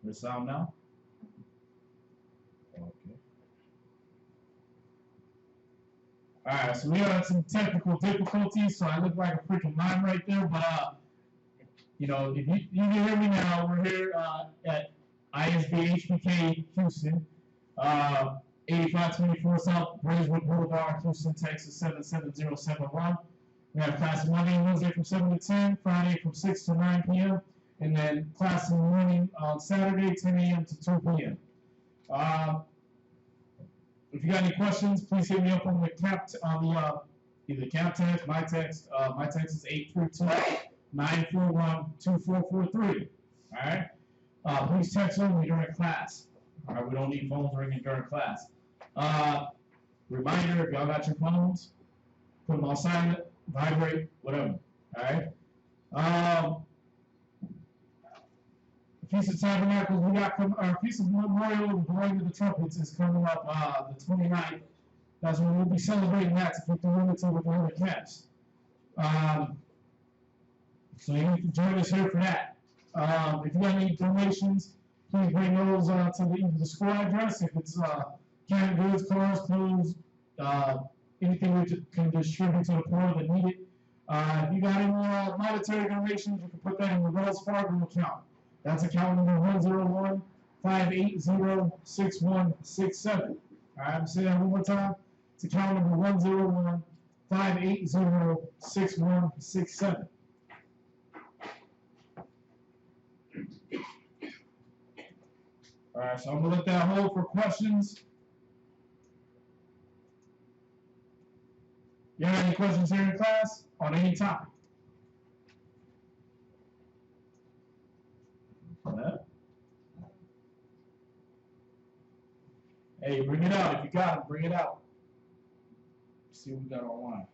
There's sound now? Okay. Alright, so we had some technical difficulties, so I look like a freaking mime right there, but you know, if you can hear me now, we're here at ISB HBK Houston, 8524 South Braeswood Boulevard, Houston, Texas 77071. We have class Monday and Wednesday from 7 to 10, Friday from 6 to 9 p.m., and then class in the morning on Saturday, 10 a.m. to 2 p.m. If you got any questions, please hit me up on the either cap text, my text. My text is 832-941-2443. All right. Please text only during class. All right. We don't need phones ringing during class. Reminder: if y'all got your phones, put them on silent, vibrate, whatever. All right. Feast of Tabernacles, we got our Feast of Memorial, the Blowing of the Trumpets is coming up the 29th. That's when we'll be celebrating that to keep the unity with the other camps. So you can join us here for that. If you got any donations, please bring those to either the school address. If it's canned goods, cars, clothes, anything we can distribute to the poor that need it. If you got any monetary donations, you can put that in the Wells Fargo account. That's account number 101-580-6167. All right, I'm saying that one more time. It's account number 101-580-6167. All right, so I'm gonna let that hold for questions. You have any questions here in class on any topic? Hey, bring it out. If you got it, bring it out. Let's see what we got online.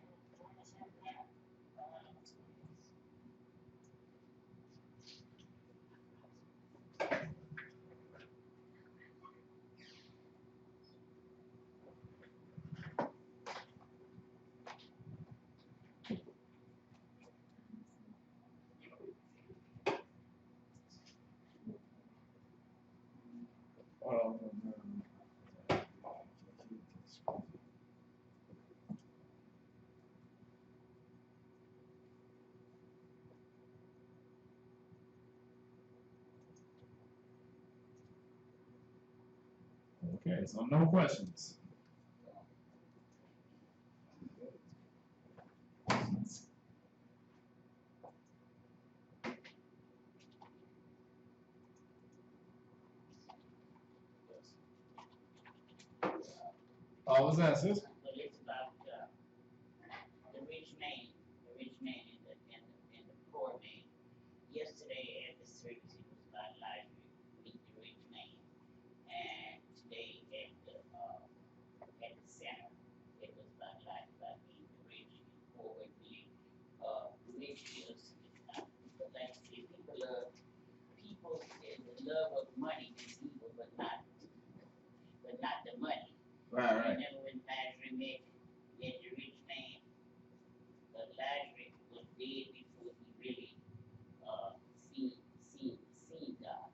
Okay, so no questions. Oh, what's that, sis? Well, it's about the rich man, and the poor man. Yesterday at the service, it was about life meet the rich man, and today at the center, it was about life about being the rich and poor and being rich is not like I say, people the love of money is evil, but not the money. Right. Remember when Lazarus met the rich man? But Lazarus was dead before he really seen God,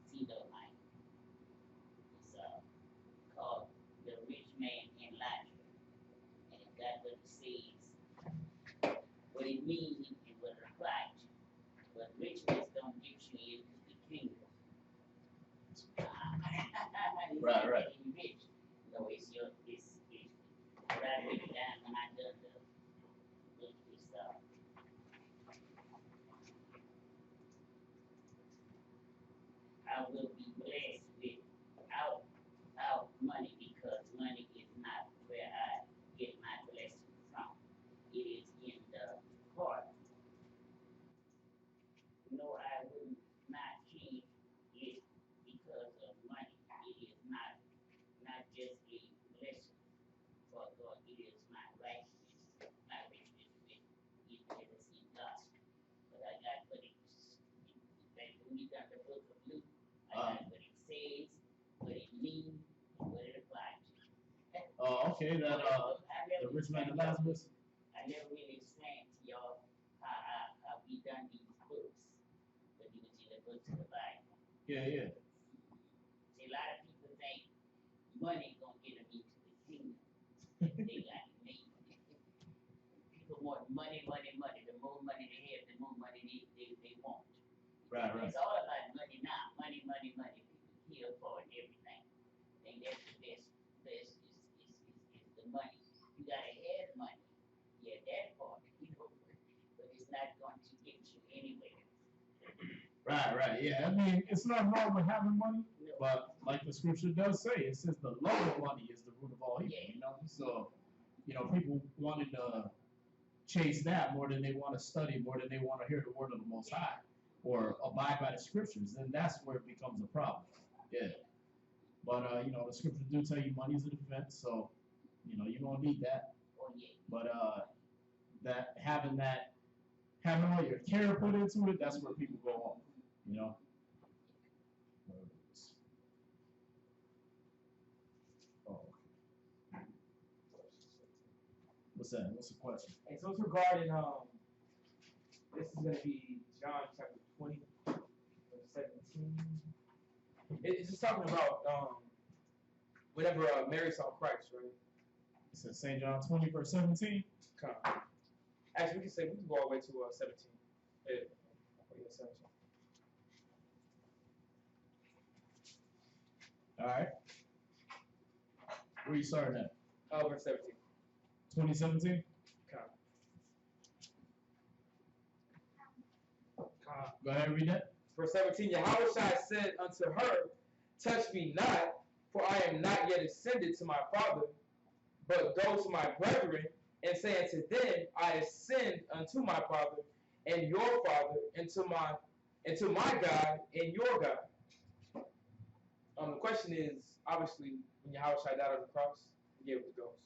see the light. It's called the rich man in Lazarus, and it got what it says, what it means, and what it applies to. But richness don't get you into the kingdom. Right. You rich. No, it's what I break it down when I done it's I will be blessed without money because money is not where I get my blessing from. It is in the heart. No, I will not change it because of money. It is not just a blessing for God. It is my righteousness, my richness it is in God. But I got what when you got the book of Luke, I got what it says, what it means, and what it applies to. Oh, okay. That the rich man and Lazarus. I never really explained to y'all how we done these books, but you can see the books of the Bible. Yeah. See, a lot of people think money gonna get them into the kingdom. They got to make people want money, money, money. The more money they have, the more money they want. Right, right. It's all about money now. Money, money, money. People kill for it, everything. I think that's the best is the money. You gotta have money. Yeah, that part, but it's not going to get you anywhere. Right, right. Yeah. I mean, it's not wrong with having money, No. but like the scripture does say, it says the love of money is the root of all evil. Yeah. You know, so people wanted to chase that more than they want to study, more than they want to hear the word of the Most High, or abide by the scriptures. Then that's where it becomes a problem. Yeah. But the scriptures do tell you money is a defense, so you're gonna need that. Oh yeah. But having all your care put into it, that's where people go home. Oh. What's that? What's the question? And so it's regarding this is gonna be John chapter 20, verse 17. It's just talking about whenever Mary saw Christ, right? It says St. John 20, verse 17. Come on. Actually, we can go all the way to 17. Yeah, 17. All right. Where you starting at? Verse 17. 2017? Come on. Go ahead and read that. Verse 17, Yahushua said unto her, touch me not, for I am not yet ascended to my Father, but go to my brethren, and say unto them, I ascend unto my Father, and your Father, and to my God, and your God. The question is, obviously, when Yahushua died on the cross, he gave up the ghost.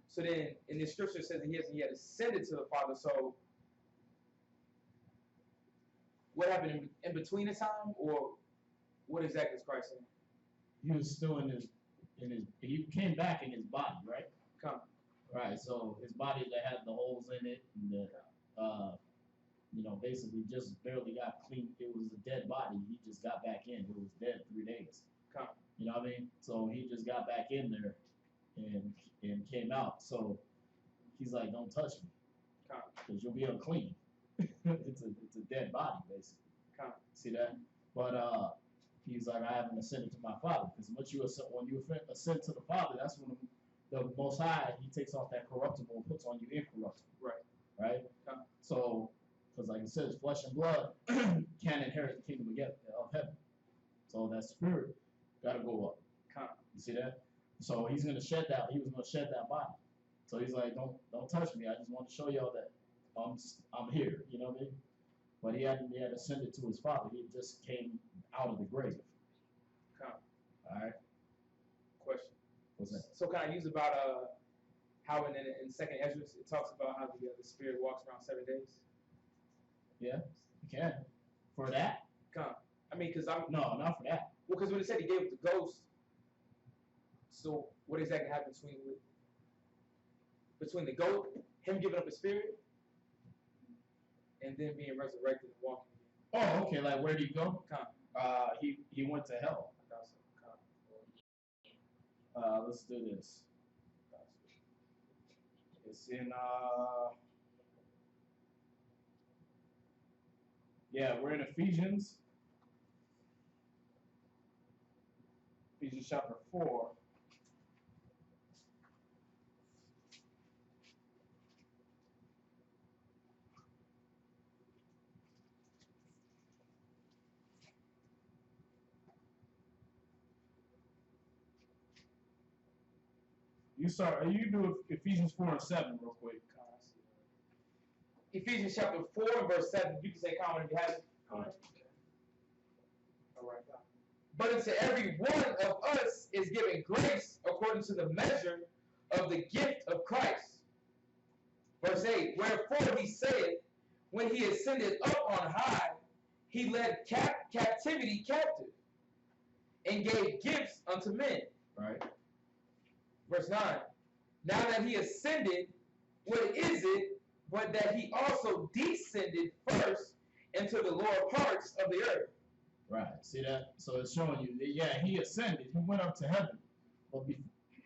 So then, in the scripture, it says that he hasn't yet ascended to the Father, so what happened in between the time, or what exactly is Christ saying? He was still he came back in his body, right? Come. Right, so his body that had the holes in it, and basically just barely got clean. It was a dead body. He just got back in. It was dead 3 days. Come. You know what I mean? So he just got back in there and came out. So he's like, don't touch me, because you'll be unclean. it's a dead body, basically. Come. See that? But he's like, I haven't ascended to my Father, because when you ascend to the Father, that's when the Most High, he takes off that corruptible and puts on you incorruptible. Right. Right? Come. So, because like it says, flesh and blood can't inherit the kingdom of heaven. So that spirit got to go up. Come. You see that? So he's going to shed that. He was going to shed that body. So he's like, don't touch me. I just want to show y'all that I'm here. You know what I mean? But he hadn't yet ascended to his Father. He just came out of the grave. Come. All right. Question. What's that? So can I use about how in second Ezra it talks about how the spirit walks around 7 days? Yeah, you can. For that? Come. I mean, because No, not for that. Well, because when it said he gave up the ghost, so what exactly happened between the ghost, him giving up his spirit, and then being resurrected and walking again? Oh, okay. Like, where'd he go? Come. He went to hell. I thought so. Come. Let's do this. It's in we're in Ephesians. Ephesians chapter 4. You do Ephesians 4 and 7 real quick. Ephesians chapter 4 and verse 7. You can say comment if you have it. Comment. All right. But unto every one of us is given grace according to the measure of the gift of Christ. Verse 8. Wherefore he said, when he ascended up on high, he led captivity captive and gave gifts unto men. Right. Verse 9. Now that he ascended, what is it but that he also descended first into the lower parts of the earth? Right. See that? So it's showing you that, yeah, he ascended. He went up to heaven. But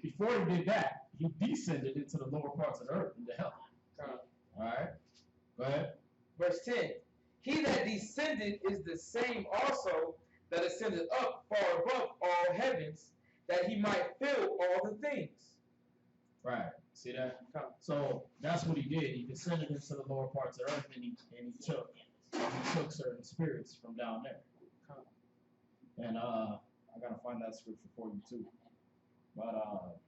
before he did that, he descended into the lower parts of the earth, into hell. All right. Go ahead. Verse 10. He that descended is the same also that ascended up far above all heavens, that he might fill all the things. Right. See that? So that's what he did. He descended into the lower parts of the earth, and he took certain spirits from down there. And I gotta find that scripture for you too. But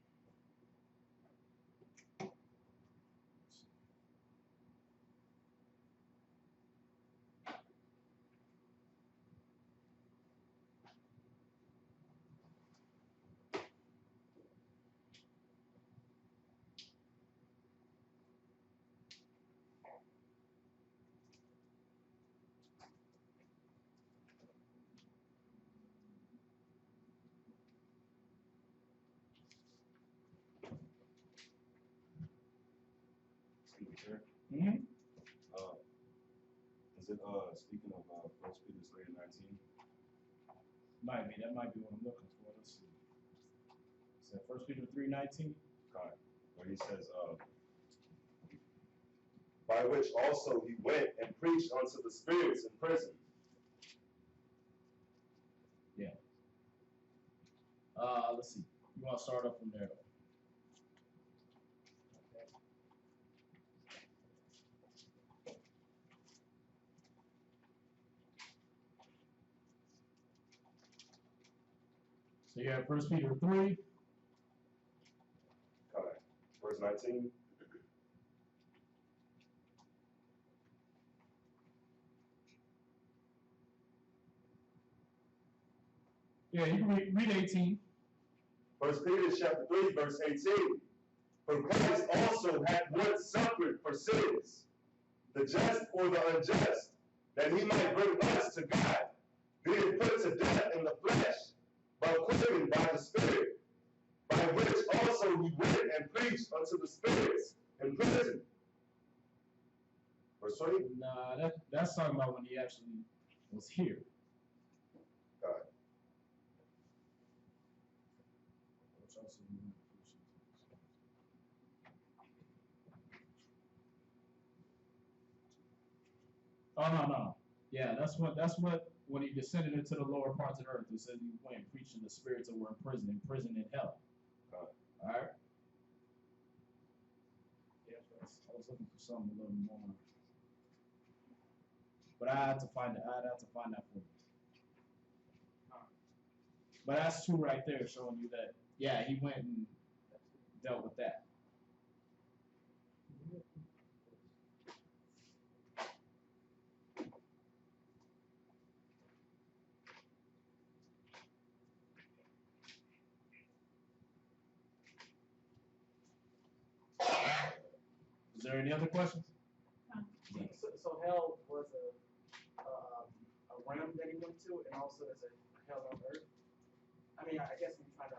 Mhm. Is it speaking of 1 Peter 3:19? might be that might be what I'm looking for. Let's see. Is that 1 Peter 3:19? Correct. Where he says, by which also he went and preached unto the spirits in prison. Yeah. Let's see. You want to start up from there though. So you have 1 Peter 3. Correct. Verse 19. Yeah, you can read 18. 1 Peter chapter 3, verse 18. For Christ also hath once suffered for sins, the just for the unjust, that he might bring us to God, being put to death in the flesh, but quickened by the Spirit, by which also he went and preached unto the spirits in prison. Verse 20. Nah, that's talking about when he actually was here. God. Oh no. Yeah, that's what when he descended into the lower parts of the earth, it said he went and preached to the spirits that were in prison in hell. All right. Yeah, I was looking for something a little more, but I had to find it. I'd have to find that for you. But that's two right there showing you that, yeah, he went and dealt with that. Is there any other questions? So hell was a realm that he went to, and also as a hell on earth. I mean, I guess I'm trying to.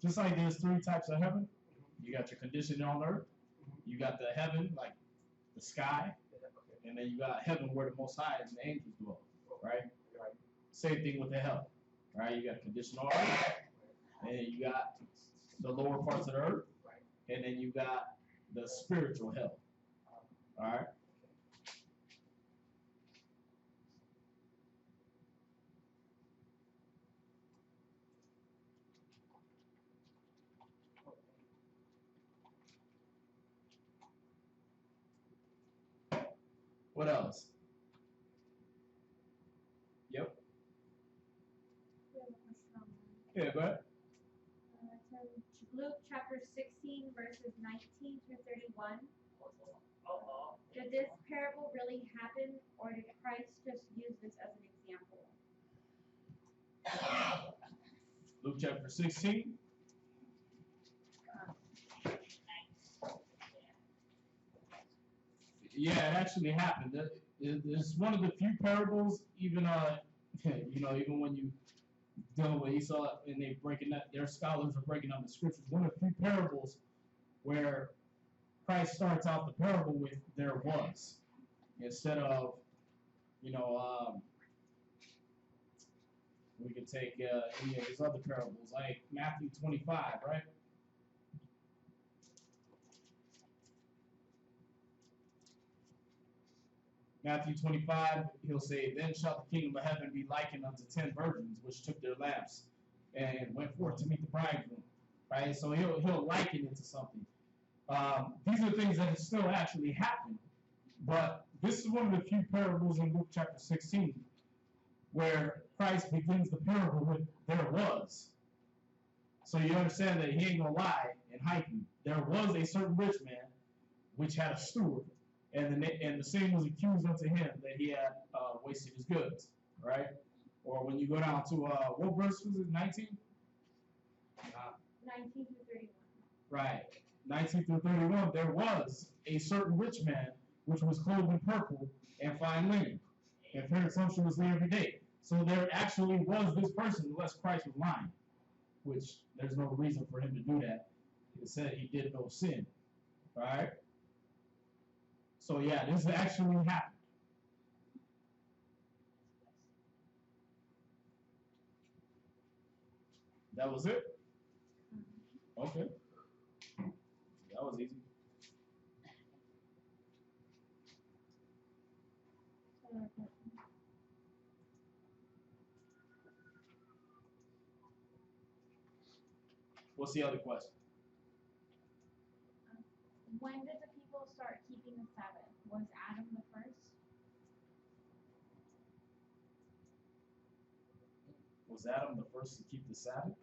Just like there's three types of heaven. You got your condition on earth. You got the heaven, like the sky, and then you got heaven where the Most High and the angels dwell, right? Same thing with the hell, right? You got condition on earth, and then you got the lower parts of the earth, and then you got the spiritual hell. All right. What else? Yep. We have a question on that. Yeah, go ahead. It's in Luke chapter 16, verses 19 through 31. Did this parable really happen, or did Christ just use this as an example? Luke chapter 16. Yeah, it actually happened. It's one of the few parables, even even when you dealing with Esau and they breaking that, their scholars are breaking down the scriptures. One of the few parables where Christ starts out the parable with "there was," instead of We could take any of his other parables, like Matthew 25, right? Matthew 25, he'll say, "Then shall the kingdom of heaven be likened unto 10 virgins, which took their lamps and went forth to meet the bridegroom." Right? So he'll liken it to something. These are things that have still actually happened. But this is one of the few parables in Luke chapter 16 where Christ begins the parable with "there was." So you understand that he ain't gonna lie and hype you. There was a certain rich man which had a steward, and the same was accused unto him that he had wasted his goods, right? Or when you go down to what verse was it? 19. 19 through 31. Right, 19 through 31. There was a certain rich man which was clothed in purple and fine linen, and fared sumptuously every day. So there actually was this person, unless Christ was lying, which there's no reason for him to do that. It said he did no sin, right? So yeah, this actually happened. That was it? Okay. That was easy. What's the other question? When did the people start keeping the Sabbath? Was Adam the first? Was Adam the first to keep the Sabbath?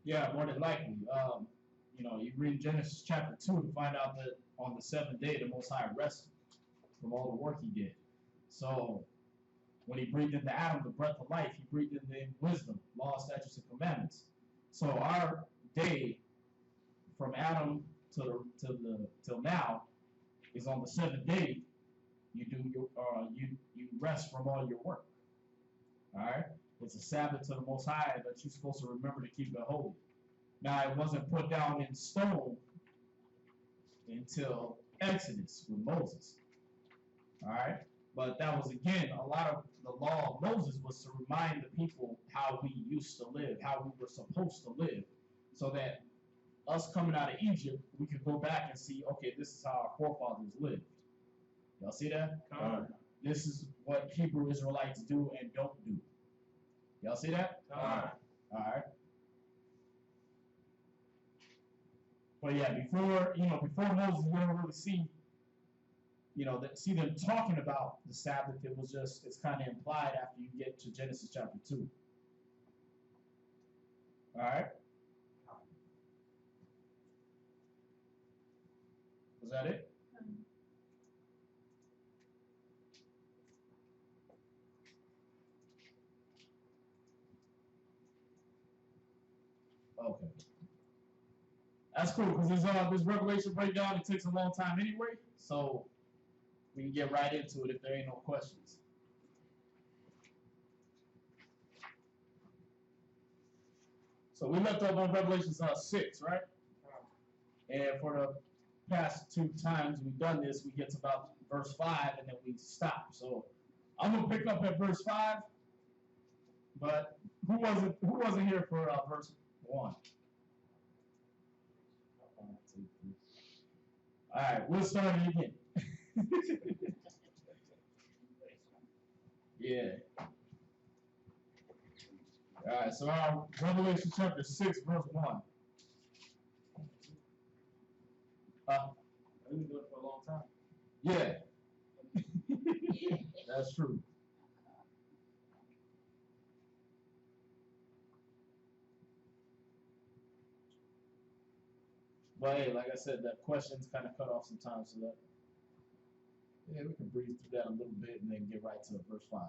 Yeah, more than likely. You read Genesis chapter 2 to find out that on the seventh day, the Most High rested from all the work he did. So when he breathed into Adam the breath of life, he breathed in them wisdom, law, statutes, and commandments. So our day from Adam till now is on the seventh day. You do you rest from all your work. All right, it's a Sabbath to the Most High that you're supposed to remember to keep it holy. Now it wasn't put down in stone until Exodus with Moses. All right, but that was again a lot of the law of Moses was to remind the people how we used to live, how we were supposed to live, so that us coming out of Egypt, we could go back and see, okay, this is how our forefathers lived. Y'all see that? This is what Hebrew Israelites do and don't do. Y'all see that? All right. But yeah, before Moses, we don't really see, see them talking about the Sabbath. It's kind of implied after you get to Genesis chapter 2. All right. Was that it? Okay. That's cool, because this Revelation breakdown, it takes a long time anyway, so we can get right into it if there ain't no questions. So we left off on Revelation 6, right? And for the past 2 times we've done this, we get to about verse 5 and then we stop. So I'm gonna pick up at verse 5, but who wasn't here for verse 1? All right, we'll start it again. Yeah. All right, so our Revelation chapter 6, verse 1. We've been doing it for a long time. Yeah. That's true. But hey, like I said, that question's kind of cut off sometimes, so that we can breeze through that a little bit and then get right to verse 5.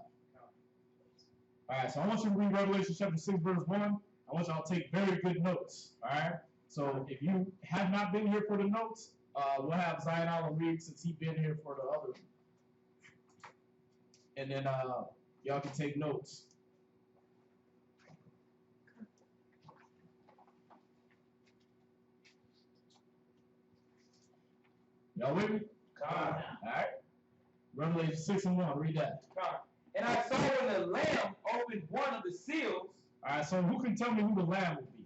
All right, so I want you to read Revelation chapter 6, verse 1. I want y'all to take very good notes. All right. So if you have not been here for the notes, we'll have Zion Allen read since he's been here for the other. And then y'all can take notes. Y'all with me? All right. Revelation 6 and 1. Read that. And I saw when the Lamb opened one of the seals. All right. So who can tell me who the Lamb would be?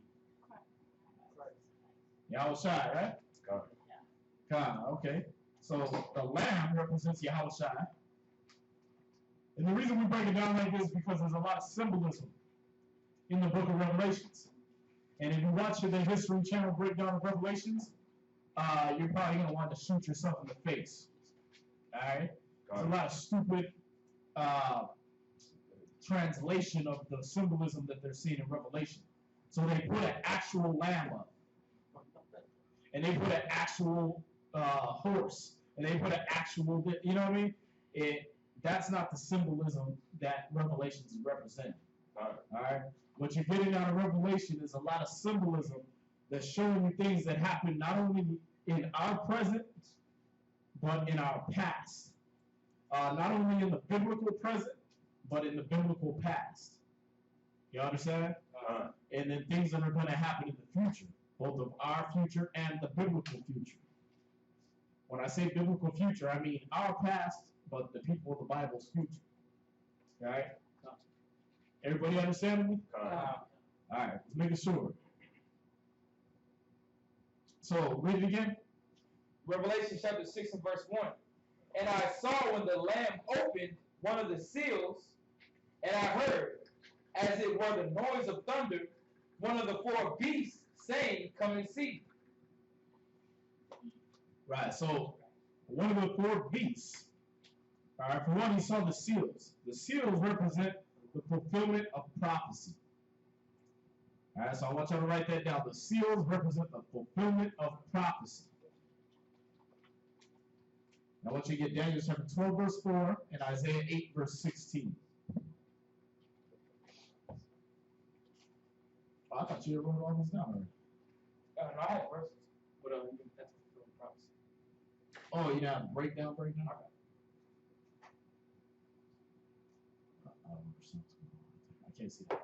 Yahushua, right? Khan. Okay. So the Lamb represents Yahushua. And the reason we break it down like this is because there's a lot of symbolism in the book of Revelations. And if you watch the History Channel breakdown of Revelations, you're probably going to want to shoot yourself in the face. All right? There's a lot of stupid translation of the symbolism that they're seeing in Revelation. So they put an actual lamb up. And they put an actual horse. And they put an actual, you know what I mean? That's not the symbolism that Revelations is representing. All right? What you're getting out of Revelation is a lot of symbolism that's showing you things that happen not only in our present, but in our past. Not only in the biblical present, but in the biblical past. You understand? And then things that are going to happen in the future, both of our future and the biblical future. When I say biblical future, I mean our past, but the people of the Bible's future. All right? Everybody understand me? All right, let's make it sure. So, read it again. Revelation chapter 6 and verse 1. And I saw when the Lamb opened one of the seals, and I heard, as it were the noise of thunder, one of the four beasts saying, "Come and see." Right, so one of the four beasts. All right, for one, he saw the seals. The seals represent the fulfillment of prophecy. All right, so I want you to write that down. The seals represent the fulfillment of prophecy. I want you to get Daniel chapter 12, verse 4, and Isaiah 8, verse 16. Oh, I thought you had wrote all this down already. No, I had verses, but that's fulfillment prophecy. Oh, you know, breakdown? Okay. I can't see that.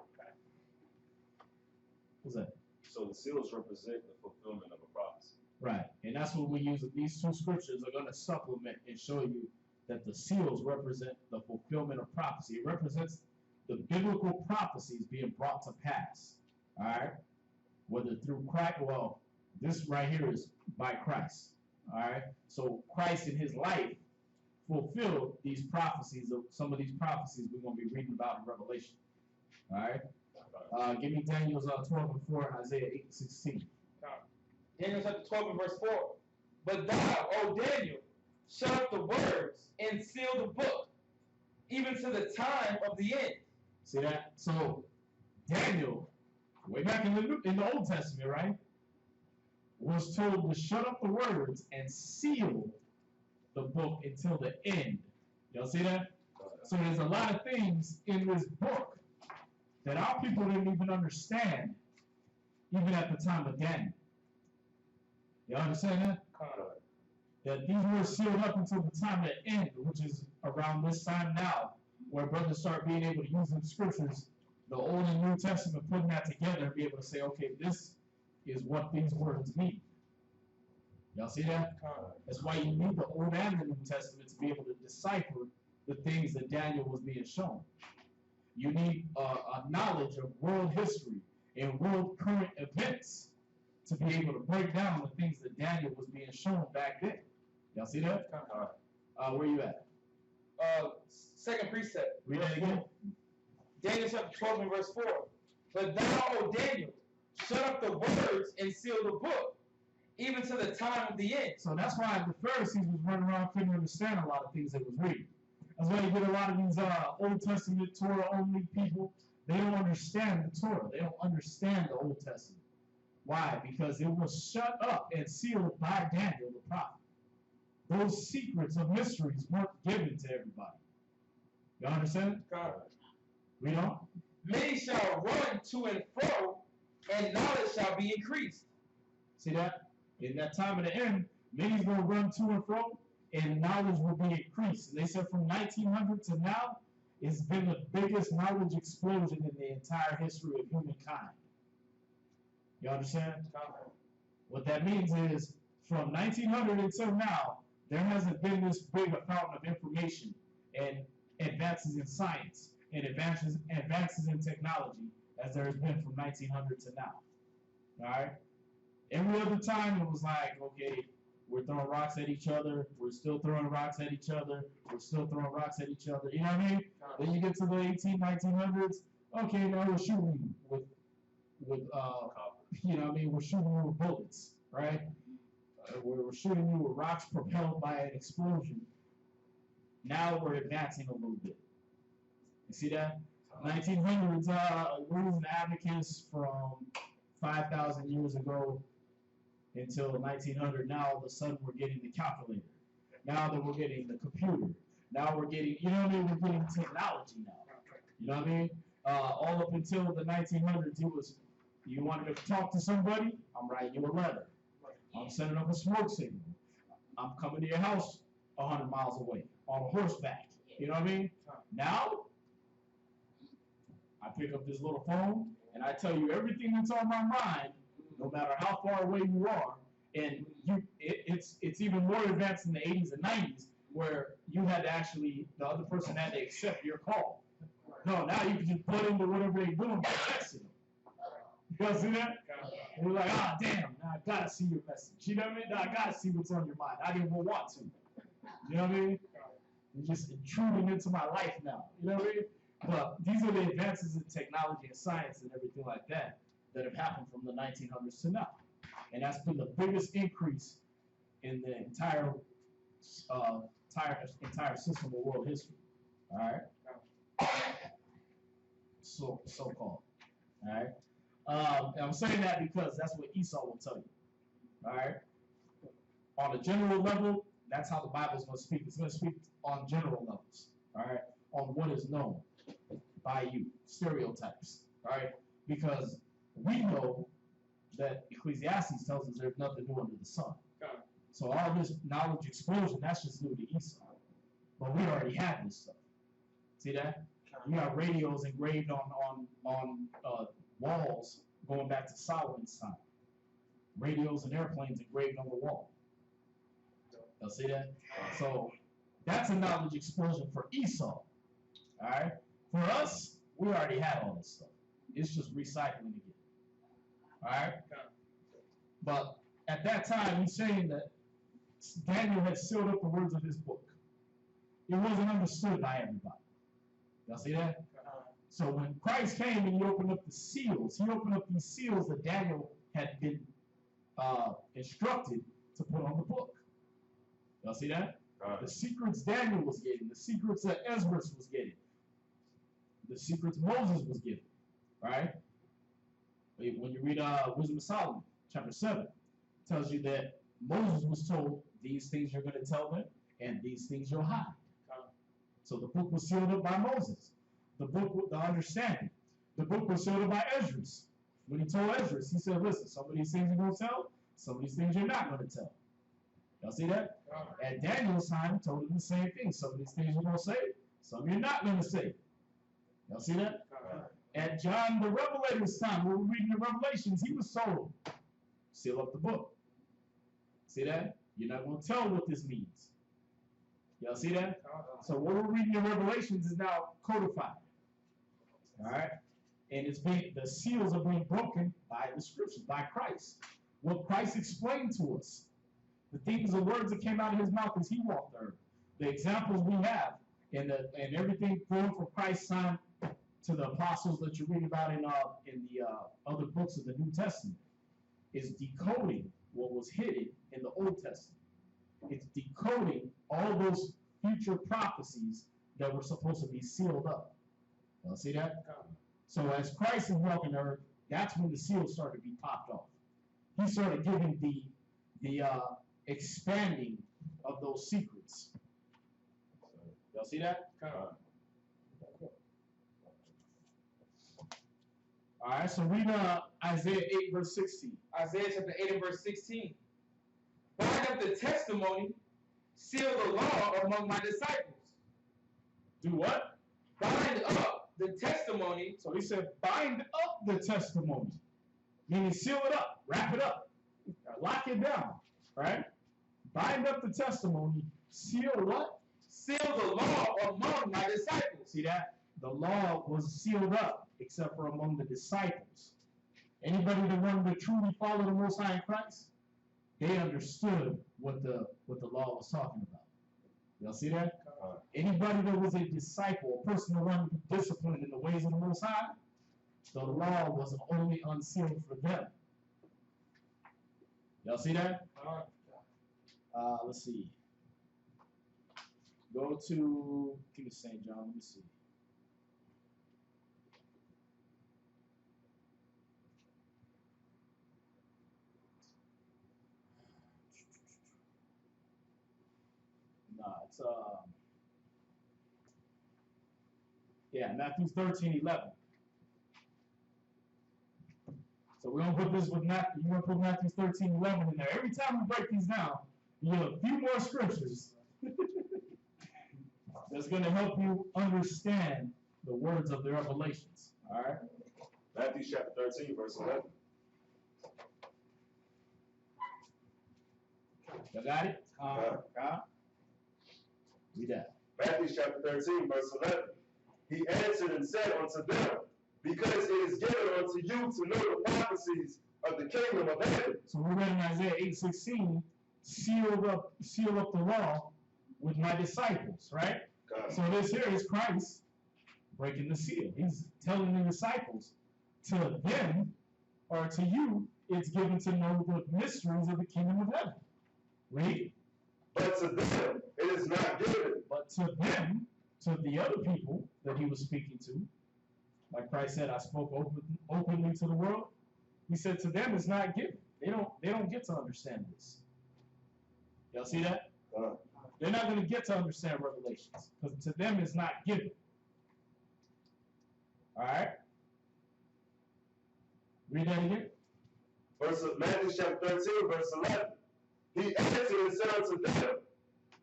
What's that? So the seals represent the fulfillment of a prophecy. Right, and that's what we use. These two scriptures are going to supplement and show you that the seals represent the fulfillment of prophecy. It represents the biblical prophecies being brought to pass. All right, whether through Christ. Well, this right here is by Christ. All right, so Christ in His life fulfilled these prophecies. Some of these prophecies we're going to be reading about in Revelation. All right, give me Daniel's 12 and 4 and Isaiah 8 and 16. Daniel chapter 12 and verse 4. But thou, O Daniel, shut up the words and seal the book, even to the time of the end. See that? So Daniel, way back in the Old Testament, right, was told to shut up the words and seal the book until the end. Y'all see that? So there's a lot of things in this book that our people didn't even understand, even at the time of Daniel. Y'all understand that? That these were sealed up until the time of the end, which is around this time now, where brothers start being able to use the scriptures, the Old and New Testament, putting that together and be able to say, okay, this is what these words mean. Y'all see that? That's why you need the Old and the New Testament to be able to decipher the things that Daniel was being shown. You need a knowledge of world history and world current events to be able to break down the things that Daniel was being shown back then. Y'all see that? Where you at? Second precept. Read that again. Daniel chapter 12 and verse 4. But thou, O Daniel, shut up the words and seal the book, even to the time of the end. So that's why the Pharisees was running around, couldn't understand a lot of things they was reading. That's why you get a lot of these Old Testament Torah-only people. They don't understand the Torah. They don't understand the Old Testament. Why? Because it was shut up and sealed by Daniel the prophet. Those secrets of mysteries weren't given to everybody. You understand? God. We don't? Many shall run to and fro, and knowledge shall be increased. See that? In that time of the end, many's going to run to and fro, and knowledge will be increased. And they said from 1900 to now, it's been the biggest knowledge explosion in the entire history of humankind. You understand? What that means is, from 1900 until now, there hasn't been this big a fountain of information and advances in science and advances in technology as there has been from 1900 to now. All right? Every other time it was like, okay, we're throwing rocks at each other, we're still throwing rocks at each other, we're still throwing rocks at each other. You know what I mean? Then you get to the 1900s, okay, now we're shooting with you know what I mean? We're shooting you with bullets, right? We're shooting you with rocks propelled by an explosion. Now we're advancing a little bit. You see that? 1900s, we're using abacus from 5,000 years ago until 1900. Now all of a sudden we're getting the calculator. Now that we're getting the computer. Now we're getting, you know what I mean? We're getting technology now. You know what I mean? All up until the 1900s, it was, you wanted to talk to somebody, I'm writing you a letter. I'm setting up a smoke signal. I'm coming to your house 100 miles away on a horseback. You know what I mean? Now, I pick up this little phone and I tell you everything that's on my mind, no matter how far away you are. And it's even more advanced in the 80s and 90s where you had to actually, the other person had to accept your call. No, now you can just put into whatever they're doing by texting them. You guys see that? And you're like, ah, damn, now I gotta see your message. You know what I mean? Now I gotta see what's on your mind. I didn't even want to. You know what I mean? You're just intruding into my life now. You know what I mean? But these are the advances in technology and science and everything like that that have happened from the 1900s to now. And that's been the biggest increase in the entire system of world history. All right? So-called. All right? And I'm saying that because that's what Esau will tell you. All right? On a general level, that's how the Bible's going to speak. It's going to speak on general levels. All right? On what is known by you, stereotypes. All right? Because we know that Ecclesiastes tells us there's nothing new under the sun. So all this knowledge explosion, that's just new to Esau. But we already have this stuff. See that? You got radios engraved on walls going back to Solomon's time. Radios and airplanes engraved on the wall. Y'all see that? So that's a knowledge explosion for Esau. All right? For us, we already had all this stuff. It's just recycling again. All right? But at that time, he's saying that Daniel had sealed up the words of his book. It wasn't understood by everybody. Y'all see that? So when Christ came and he opened up the seals, he opened up these seals that Daniel had been instructed to put on the book. Y'all see that? The secrets Daniel was getting, the secrets that Ezra was getting, the secrets Moses was getting, right? When you read Wisdom of Solomon, chapter 7, it tells you that Moses was told these things you're going to tell them, and these things you'll hide. So the book was sealed up by Moses. The book, the understanding. The book was sealed up by Ezra. When he told Ezra, he said, listen, some of these things you're going to tell, some of these things you're not going to tell. Y'all see that? At Daniel's time, he told him the same thing. Some of these things you're going to say, some you're not going to say. Y'all see that? At John the Revelator's time, when we're reading the Revelations, he was told, seal up the book. See that? You're not going to tell what this means. Y'all see that? So what we're reading in Revelations is now codified. All right? And the seals are being broken by the scriptures, by Christ. What Christ explained to us. The things, the words that came out of his mouth as he walked the earth. The examples we have, and everything going from Christ's time to the apostles that you read about in the other books of the New Testament, is decoding what was hidden in the Old Testament. It's decoding all those future prophecies that were supposed to be sealed up. Y'all see that? So as Christ is walking the earth, that's when the seals started to be popped off. He started giving the expanding of those secrets. Y'all see that? All right, so read Isaiah 8, verse 16. Isaiah chapter 8 and verse 16. Bind up the testimony, seal the law among my disciples. Do what? Bind up the testimony. So he said, bind up the testimony. Meaning seal it up, wrap it up, lock it down, right? Bind up the testimony, seal what? Seal the law among my disciples. See that? The law was sealed up, except for among the disciples. Anybody that wanted to truly follow the Most High in Christ, they understood what the law was talking about. Y'all see that? Anybody that was a disciple, a person that wanted to be disciplined in the ways of the Most High, the law was only unsealed for them. Y'all see that? Let's see. Go to King of St. John. Let me see. Nah, it's Matthew 13:11. So we're gonna put this with Matthew. You're gonna put Matthew 13:11 in there. Every time we break these down, you get a few more scriptures that's gonna help you understand the words of the revelations. All right. Matthew chapter 13, verse 11. You got it? Read that. Matthew chapter 13, verse 11. He answered and said unto them, because it is given unto you to know the prophecies of the kingdom of heaven. So we read in Isaiah 8:16, seal up the law with my disciples, right? God. So this here is Christ breaking the seal. He's telling the disciples, to them or to you, it's given to know the mysteries of the kingdom of heaven. Read. But to them it is not given. But to them, to the other people that he was speaking to, like Christ said, I spoke openly to the world. He said to them it's not given. They don't get to understand this. Y'all see that? They're not going to get to understand Revelations because to them it's not given. All right. Read that again. Matthew chapter 13, verse 11. He answered and said unto them,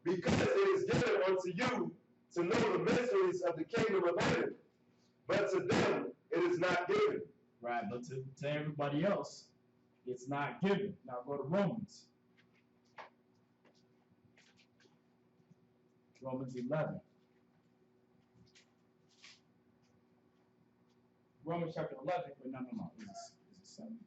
because it is given unto you to know the mysteries of the kingdom of heaven, but to them it is not given. Right, but to everybody else, it's not given. Now go to Romans. Romans 11. Romans chapter 11. Wait, no. Is it 7?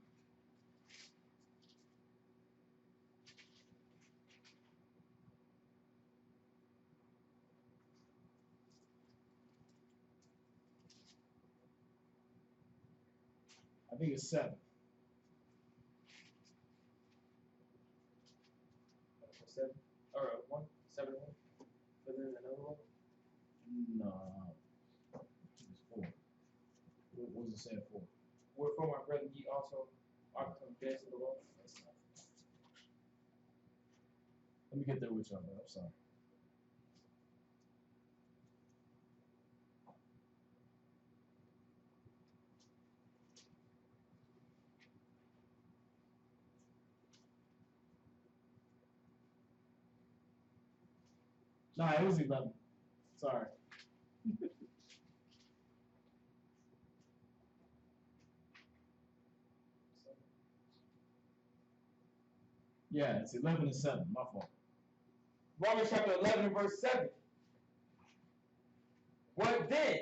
I think it's 7. 7 or 1, 7 1. But then another one. No, it's 4. What does it say at 4? Wherefore, my brethren, ye also are convinced of the Lord. Let me get there with y'all, bro. I'm sorry. Nah, it was 11. Sorry. Yeah, it's 11 and 7. My fault. Romans chapter 11 verse 7. What then?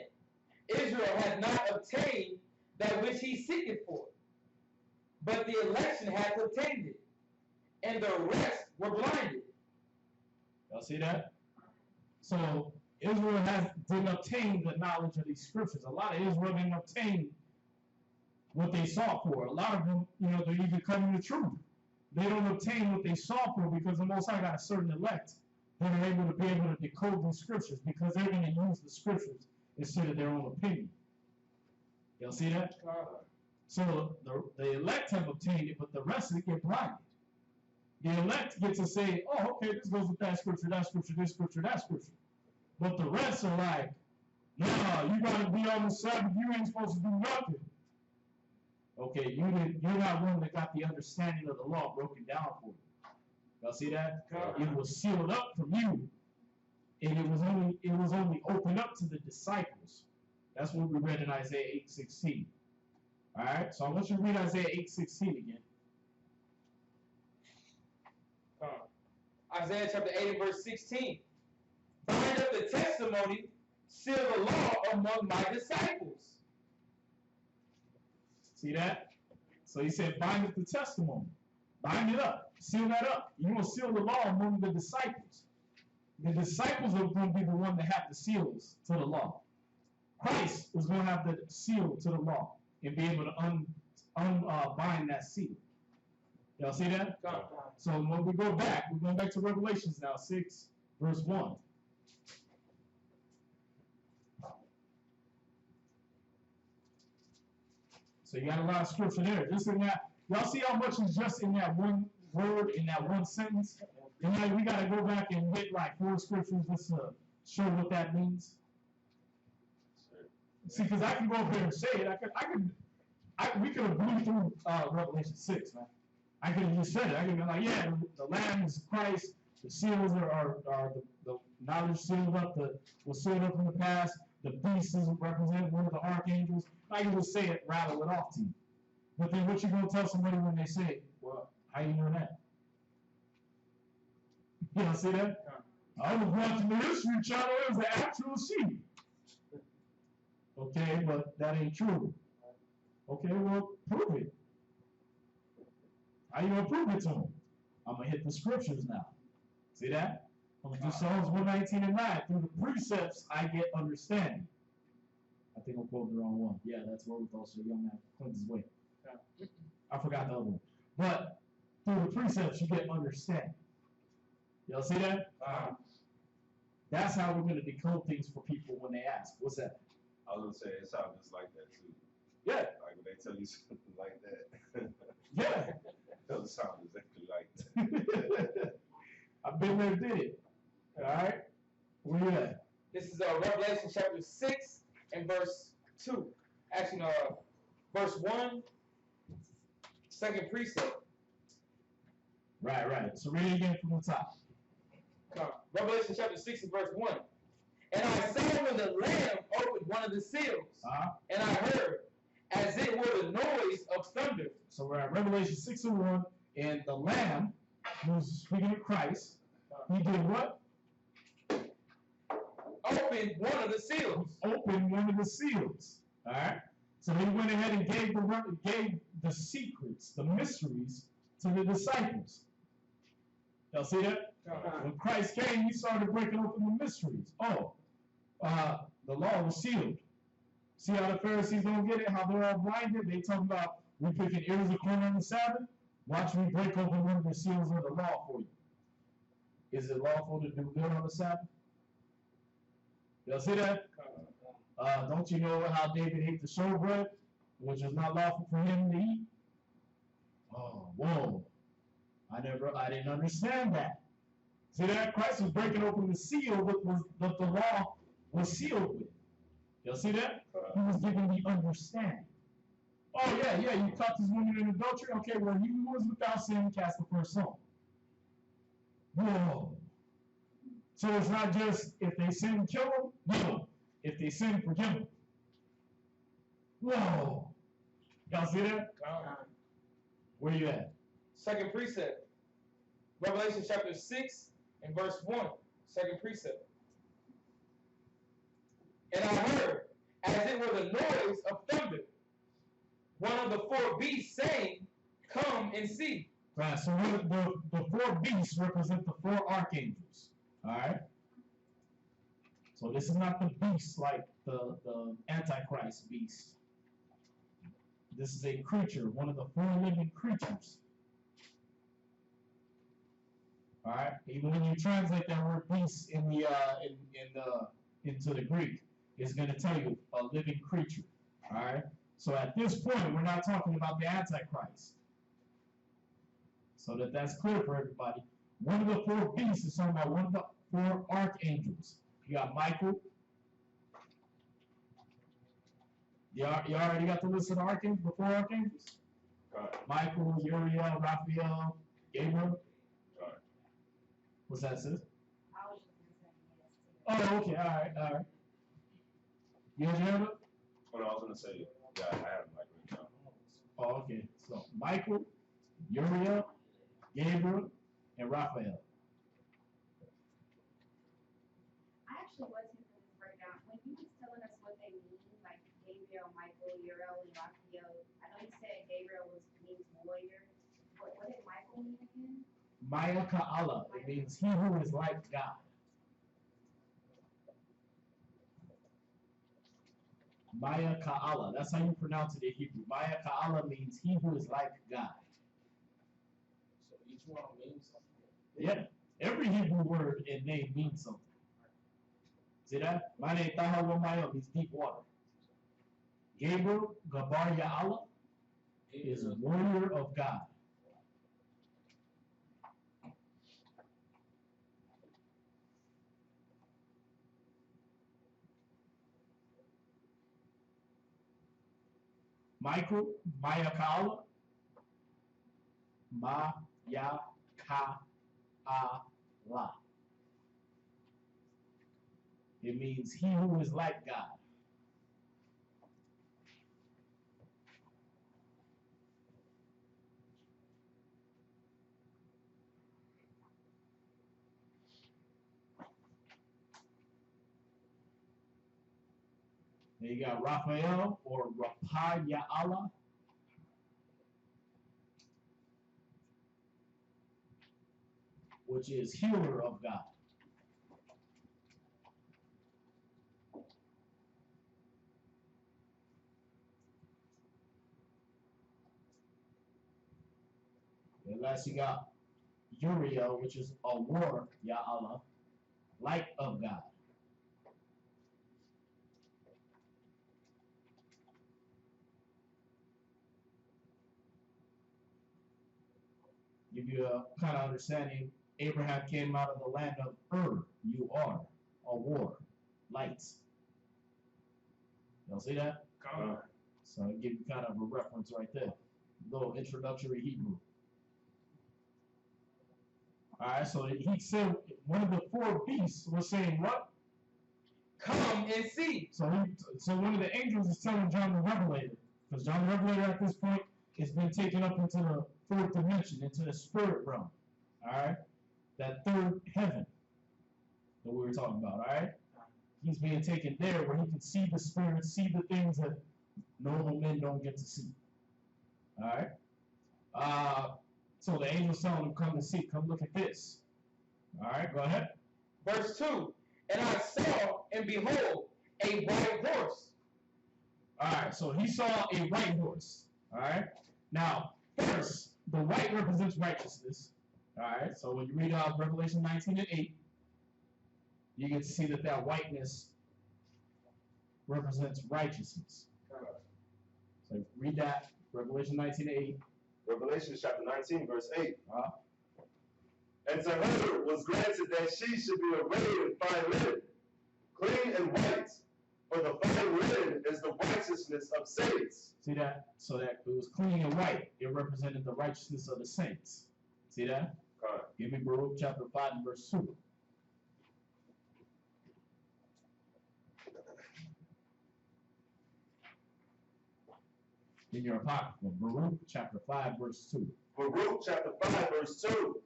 Israel hath not obtained that which he seeketh for, but the election hath obtained it, and the rest were blinded. Y'all see that? So Israel didn't obtain the knowledge of these scriptures. A lot of Israel didn't obtain what they sought for. A lot of them, they're even coming to truth. They don't obtain what they sought for because the Most High got a certain elect that are able to decode these scriptures because they're going to use the scriptures instead of their own opinion. Y'all see that? So the elect have obtained it, but the rest of it get blinded. The elect get to say, oh, okay, this goes with that scripture, this scripture, that scripture. But the rest are like, nah, you got to be on the Sabbath. You ain't supposed to do nothing. Okay, you're not one that got the understanding of the law broken down for you. Y'all see that? It was sealed up from you, and it was only opened up to the disciples. That's what we read in Isaiah 8:16. All right, so I want you to read Isaiah 8:16 again. Isaiah chapter 8 and verse 16. Bind up the testimony, seal the law among my disciples. See that? So he said, bind up the testimony. Bind it up. Seal that up. You're going to seal the law among the disciples. The disciples are going to be the one that have the seals to the law. Christ was going to have the seal to the law and be able to unbind that seal. Y'all see that? So when we go back, we're going back to Revelations now, 6, verse 1. So you got a lot of scripture there. Just in that, y'all see how much is just in that one word, in that one sentence? And now we got to go back and get like 4 scriptures just to show what that means. See, because I can go up there and say it. We could have blew through Revelation 6, man. I could have just said it. I could have been like, yeah, the Lamb is Christ. The seals are the knowledge sealed up. Was sealed up in the past. The beast is represented one of the archangels. I can just say it, rattle it off to you. But then what you gonna tell somebody when they say, well, how you know that? You know, see that? I was watching the History Channel. It was the actual sheep. Okay, but that ain't true. Okay, well, prove it. How you gonna prove it to them? I'm gonna hit the scriptures now. See that? I'm gonna do Psalms 119 and 9. Through the precepts, I get understanding. I think I'm quoting the wrong one. Yeah, that's wherewithal shall young man cleanse his way. I forgot the other one. But through the precepts, you get understanding. Y'all see that? That's how we're gonna decode things for people when they ask. What's that? I was gonna say it sounds just like that too. Yeah. Like when they tell you something like that. Yeah. It doesn't sound exactly like that. I've been there, did it. All right. Where you at? This is Revelation chapter 6 and verse 2. Actually, no, verse 1, second precept. Right. So read it again from the top. Revelation chapter 6 and verse 1. And I saw when the Lamb opened one of the seals, and I heard, as it were the noise of thunder. So we're at Revelation 6 and 1, and the Lamb, who's speaking of Christ, he did what? Opened one of the seals. Opened one of the seals. All right. So he went ahead and gave the secrets, the mysteries, to the disciples. Y'all see that? When Christ came, he started breaking open the mysteries. The law was sealed. See how the Pharisees don't get it? How they're all blinded? They talk about we picking ears of corn on the Sabbath. Watch me break open one of the seals of the law for you. Is it lawful to do good on the Sabbath? Y'all see that? Don't you know how David ate the showbread, which was not lawful for him to eat? Oh, whoa. I didn't understand that. See that? Christ was breaking open the seal that the law was sealed with. Y'all see that? He was giving the understanding. Oh, yeah, you caught this woman in adultery? Okay, well, he who was without sin cast the first stone. Whoa. So it's not just if they sin, kill them. No. If they sin, forgive them. Whoa. Y'all see that? Where you at? Second precept. Revelation chapter 6 and verse 1. Second precept. And I heard, as it were the noise of thunder, one of the 4 beasts saying, come and see. Right, so the 4 beasts represent the 4 archangels. Alright? So this is not the beast like the Antichrist beast. This is a creature, one of the 4 living creatures. Alright? Even when you translate that word beast in the into the Greek, it's going to tell you a living creature. Alright? So at this point, we're not talking about the Antichrist. So that's clear for everybody. One of the 4 beasts is talking about one of the 4 archangels. You got Michael, You already got the list of the archangels before archangels? Michael, Uriel, Raphael, Gabriel. What's that, sis? I was just gonna say yes. Oh, okay, all right. You have it? Oh, no, I was gonna say, yeah, I have Michael now. Oh, okay. So Michael, Uriel, Gabriel, and Raphael. I actually was here for this breakdown. When he was telling us what they mean, like Gabriel, Michael, Uriel, and Raphael, I know you said Gabriel means warrior. What did Michael mean again? Maya Ka'ala. It means he who is like God. Maya Ka'ala. That's how you pronounce it in Hebrew. Maya Ka'ala means he who is like God. So each one means something. Yeah. Every Hebrew word and name means something. See that? My name Taha wa Maya means deep water. Gabriel, Gabar Ya'ala, is a warrior of God. Michael, Maya Ka'ala, Maya Ka'ala. It means he who is like God. Then you got Raphael or Rapaya'ala. Which is healer of God. And last you got Uriel, which is a war, Ya'ala, light of God. Give you a kind of understanding. Abraham came out of the land of Ur. You are a war, light. Y'all see that? So I'll give you kind of a reference right there. Little introductory Hebrew. All right, so he said one of the four beasts was saying what? Come and see. So one of the angels is telling John the Revelator, because John the Revelator at this point has been taken up into the fourth dimension, into the spirit realm. All right, that third heaven that we were talking about. All right, he's being taken there where he can see the spirit, see the things that normal men don't get to see. All right. So the angel's telling him, come and see, come look at this. All right, go ahead. Verse 2. And I saw, and behold, a white horse. All right, so he saw a white horse. All right. Now, first, the white represents righteousness. All right, so when you read Revelation 19 and 8, you get to see that whiteness represents righteousness. So read that, Revelation 19 and 8. Revelation chapter 19, verse 8. And to her was granted that she should be arrayed in fine linen, clean and white, for the fine linen is the righteousness of saints. See that? So that it was clean and white. It represented the righteousness of the saints. See that? Give me Baruch chapter 5 and verse 2. In your apocrypha, Baruch chapter 5 verse 2. Baruch chapter 5 verse 2.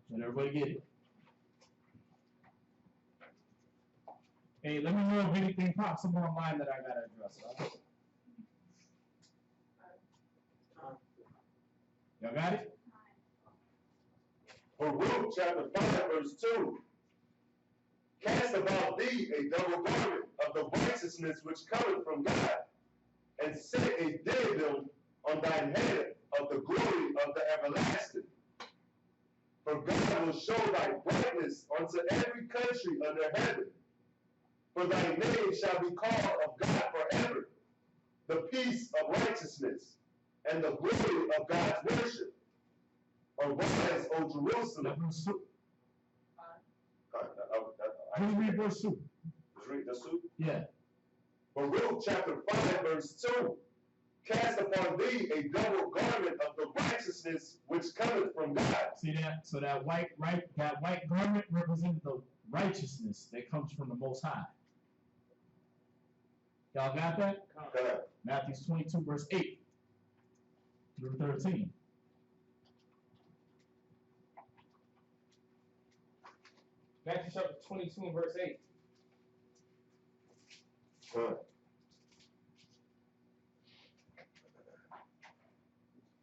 Let everybody get it. Hey, let me know if anything pops up online that I gotta address. Right? Y'all got it? Baruch chapter 5 verse 2. Cast about thee a double garment of the righteousness which cometh from God, and set a diadem on thine head of the glory of the everlasting. For God will show thy brightness unto every country under heaven. For thy name shall be called of God forever, the peace of righteousness, and the glory of God's worship. Arise, O Jerusalem. Can you read verse 2? Just read the suit. Yeah. Baruch chapter 5, verse 2. Cast upon thee a double garment of the righteousness which cometh from God. See that? So that white garment represents the righteousness that comes from the Most High. Y'all got that? Matthew 22, verse 8 through 13. Matthew chapter 22 and verse 8.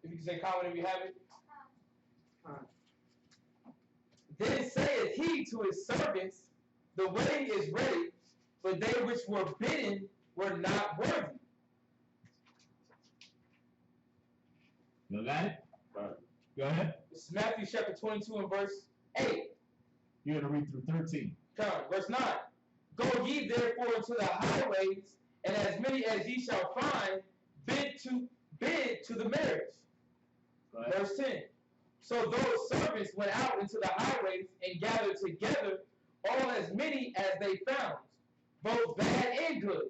If you can say comment if you have it. Then saith he to his servants, the wedding is ready, but they which were bidden were not worthy. You got it? Go ahead. This is Matthew chapter 22 and verse 8. You're going to read through 13. Come, verse 9. Go ye therefore into the highways, and as many as ye shall find, bid to the marriage. Verse 10. So those servants went out into the highways and gathered together all as many as they found, both bad and good.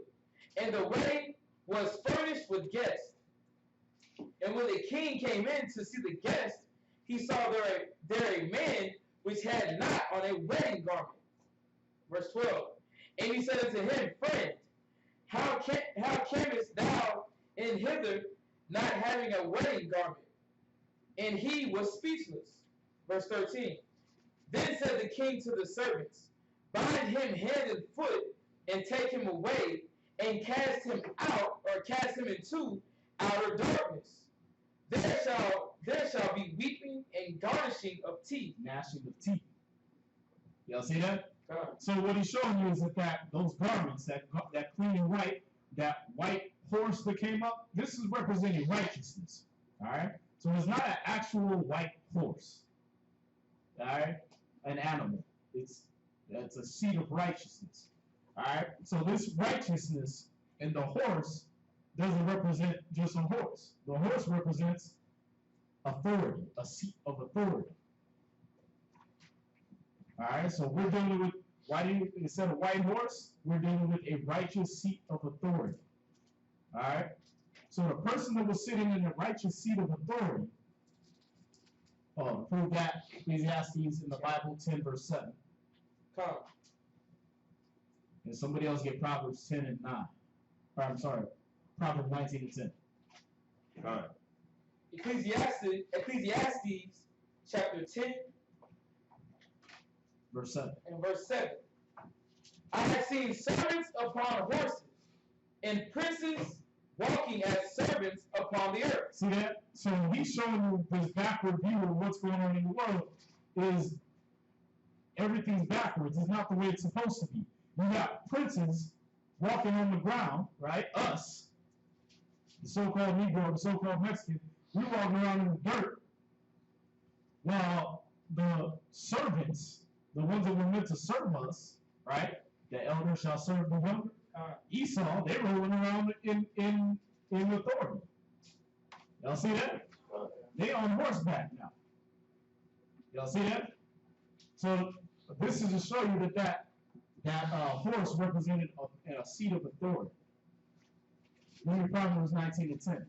And the wedding was furnished with guests. And when the king came in to see the guests, he saw there a man which had not on a wedding garment. Verse 12. And he said unto him, Friend, how camest thou in hither, not having a wedding garment? And he was speechless. Verse 13. Then said the king to the servants, Bind him hand and foot, and take him away, and cast him out, or cast him into outer darkness. There shall be weeping and gnashing of teeth. Gnashing of teeth. Y'all see that? So what he's showing you is that those garments, that clean and white, that white horse that came up, this is representing righteousness. All right? So it's not an actual white horse. All right? An animal. It's a seat of righteousness. All right? So this righteousness in the horse doesn't represent just a horse. The horse represents authority, a seat of authority. All right, so we're dealing with, instead of white horse, we're dealing with a righteous seat of authority. All right, so the person that was sitting in the righteous seat of authority, prove that Ecclesiastes in the Bible 10 verse 7. Come. And somebody else get Proverbs 10 and 9. Or, I'm sorry, Proverbs 19 and 10. Come. Ecclesiastes chapter 10 verse 7. and verse 7. I have seen servants upon horses, and princes walking as servants upon the earth. See that? So when he's showing you this backward view of what's going on in the world, is everything's backwards. It's not the way it's supposed to be. You got princes walking on the ground, right? Us, the so-called Negro, the so-called Mexican, we walk around in the dirt, while the servants, the ones that were meant to serve us, right? The elder shall serve the younger. Esau, they're rolling around in authority. Y'all see that? They on horseback now. Y'all see that? So this is to show you that horse represented a seat of authority. Let me Proverbs 19 and 10.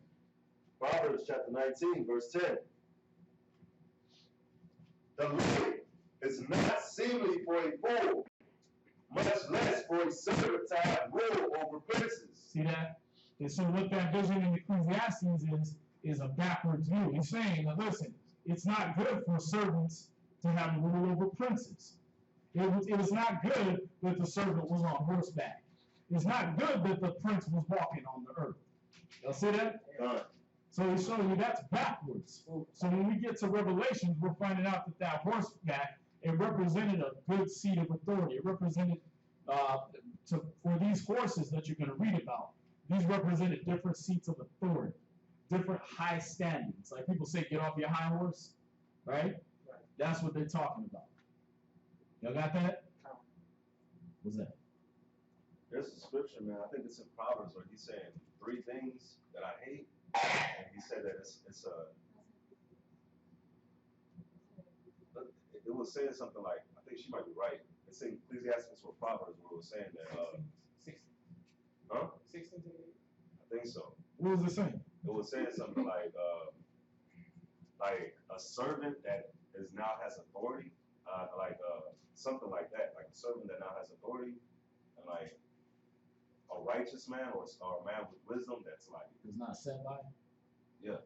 Proverbs chapter 19, verse 10. The light is not seemly for a fool, much less for a servant to have rule over princes. See that? And so what that vision in Ecclesiastes is a backwards view. He's saying that, listen, it's not good for servants to have rule over princes. It was not good that the servant was on horseback. It's not good that the prince was walking on the earth. Y'all see that? So he's showing you that's backwards. So when we get to Revelations, we're finding out that horseback, it represented a good seat of authority. It represented, for these horses that you're going to read about, these represented different seats of authority, different high standings. Like people say, get off your high horse, right? That's what they're talking about. Y'all got that? What's that? There's a scripture, man. I think it's in Proverbs where he's saying 3 things that I hate. And he said that it was saying something like, I think she might be right. It's in Ecclesiastes or Proverbs where it was saying that, 60. huh? 16 to 8. I think so. What was it saying? It was saying something like a servant that is now has authority, something like that, like a servant that now has authority, and like a righteous man or a man with wisdom that's like. It's not said by. Yeah.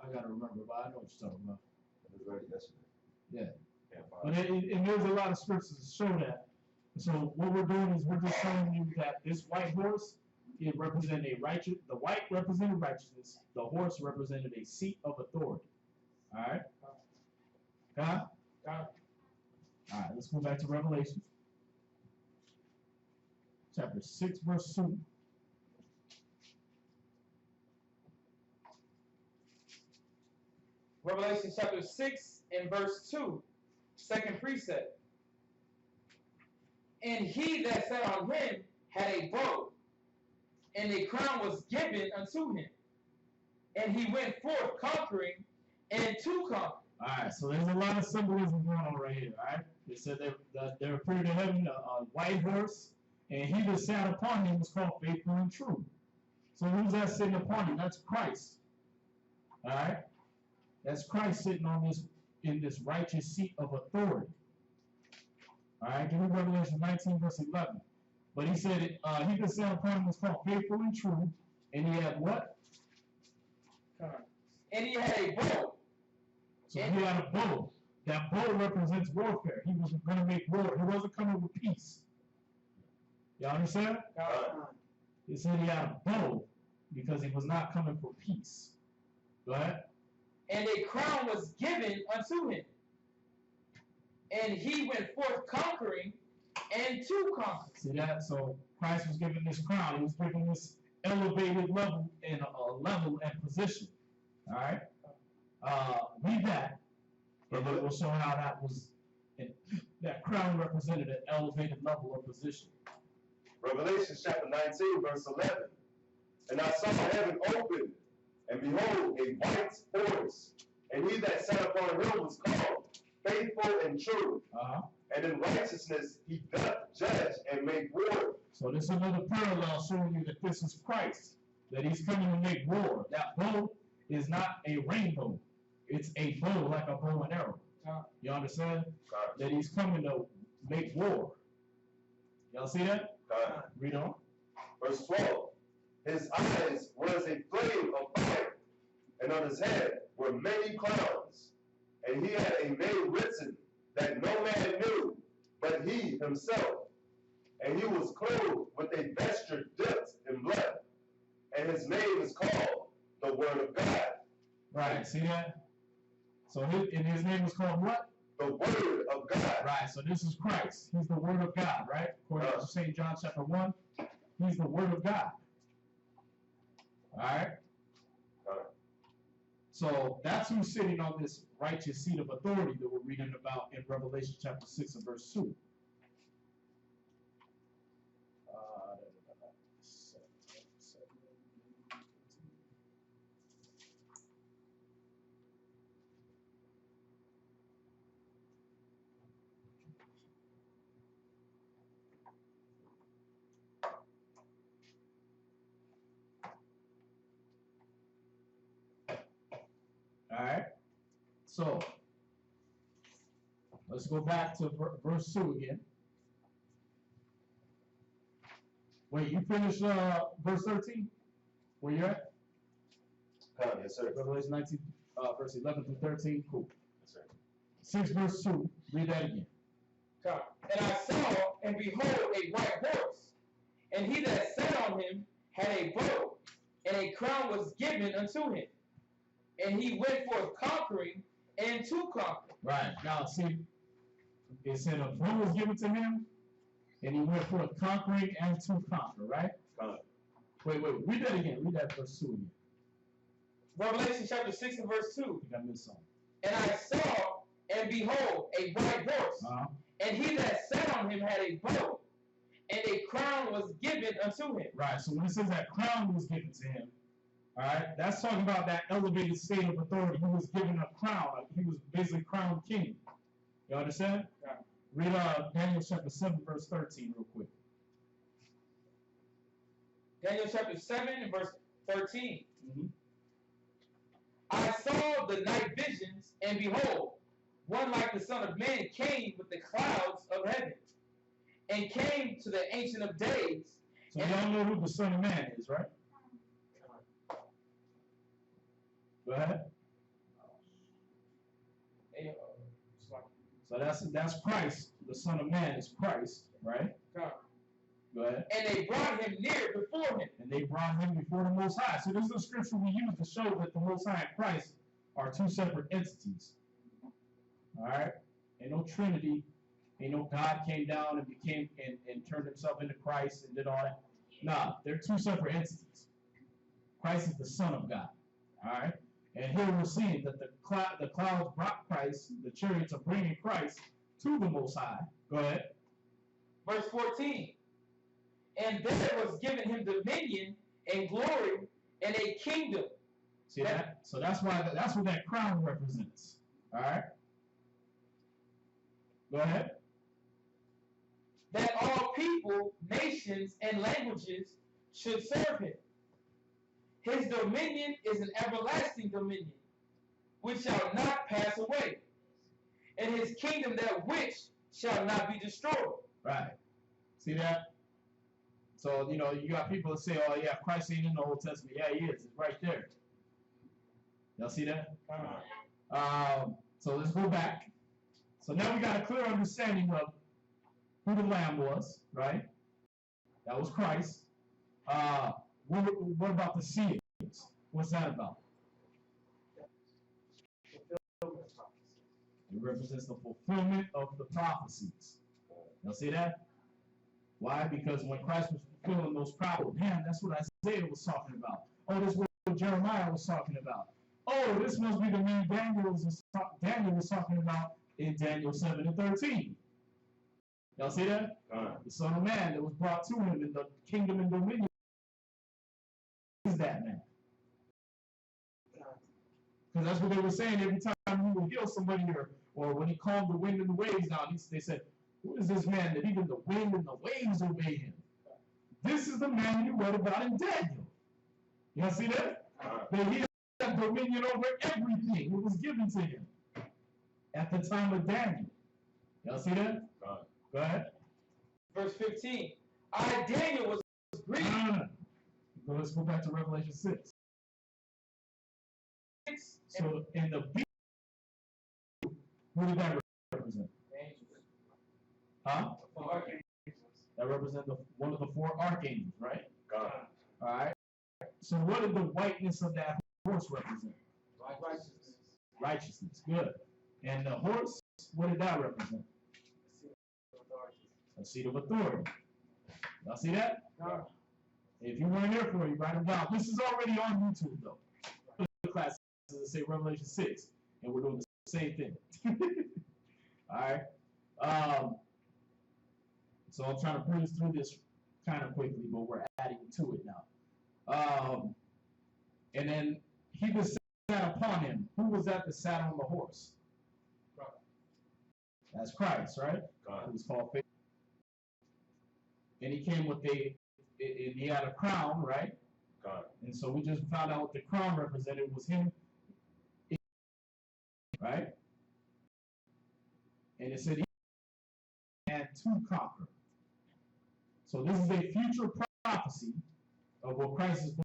I gotta remember, but I know what you're talking about. It was ready yesterday. Yeah. Yeah. But and there's a lot of scriptures to show that. So what we're doing is we're just showing you that this white horse, it represented the white represented righteousness, the horse represented a seat of authority. All right? Got it? Got it. All right, let's go back to Revelation. Chapter 6, verse 2. Revelation chapter 6 and verse 2, second precept. And he that sat on him had a bow, and a crown was given unto him. And he went forth conquering and to conquer. All right, so there's a lot of symbolism going on right here, all right? It said there appeared to heaven a white horse, and he that sat upon him was called Faithful and True. So who's that sitting upon him? That's Christ. All right? That's Christ sitting in this righteous seat of authority. All right, give me Revelation 19, verse 11. But he said, he that sat upon him was called Faithful and True, and he had what? And he had a bow. So he had a bow. That bow represents warfare. He was going to make war. He wasn't coming with peace. Y'all understand? He said he had a bow because he was not coming for peace. Go ahead. And a crown was given unto him. And he went forth conquering and to conquer. See that? So Christ was given this crown. He was given this elevated level and and position. All right? Read that, and then we'll show how that crown represented an elevated level of position. Revelation chapter 19, verse 11. And I saw heaven open, and behold, a white horse, and he that sat upon him was called Faithful and True. And in righteousness he doth judge and make war. So this is another parallel showing you that this is Christ, that he's coming to make war. That bow is not a rainbow. It's a bow, like a bow and arrow. You understand? That he's coming to make war. Y'all see that? Read on. Verse 12. His eyes were as a flame of fire, and on his head were many crowns. And he had a name written that no man knew, but he himself. And he was clothed with a vesture dipped in blood. And his name is called the Word of God. Right, see that? So his name is called what? The Word of God. Right, so this is Christ. He's the Word of God, right? According to St. John chapter 1, he's the Word of God. All right? So that's who's sitting on this righteous seat of authority that we're reading about in Revelation chapter 6 and verse 2. All right, so let's go back to verse 2 again. Wait, you finished verse 13? Where you at? Yes, sir. Revelation 19, verse 11 through 13. Cool. Yes, sir. 6 verse 2. Read that again. And I saw, and behold, a white horse, and he that sat on him had a bow, and a crown was given unto him. And he went forth conquering and to conquer. Right. Now, see, it said a bow was given to him, and he went forth conquering and to conquer, right? Wait, read that again. Read that verse 2 again. Revelation chapter 6 and verse 2. I think I missed something. And I saw, and behold, a white horse, and he that sat on him had a bow, and a crown was given unto him. Right, so when it says that crown was given to him, all right, that's talking about that elevated state of authority. He was given a crown. Like he was basically crowned king. You understand? Yeah. Read Daniel chapter 7, verse 13 real quick. Daniel chapter 7 and verse 13. Mm-hmm. I saw the night visions, and behold, one like the Son of Man came with the clouds of heaven, and came to the Ancient of Days. So y'all know who the Son of Man is, right? Go ahead. So that's Christ. The Son of Man is Christ, right? Go ahead. And they brought him near before him. And they brought him before the Most High. So this is the scripture we use to show that the Most High and Christ are two separate entities. All right? Ain't no Trinity. Ain't no God came down and became and turned himself into Christ and did all that. Nah, they're two separate entities. Christ is the Son of God. All right? And here we're seeing that the clouds brought Christ, the chariots are bringing Christ to the Most High. Go ahead. Verse 14. And there was given him dominion and glory and a kingdom. See that? So that's what that crown represents. All right? Go ahead. That all people, nations, and languages should serve him. His dominion is an everlasting dominion, which shall not pass away, and his kingdom that which shall not be destroyed. Right. See that? So, you know, you got people that say, oh, yeah, Christ ain't in the Old Testament. Yeah, he is. It's right there. Y'all see that? So let's go back. So now we got a clear understanding of who the Lamb was, right? That was Christ. What about the seals? What's that about? It represents the fulfillment of the prophecies. Y'all see that? Why? Because when Christ was fulfilling those prophecies, man, that's what Isaiah was talking about. Oh, this is what Jeremiah was talking about. Oh, this must be the man Daniel was talking about in Daniel 7 and 13. Y'all see that? The Son of Man that was brought to him in the kingdom and dominion is that man. Because that's what they were saying every time he would heal somebody or when he calmed the wind and the waves down, they said, who is this man that even the wind and the waves obey him? This is the man you read about in Daniel. Y'all see that? That he had dominion over everything that was given to him at the time of Daniel. Y'all see that? Go ahead. Verse 15. I, Daniel, was grieved. No. Let's go back to Revelation 6. So in the beast, what did that represent? Huh? That represents one of the four archangels, right? God. All right. So what did the whiteness of that horse represent? Righteousness. Righteousness. Good. And the horse, what did that represent? A seat of authority. Y'all see that? God. If you weren't here for it, you write them down. This is already on YouTube, though. The classes that say Revelation 6, and we're doing the same thing. All right. So I'm trying to breeze through this kind of quickly, but we're adding to it now. And then he was sat upon him. Who was that sat on the horse? That's Christ, right? God. Who was called faith. And he came with he had a crown, right? God. And so we just found out what the crown represented was him, right? And it said he had to conquer. So this is a future prophecy of what Christ is going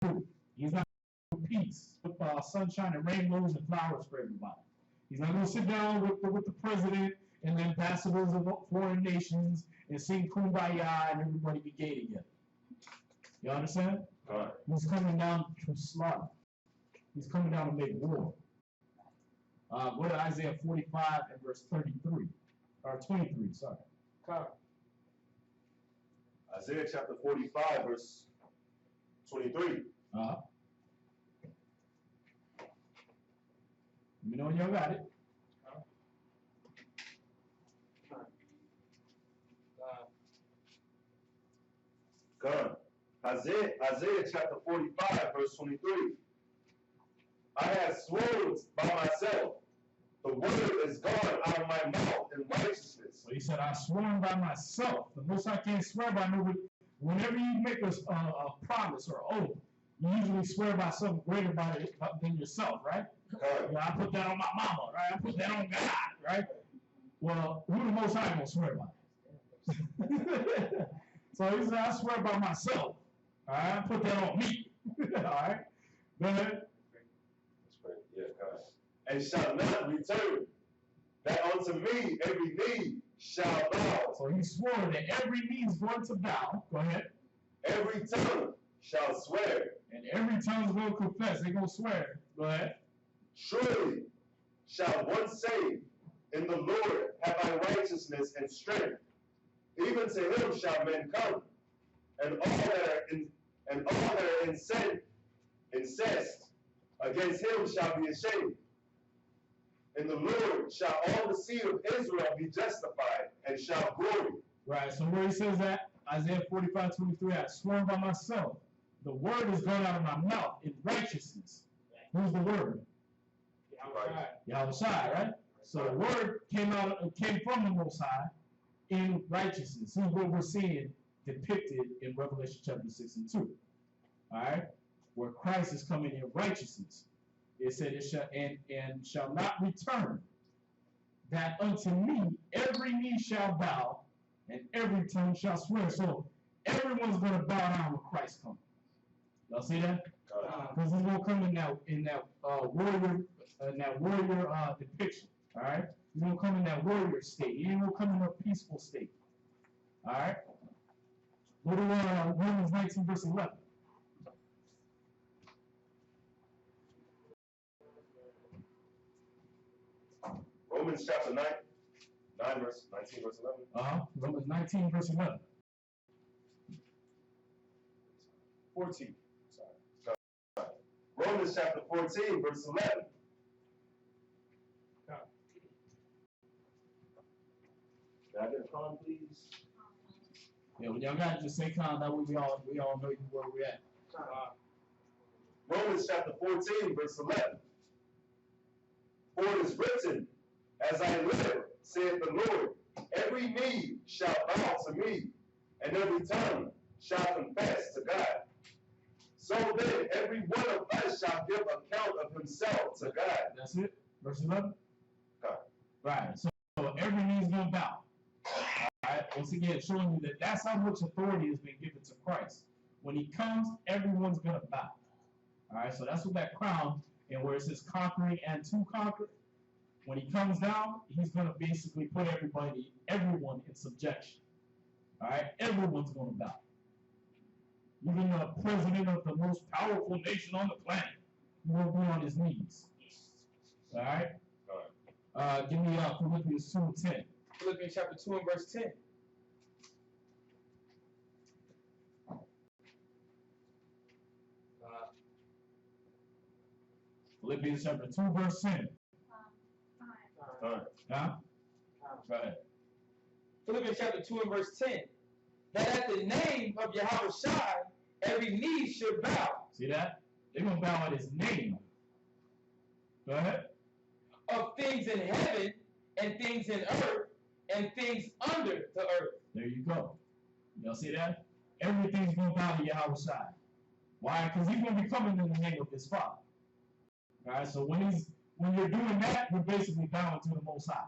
to do. He's not going to peace, with sunshine and rainbows and flowers for everybody. He's not going to sit down with the president and the ambassadors of foreign nations and sing Kumbaya and everybody be gay together. You understand? God. He's coming down to slaughter. He's coming down to make war. Go to Isaiah 45 and verse 33. Or 23, sorry. God. Isaiah chapter 45, verse 23. Let me know when y'all got it. God. Isaiah chapter 45, verse 23. I have sworn by myself, the word is gone out of my mouth in righteousness. So he said, I sworn by myself. The Most High can't swear by nobody. whenever you make a promise or oath, you usually swear by something greater than yourself, right? Yeah, I put that on my mama, right? I put that on God, right? Well, who the Most High gonna swear by? So he said, I swear by myself. All right, I put that on me. All right, go ahead. That's great. Yeah, God. And shall not return, that unto me every knee shall bow. So he swore that every knee is going to bow. Go ahead. Every tongue shall swear. And every tongue is going to confess. They're going to swear. Go ahead. Surely shall one say, in the Lord have I righteousness and strength. Even to him shall men come, and all that are incensed against him shall be ashamed. In the Lord shall all the seed of Israel be justified and shall glory. Right, so where he says that, Isaiah 45:23, I sworn by myself, the word is gone out of my mouth in righteousness. Who's the word? Yahushua, right? So the word came from the Most High in righteousness. This is what we're seeing depicted in Revelation chapter 6 and 2. All right, where Christ is coming in righteousness. It said, it shall and shall not return, that unto me every knee shall bow, and every tongue shall swear. So everyone's going to bow down when Christ comes. Y'all see that? Because he's going to come in that warrior depiction. All right, he's going to come in that warrior state. He ain't going to come in a peaceful state. All right. Go to Romans 19 verse 11. Romans chapter 19 verse 11. Romans 19 verse 11. 14. Sorry. Romans chapter 14 verse 11. Can I get a column, please? Yeah, when y'all got it, just say calm. That way we all know where we're at. Romans chapter 14 verse 11. For it is written, as I live, saith the Lord, every knee shall bow to me, and every tongue shall confess to God. So then every one of us shall give account of himself to God. That's it? Verse 11? God. Right. So every knee is going to bow. All right. Once again, showing you that that's how much authority has been given to Christ. When he comes, everyone's going to bow. All right. So that's what that crown, and where it says conquering and to conquer, when he comes down, he's going to basically put everyone in subjection. All right. Everyone's going to bow. Even the president of the most powerful nation on the planet, he will be on his knees. All right. Give me Philippians 2:10. Philippians chapter 2 and verse 10. Philippians chapter 2 verse 10. Huh? Go ahead. Philippians chapter 2 and verse 10. That at the name of Yahushua, every knee should bow. See that? They're going to bow at his name. Go ahead. Of things in heaven and things in earth and things under the earth. There you go. Y'all see that? Everything's going to bow to Yahushua. Why? Because he's going to be coming in the name of his Father. All right, so when you're doing that, you're basically bowing to the Most High.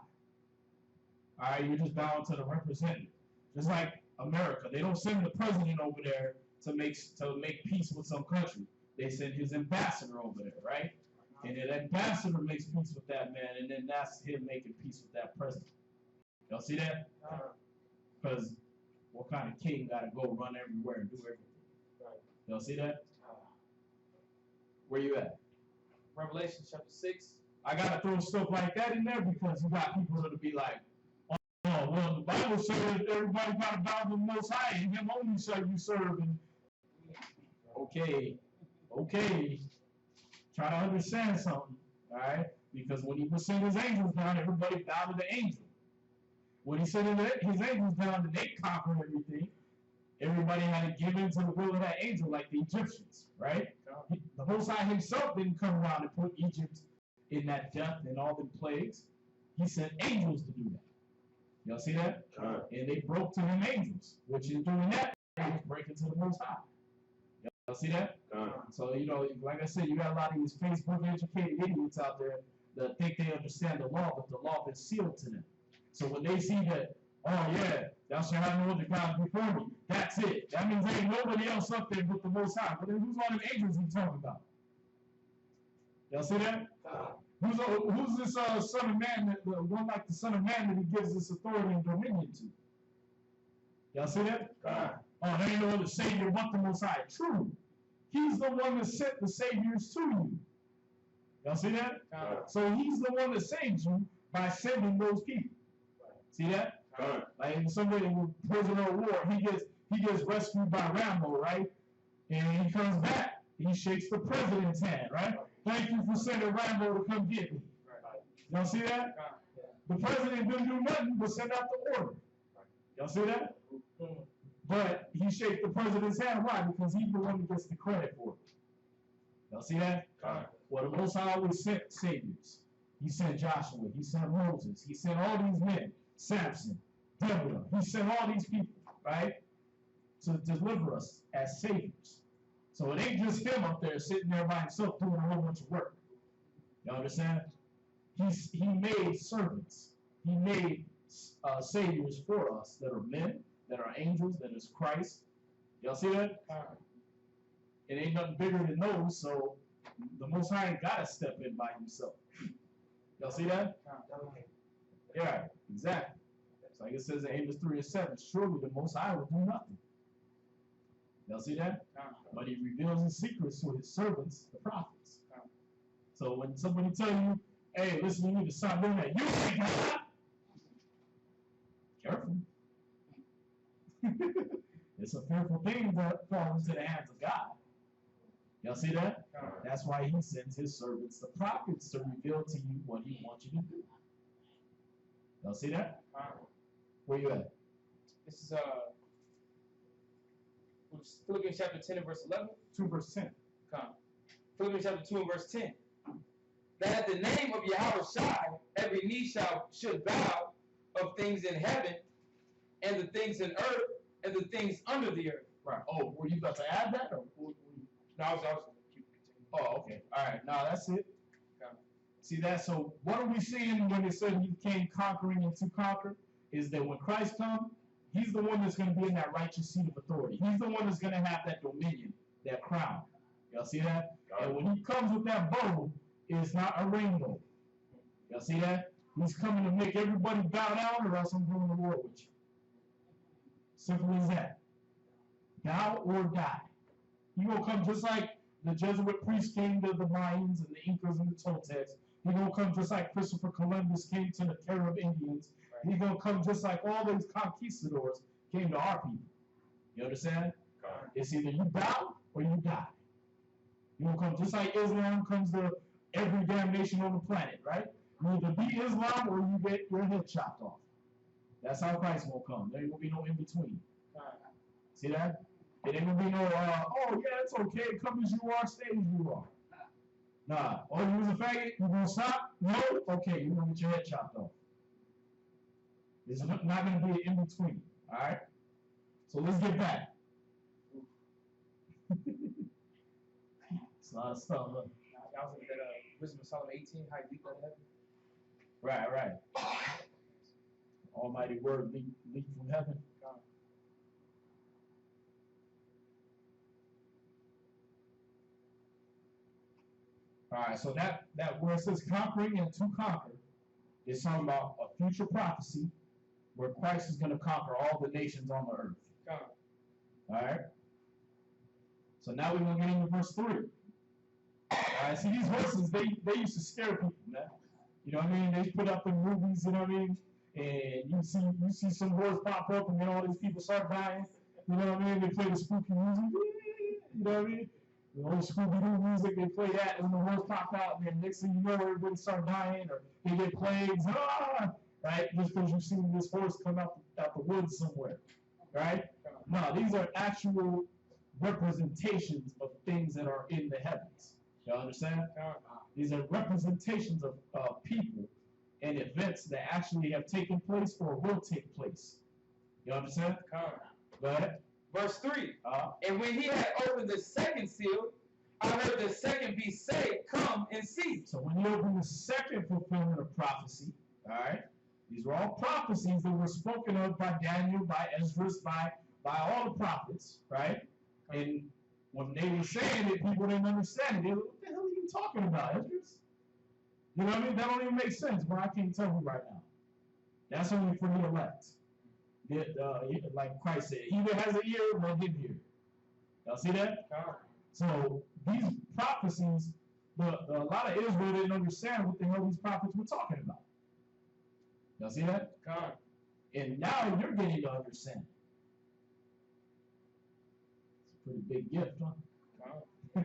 All right, you're just bowing to the representative. Just like America, they don't send the president over there to make peace with some country. They send his ambassador over there, right? And then that ambassador makes peace with that man, and then that's him making peace with that president. Y'all see that? Because what kind of king got to go run everywhere and do everything? Y'all see that? Where you at? Revelation chapter 6. I got to throw stuff like that in there because you got people that'll be like, oh, well, the Bible says everybody got to bow to the Most High, and him only shall you serve. And okay. Try to understand something, all right? Because when he was sending his angels down, everybody bowed to the angel. When he sent his angels down and they conquered everything, everybody had to give in to the will of that angel, like the Egyptians, right? The Most High himself didn't come around and put Egypt in that death and all the plagues. He sent angels to do that. Y'all see that? And they broke to them angels, which is doing that. break into the Most High. Y'all see that? So, you know, like I said, you got a lot of these Facebook educated idiots out there that think they understand the law, but the law is sealed to them. So when they see that, oh yeah, thou shalt have no other gods before me, that's it. That means there ain't nobody else up there but the Most High. But then who's all the angels he talking about? Y'all see that? Who's this Son of Man, the one like the Son of Man that he gives this authority and dominion to? Y'all see that? Oh, there ain't no other Savior but the Most High. True. He's the one that sent the Saviors to you. Y'all see that? So he's the one that saves you by sending those people. See that? Like somebody in prisoner of war, he gets rescued by Rambo, right? And he comes back. He shakes the president's hand, right? Thank you for sending Rambo to come get me. Y'all see that? The president didn't do nothing but send out the order. Y'all see that? But he shakes the president's hand. Why? Because he's the one that gets the credit for it. Y'all see that? Well, the Most High always sent saviors. He sent Joshua. He sent Moses. He sent all these men. Samson, Deborah. He sent all these people, right? To deliver us as saviors. So it ain't just him up there sitting there by himself doing a whole bunch of work. You understand? He made servants. He made saviors for us that are men, that are angels, that is Christ. Y'all see that? It ain't nothing bigger than those, so the Most High ain't got to step in by himself. Y'all see that? Yeah, exactly. So like it says in Amos 3:7, surely the Most High will do nothing. Y'all see that? But he reveals his secrets to his servants, the prophets. So when somebody tell you, hey, listen, you need to stop doing that, you ain't God. Careful. It's a fearful thing that falls into the hands of God. Y'all see that? That's why he sends his servants, the prophets, to reveal to you what he wants you to do. Y'all see that? Where you at? This is Philippians chapter 10 and verse 11. 2 verse 10. Philippians chapter 2 and verse 10. That at the name of Yahweh Shai, every knee should bow, of things in heaven, and the things in earth, and the things under the earth. Right. Oh, were you about to add that? Or no, I was keep continuing. Oh, okay. All right. Now that's it. See that? So what are we seeing when it said he came conquering and to conquer? Is that when Christ comes, he's the one that's going to be in that righteous seat of authority. He's the one that's going to have that dominion, that crown. Y'all see that? And when he comes with that bow, it's not a rainbow. Y'all see that? He's coming to make everybody bow down, or else I'm going to war with you. Simple as that. Bow or die. He will come just like the Jesuit priests came to the Mayans and the Incas and the Toltecs. He's going to come just like Christopher Columbus came to the Carib Indians. He's going to come just like all those conquistadors came to our people. You understand? It's either you bow or you die. You're going to come just like Islam comes to every damn nation on the planet, right? You either be Islam or you get your head chopped off. That's how Christ will come. There ain't going to be no in between. See that? It ain't going to be no, oh yeah, it's okay. Come as you are, stay as you are. Nah. Oh, you was a faggot? You going to stop? No? Okay, you're going to get your head chopped off. There's not going to be an in between. All right? So let's get back. It's a lot of stuff. Look. I was looking at Wisdom of Solomon 18, how you leap out of heaven. Right. Almighty word leap from heaven. All right, so that where it says conquering and to conquer is talking about a future prophecy where Christ is going to conquer all the nations on the earth. All right. So now we're going to get into verse 3. All right, see these horses, they used to scare people, man. You know what I mean? They put up in movies, you know what I mean? And you see some horse pop up and then all these people start dying. You know what I mean? They play the spooky music. You know what I mean? The old Scooby-Doo music, they play that and the horse pop out, and then next thing you know, everybody start dying or they get plagues. Right? Just because you've seen this horse come out the woods somewhere. Right? No, these are actual representations of things that are in the heavens. Y'all understand? These are representations of people and events that actually have taken place or will take place. You understand? Go ahead. Verse 3. Uh, And when he had opened the second seal, I heard the second beast say, Come and see. So when you open the second fulfillment of prophecy, all right, these were all prophecies that were spoken of by Daniel, by Ezra, by all the prophets, right? And when they were saying it, people didn't understand it. They were, what the hell are you talking about, Ezra? You know what I mean? That don't even make sense, but I can't tell you right now. That's only for the elect. Like Christ said, he that has an ear, let him hear. Y'all see that? So these prophecies, a lot of Israel didn't understand what the hell these prophets were talking about. Y'all see that? And now you're getting to understand. It's a pretty big gift, huh?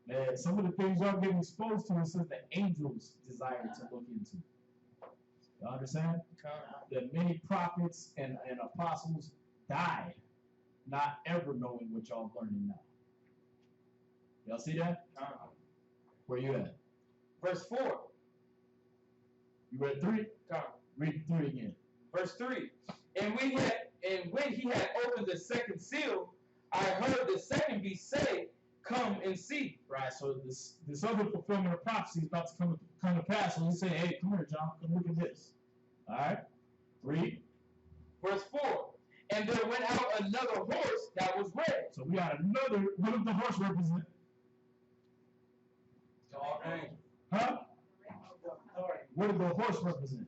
Man, some of the things y'all getting exposed to, it says the angels desire to look into. Y'all understand? That many prophets and apostles died not ever knowing what y'all learning now. Y'all see that? Where you at? Verse 4. You read 3? Read 3 again. Verse 3. And when he had opened the second seal, I heard the second beast say, Come and see. Right, so this other fulfillment of prophecy is about to come to pass. So he say, hey, come here, John, come look at this. All right, read. Verse 4. And there went out another horse that was red. So we got another, what does the horse represent? Huh? What did the horse represent?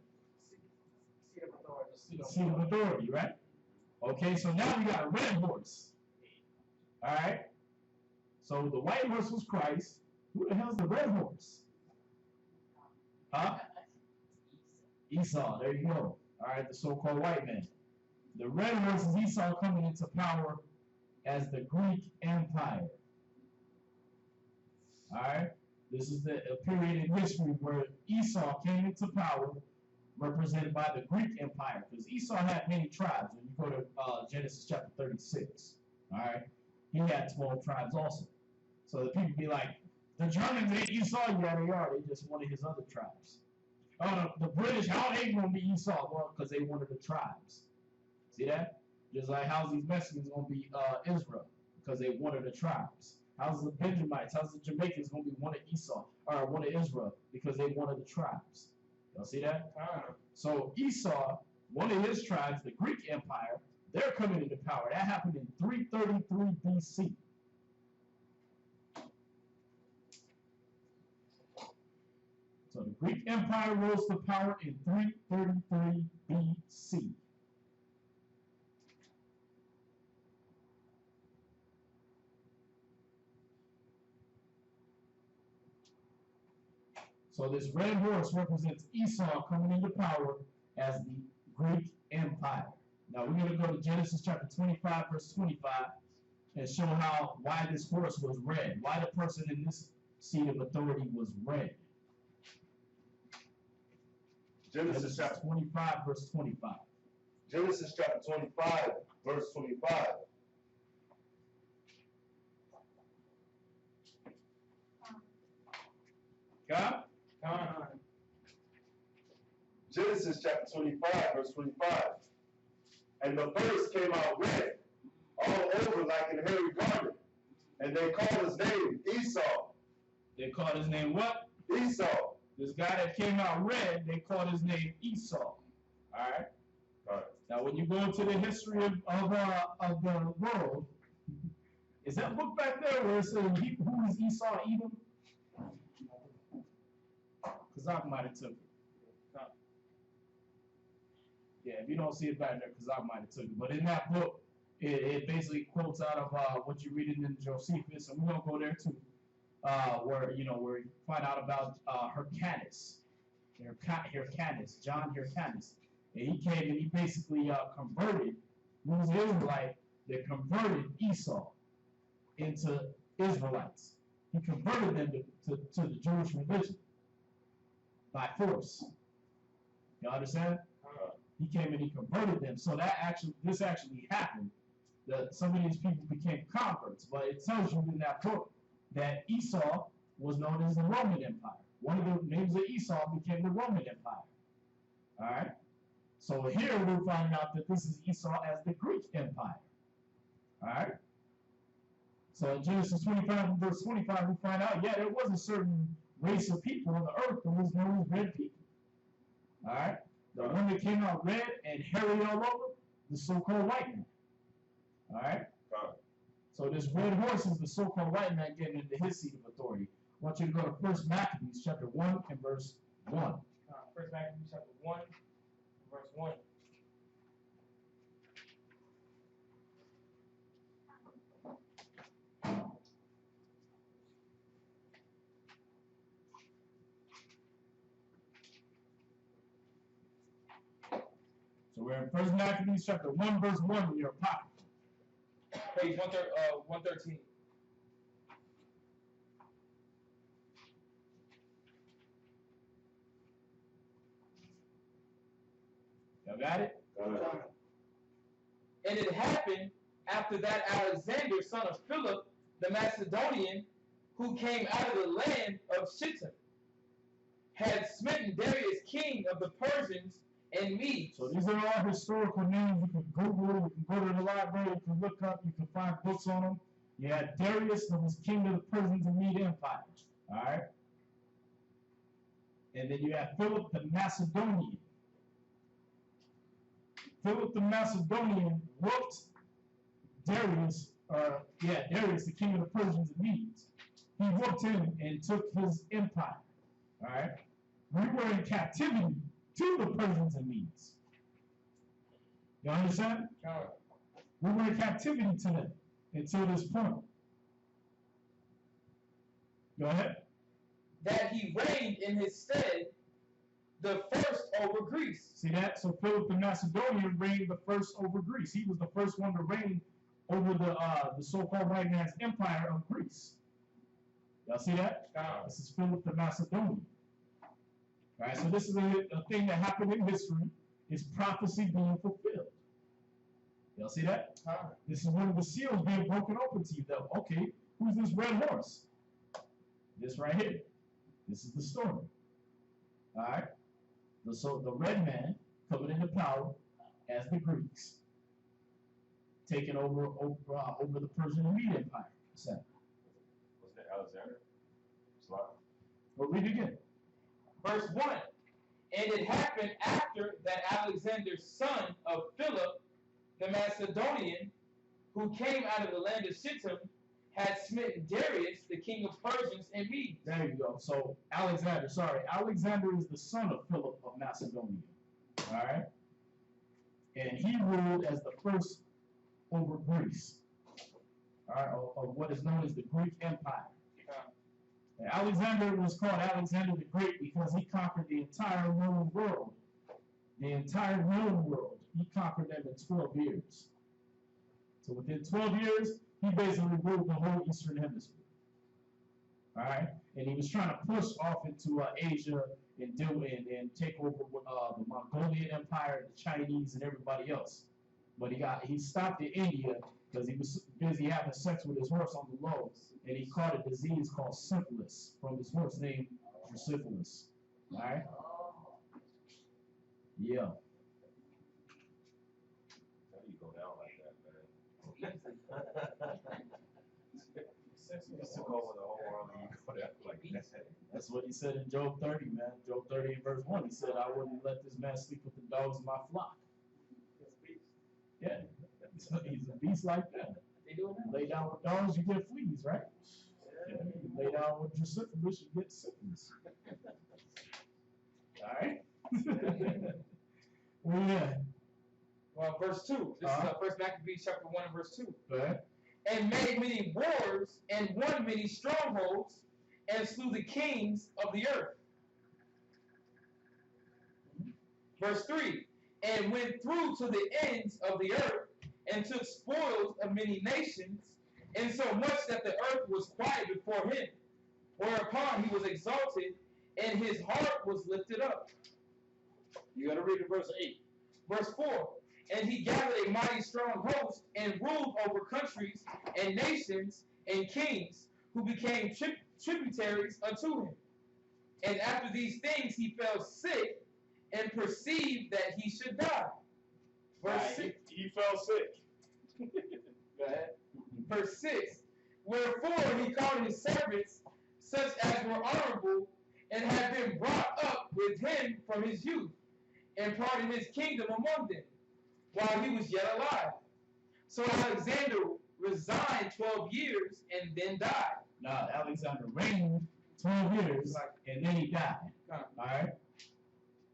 Seat of authority, right? Okay, so now we got a red horse. All right. So the white horse was Christ. Who the hell is the red horse? Huh? Esau. There you go. All right, the so-called white man. The red horse is Esau coming into power as the Greek Empire. All right. This is a period in history where Esau came into power, represented by the Greek Empire, because Esau had many tribes. When you go to Genesis chapter 36, all right, he had 12 tribes also. So the people be like, the Germans ain't Esau, yeah, they are. They just wanted his other tribes. Oh, the British, how they gonna be Esau? Well, because they wanted the tribes. See that? Just like how's these Mexicans gonna be Israel? Because they wanted the tribes. How's the Benjamites? How's the Jamaicans gonna be one of Esau or one of Israel? Because they wanted the tribes. Y'all see that? So Esau, one of his tribes, the Greek Empire, they're coming into power. That happened in 333 BC. So the Greek Empire rose to power in 333 BC. So this red horse represents Esau coming into power as the Greek Empire. Now we're going to go to Genesis chapter 25, verse 25, and show why this horse was red, why the person in this seat of authority was red. Genesis chapter 25, verse 25. Genesis chapter 25, verse 25. God? Genesis chapter 25, verse 25. And the first came out red, all over like an hairy garment. And they called his name Esau. They called his name what? Esau. This guy that came out red, they called his name Esau. All right? All right. Now, when you go into the history of the world, is that book back there where it says, who is Esau, Edom? Kazak might have took it. Yeah, if you don't see it back there, Kazak might have took it. But in that book, it basically quotes out of what you're reading in Josephus, and we're gonna go there too, where you find out about Hyrcanus, John Hyrcanus, and he came and he basically converted. He was an Israelite that converted Esau into Israelites. He converted them to the Jewish religion by force. You understand? He came and he converted them. So this actually happened. That some of these people became converts. But it tells you in that book that Esau was known as the Roman Empire. One of the names of Esau became the Roman Empire. All right. So here we're finding out that this is Esau as the Greek Empire. All right. So in Genesis 25 and verse 25, we find out, yeah, there was a certain race of people on the earth that was known as red people. All right. The one that came out red and hairy all over, the so-called white man. All right. So this red horse is the so-called white man getting into his seat of authority. I want you to go to 1 Maccabees chapter 1 and verse 1. 1 Maccabees chapter 1, verse 1. So we're in 1 Maccabees chapter 1 verse 1 in your pocket. Page 113. Y'all got it? And it happened after that Alexander, son of Philip, the Macedonian, who came out of the land of Shittim, had smitten Darius, king of the Persians and Medes. So these are all historical names. You can Google, you can go to the library, you can look up, you can find books on them. You had Darius, that was king of the Persians and Mede empires. All right? And then you have Philip the Macedonian. Philip the Macedonian whooped Darius, Darius, the king of the Persians and Medes. He whooped him and took his empire. All right? We were in captivity to the Persians and Medes. You understand? We were in captivity to them until this point. Go ahead. That he reigned in his stead the first over Greece. See that? So Philip the Macedonian reigned the first over Greece. He was the first one to reign over the so-called white man's empire of Greece. Y'all see that? This is Philip the Macedonian. All right, so this is a thing that happened in history. It's prophecy being fulfilled. Y'all see that? This is one of the seals being broken open to you. Though, okay, who's this red horse? This right here. This is the story. All right. So the red man coming into power as the Greeks, taking over the Persian and Mede Empire. Was that Alexander? But read again. Verse 1. And it happened after that Alexander, son of Philip the Macedonian, who came out of the land of Shittim, had smitten Darius, the king of Persians and Medes. There you go. So Alexander is the son of Philip of Macedonia. All right? And he ruled as the first over Greece. All right, of what is known as the Greek Empire. And Alexander was called Alexander the Great because he conquered the entire known world. The entire known world. He conquered them in 12 years. So within 12 years, he basically ruled the whole Eastern Hemisphere. All right? And he was trying to push off into Asia and take over the Mongolian Empire, the Chinese, and everybody else. But he stopped in India because he was busy having sex with his horse on the low, and he caught a disease called syphilis from his horse named Drusilla. All right? Yeah. How do you go down like that, man? You used to go over the whole world and you go down like that. That's what he said in Job 30, man. Job 30 and verse 1. He said, I wouldn't let this man sleep with the dogs in my flock. Yeah. He's a beast like that. They doing that? Lay down with dogs, you get fleas, right? Yeah. You lay down with your syphilis, you get syphilis. All right? Well, yeah. Well, verse 2. This is 1 Maccabees chapter 1 and verse 2. Go ahead. And made many wars, and won many strongholds, and slew the kings of the earth. Verse 3. And went through to the ends of the earth, and took spoils of many nations, insomuch that the earth was quiet before him. Whereupon he was exalted, and his heart was lifted up. You got to read it verse 8. Verse 4. And he gathered a mighty strong host, and ruled over countries, and nations, and kings, who became tributaries unto him. And after these things he fell sick, and perceived that he should die. Verse Right, 6. he fell sick. Go ahead. Verse 6. Wherefore he called his servants, such as were honorable, and had been brought up with him from his youth, and parted his kingdom among them, while he was yet alive. So Alexander resigned 12 years and then died. Now, Alexander reigned 12 years, and then he died. All right?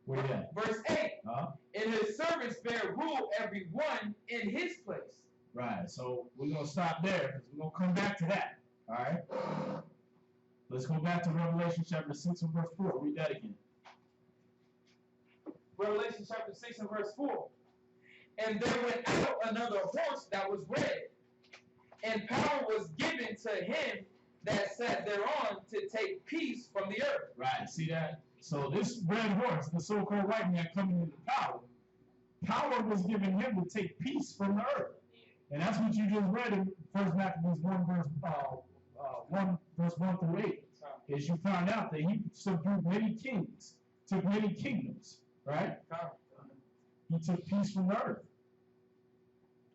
Where you at? Verse 8. Huh? And his servants bare rule every one in his place. Right, so we're going to stop there, because we're going to come back to that. All right? Let's go back to Revelation chapter 6 and verse 4. Read that again. Revelation chapter 6 and verse 4. And there went out another horse that was red, and power was given to him that sat thereon to take peace from the earth. Right, see that? So this red horse, the so-called white man coming into power, power was given him to take peace from the earth. And that's what you just read in 1 Maccabees 1 verse 1 through 8. Is you found out that he subdued many kings, took many kingdoms, right? He took peace from the earth.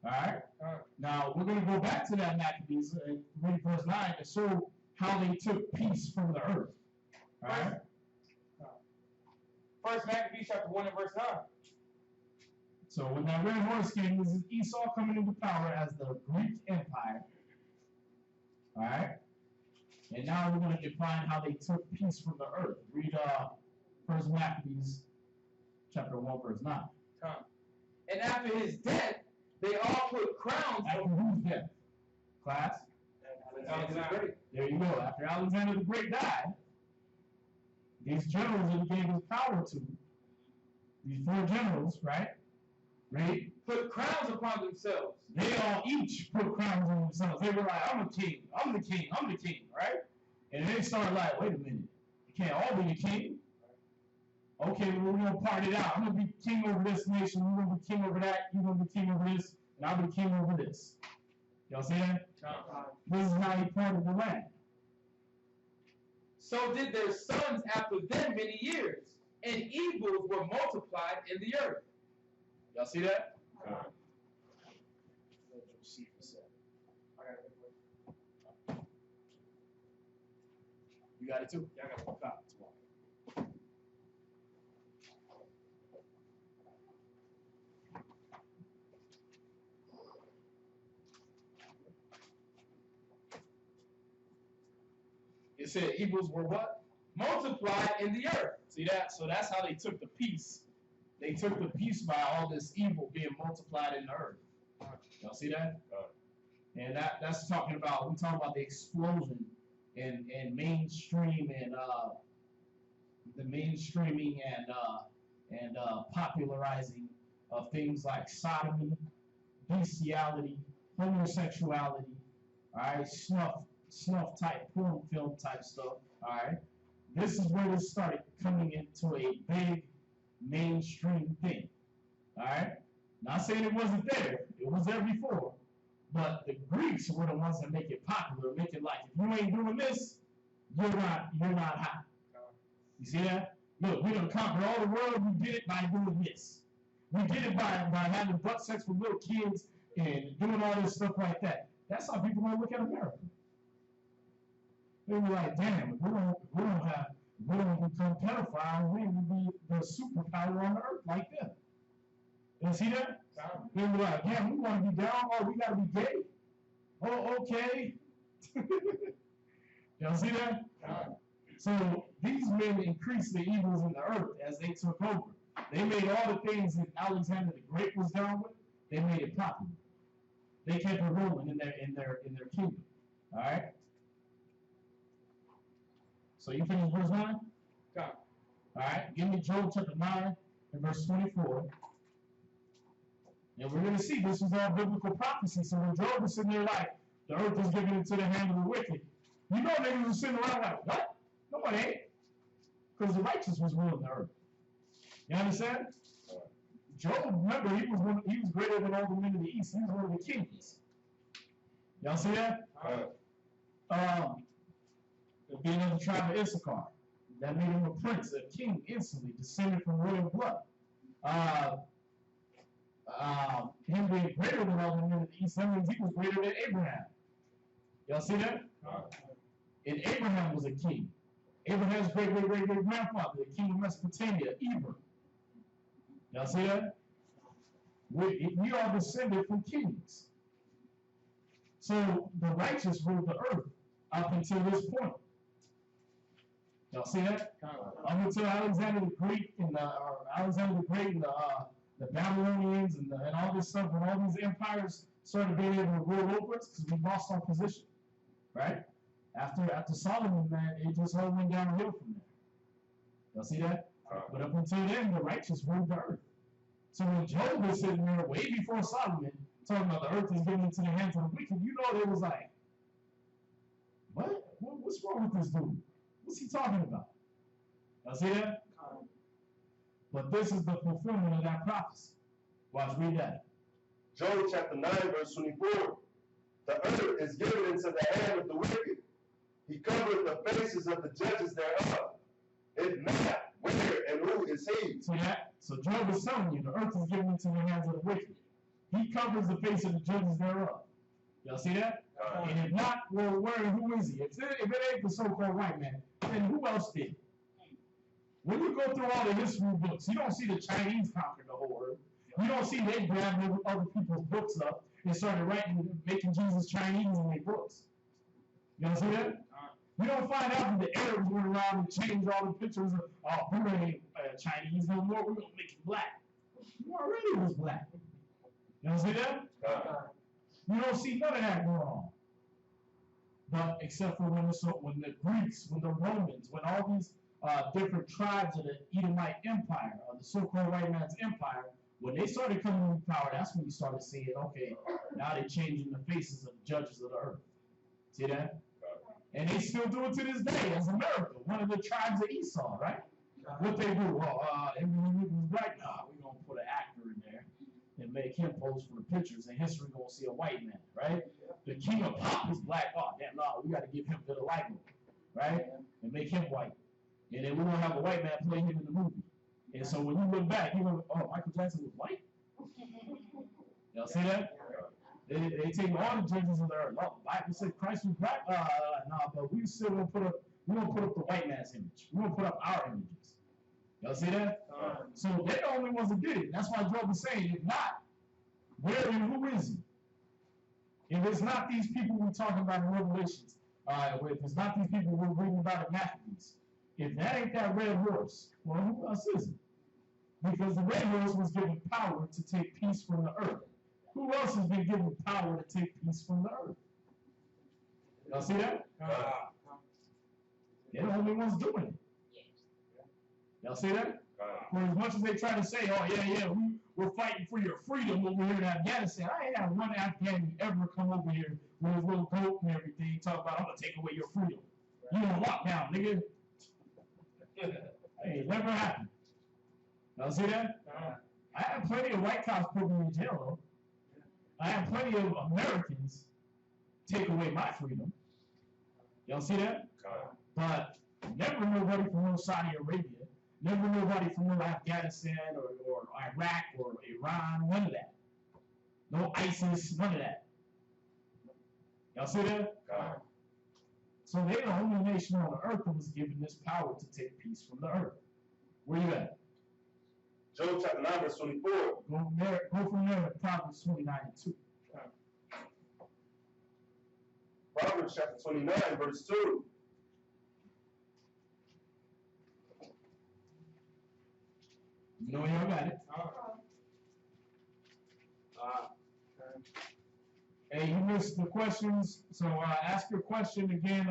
All right? Now, we're going to go back to that Maccabees and read verse 9 to show how they took peace from the earth. All right? First Maccabees chapter 1 and verse 9. So when that red horse came, this is Esau coming into power as the Greek Empire. All right? And now we're going to define how they took peace from the earth. Read First Maccabees chapter 1 verse 9. And after his death, they all put crowns. After whose death? Class? Alexander the Great. There you go. After Alexander the Great died, these generals that he gave his power to, these 4 generals, right? Right? Put crowns upon themselves. They all each put crowns on themselves. They were like, I'm a king, I'm the king, I'm the king, right? And they started like, wait a minute, you can't all be the king. Okay, well, we're gonna part it out. I'm gonna be king over this nation, you're gonna be king over that, you're gonna be king over this, and I'll be king over this. Y'all see that? This is how he parted the land. So did their sons after them many years, and evils were multiplied in the earth. Y'all see that? You got it too? Yeah, I got one copy. It said evils were what? Multiplied in the earth. See that? So that's how they took the peace. They took the peace by all this evil being multiplied in the earth. Y'all see that? And that's talking about, we talking about the explosion in mainstream and the mainstreaming and popularizing of things like sodomy, bestiality, homosexuality, all right, snuff type, porn film type stuff, all right. This is where this started coming into a big mainstream thing, all right. Not saying it wasn't there, it was there before, but the Greeks were the ones that make it popular, make it like, if you ain't doing this, you're not hot. You see that? Look, we done conquered all the world, we did it by doing this. We did it by having butt sex with little kids and doing all this stuff like that. That's how people gonna look at America. They were like, damn, we don't become pedophiles, we will be the superpower on the earth like them. You see that? They were like, yeah, we want to be down, oh, we gotta be gay. Oh, okay. Y'all see that? So these men increased the evils in the earth as they took over. They made all the things that Alexander the Great was down with, they made it popular. They kept it rolling in their kingdom. All right? So you finish verse 9? All right, give me Job chapter 9 and verse 24. And we're going to see this is all biblical prophecy. So when Job was sitting there like, the earth is given into the hand of the wicked, you know niggas was sitting around like, what? No, it ain't. Because the righteous was ruling the earth. You understand? Job, remember, he was greater than all the men of the east. He was one of the kings. Y'all see that? There'll be another tribe of Issachar. that made him a prince, a king instantly, descended from royal blood. Him being greater than all the men of the east, that means he was greater than Abraham. Y'all see that? And Abraham was a king. Abraham's great-great-great-great-grandfather, the king of Mesopotamia, Eber. Y'all see that? We are descended from kings. So the righteous ruled the earth up until this point. Y'all see that? Up until Alexander the Great and the Babylonians and all this stuff, when all these empires started being able to rule over us, because we lost our position, right? After Solomon, man, it just all went downhill from there. Y'all see that? But up until then, the righteous ruled the earth. So when Job was sitting there way before Solomon, talking about the earth is given into the hands of the wicked, you know they was like, what? What's wrong with this dude? What's he talking about? Y'all see that? But this is the fulfillment of that prophecy. Watch, read that. Job chapter 9, verse 24. The earth is given into the hand of the wicked. He covered the faces of the judges thereof. If not, where and who is he? See that? So Job is telling you, the earth is given into the hands of the wicked. He covers the face of the judges thereof. Y'all see that? And if not, well, where and who is he? If it ain't the so-called white man, then who else did? When you go through all the history books, you don't see the Chinese conquer the whole earth. You don't see they grabbed other people's books up and started writing, making Jesus Chinese in their books. You don't see that? You don't find out that the Arabs went around and changed all the pictures of, oh, Buddha ain't Chinese no more, we're going to make him black. He already was black. You don't see that? You don't see none of that going on. But except for when the Greeks, when the Romans, when all these different tribes of the Edomite Empire, or the so-called white man's empire, when they started coming to power, that's when you started seeing, okay, now they're changing the faces of the judges of the earth. See that? And they still do it to this day as America, one of the tribes of Esau, right? What they do? Well, everyone was black. Nah, we're going to put an actor in there and make him pose for the pictures, and history going to see a white man, right? The king of pop is black. Oh, damn, no, we got to give him to the light one, right? And make him white. And then we're going to have a white man play him in the movie. And so when you look back, you go, oh, Michael Jackson was white? Y'all see that? They take all the judges of the earth. Oh, the Bible said Christ was black. No, but we still gonna put up the white man's image. We're gonna put up our images. Y'all see that? So they're the only ones that did it. That's why Job is saying, if not, where and who is he? If it's not these people we're talking about in Revelations, if it's not these people we're reading about in Maccabees, if that ain't that red horse, well, who else is it? Because the red horse was given power to take peace from the earth. Who else has been given power to take peace from the earth? Y'all see that? They're the only ones doing it. Y'all see that? For as much as they try to say, oh, yeah, we're fighting for your freedom over here in Afghanistan, I ain't had one Afghan ever come over here with his little coat and everything, talk about, I'm going to take away your freedom. You in lockdown, nigga. Hey, it never happened. Y'all see that? I have plenty of white cops put me in jail, though. I have plenty of Americans take away my freedom. Y'all see that? But never nobody from no Saudi Arabia, never nobody from no Afghanistan or Iraq or Iran, none of that. No ISIS, none of that. Y'all see that? So they're the only nation on the earth that was given this power to take peace from the earth. Where you at? Job chapter 9, verse 24. Go from there to Proverbs 29 and 2. Proverbs chapter 29, verse 2. You know y'all got it. Hey, you missed the questions, so ask your question again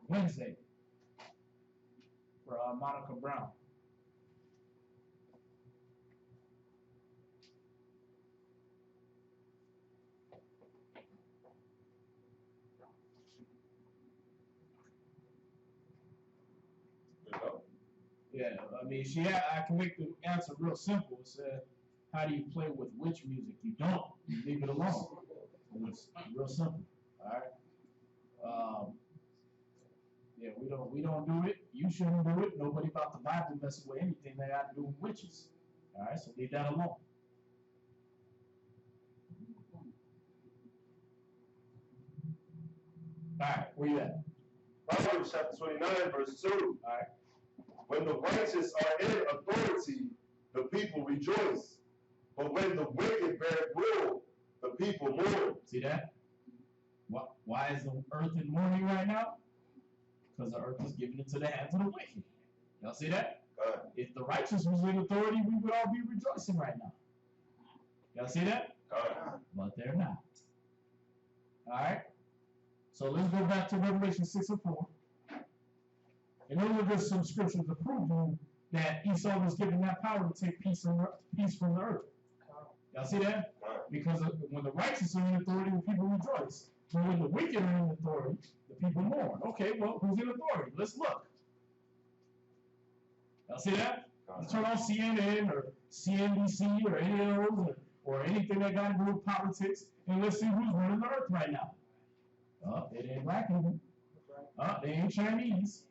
Wednesday for Monica Brown. Yeah, I mean, I can make the answer real simple. It said, how do you play with witch music? You don't. You leave it alone. It's real simple. All right. Yeah, we don't do it. You shouldn't do it. Nobody about the Bible messing with anything that got to do with witches. All right, so leave that alone. All right, where you at? Proverbs chapter 29, verse 2. All right. When the righteous are in authority, the people rejoice. But when the wicked bear rule, the people mourn. See that? Why is the earth in mourning right now? Because the earth is given into the hands of the wicked. Y'all see that? If the righteous was in authority, we would all be rejoicing right now. Y'all see that? But they're not. All right. So let's go back to Revelation 6 and 4. And those are just some scriptures to prove you that Esau was given that power to take peace from the earth. Y'all see that? Because when the righteous are in authority, the people rejoice. But when the wicked are in authority, the people mourn. Okay, well, who's in authority? Let's look. Y'all see that? Let's turn on CNN or CNBC or any of those or anything that got to do with politics, and let's see who's running the earth right now. It ain't black people. They ain't Chinese.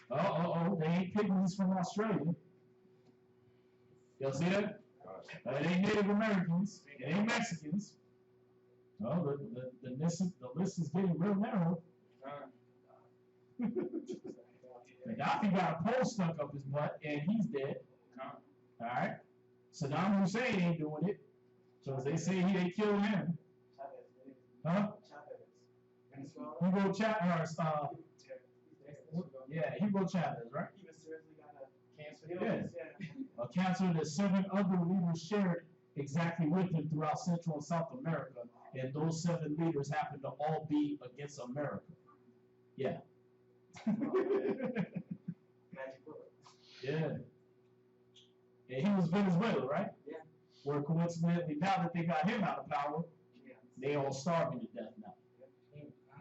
They ain't pygmies from Australia. Y'all see that? It ain't Native Americans. It ain't Mexicans. The list is getting real narrow. Gaddafi got a pole stuck up his butt, and he's dead. All right. Saddam Hussein ain't doing it. So they say they killed him. Huh? Hugo Chavez, Hugo Chavez, right? Even seriously got a cancer illness. A cancer that 7 other leaders shared exactly with him throughout Central and South America, and those 7 leaders happen to all be against America. Yeah. Yeah. And he was Venezuela, right? Yeah. Where coincidentally, now that they got him out of power, they all starving to death now.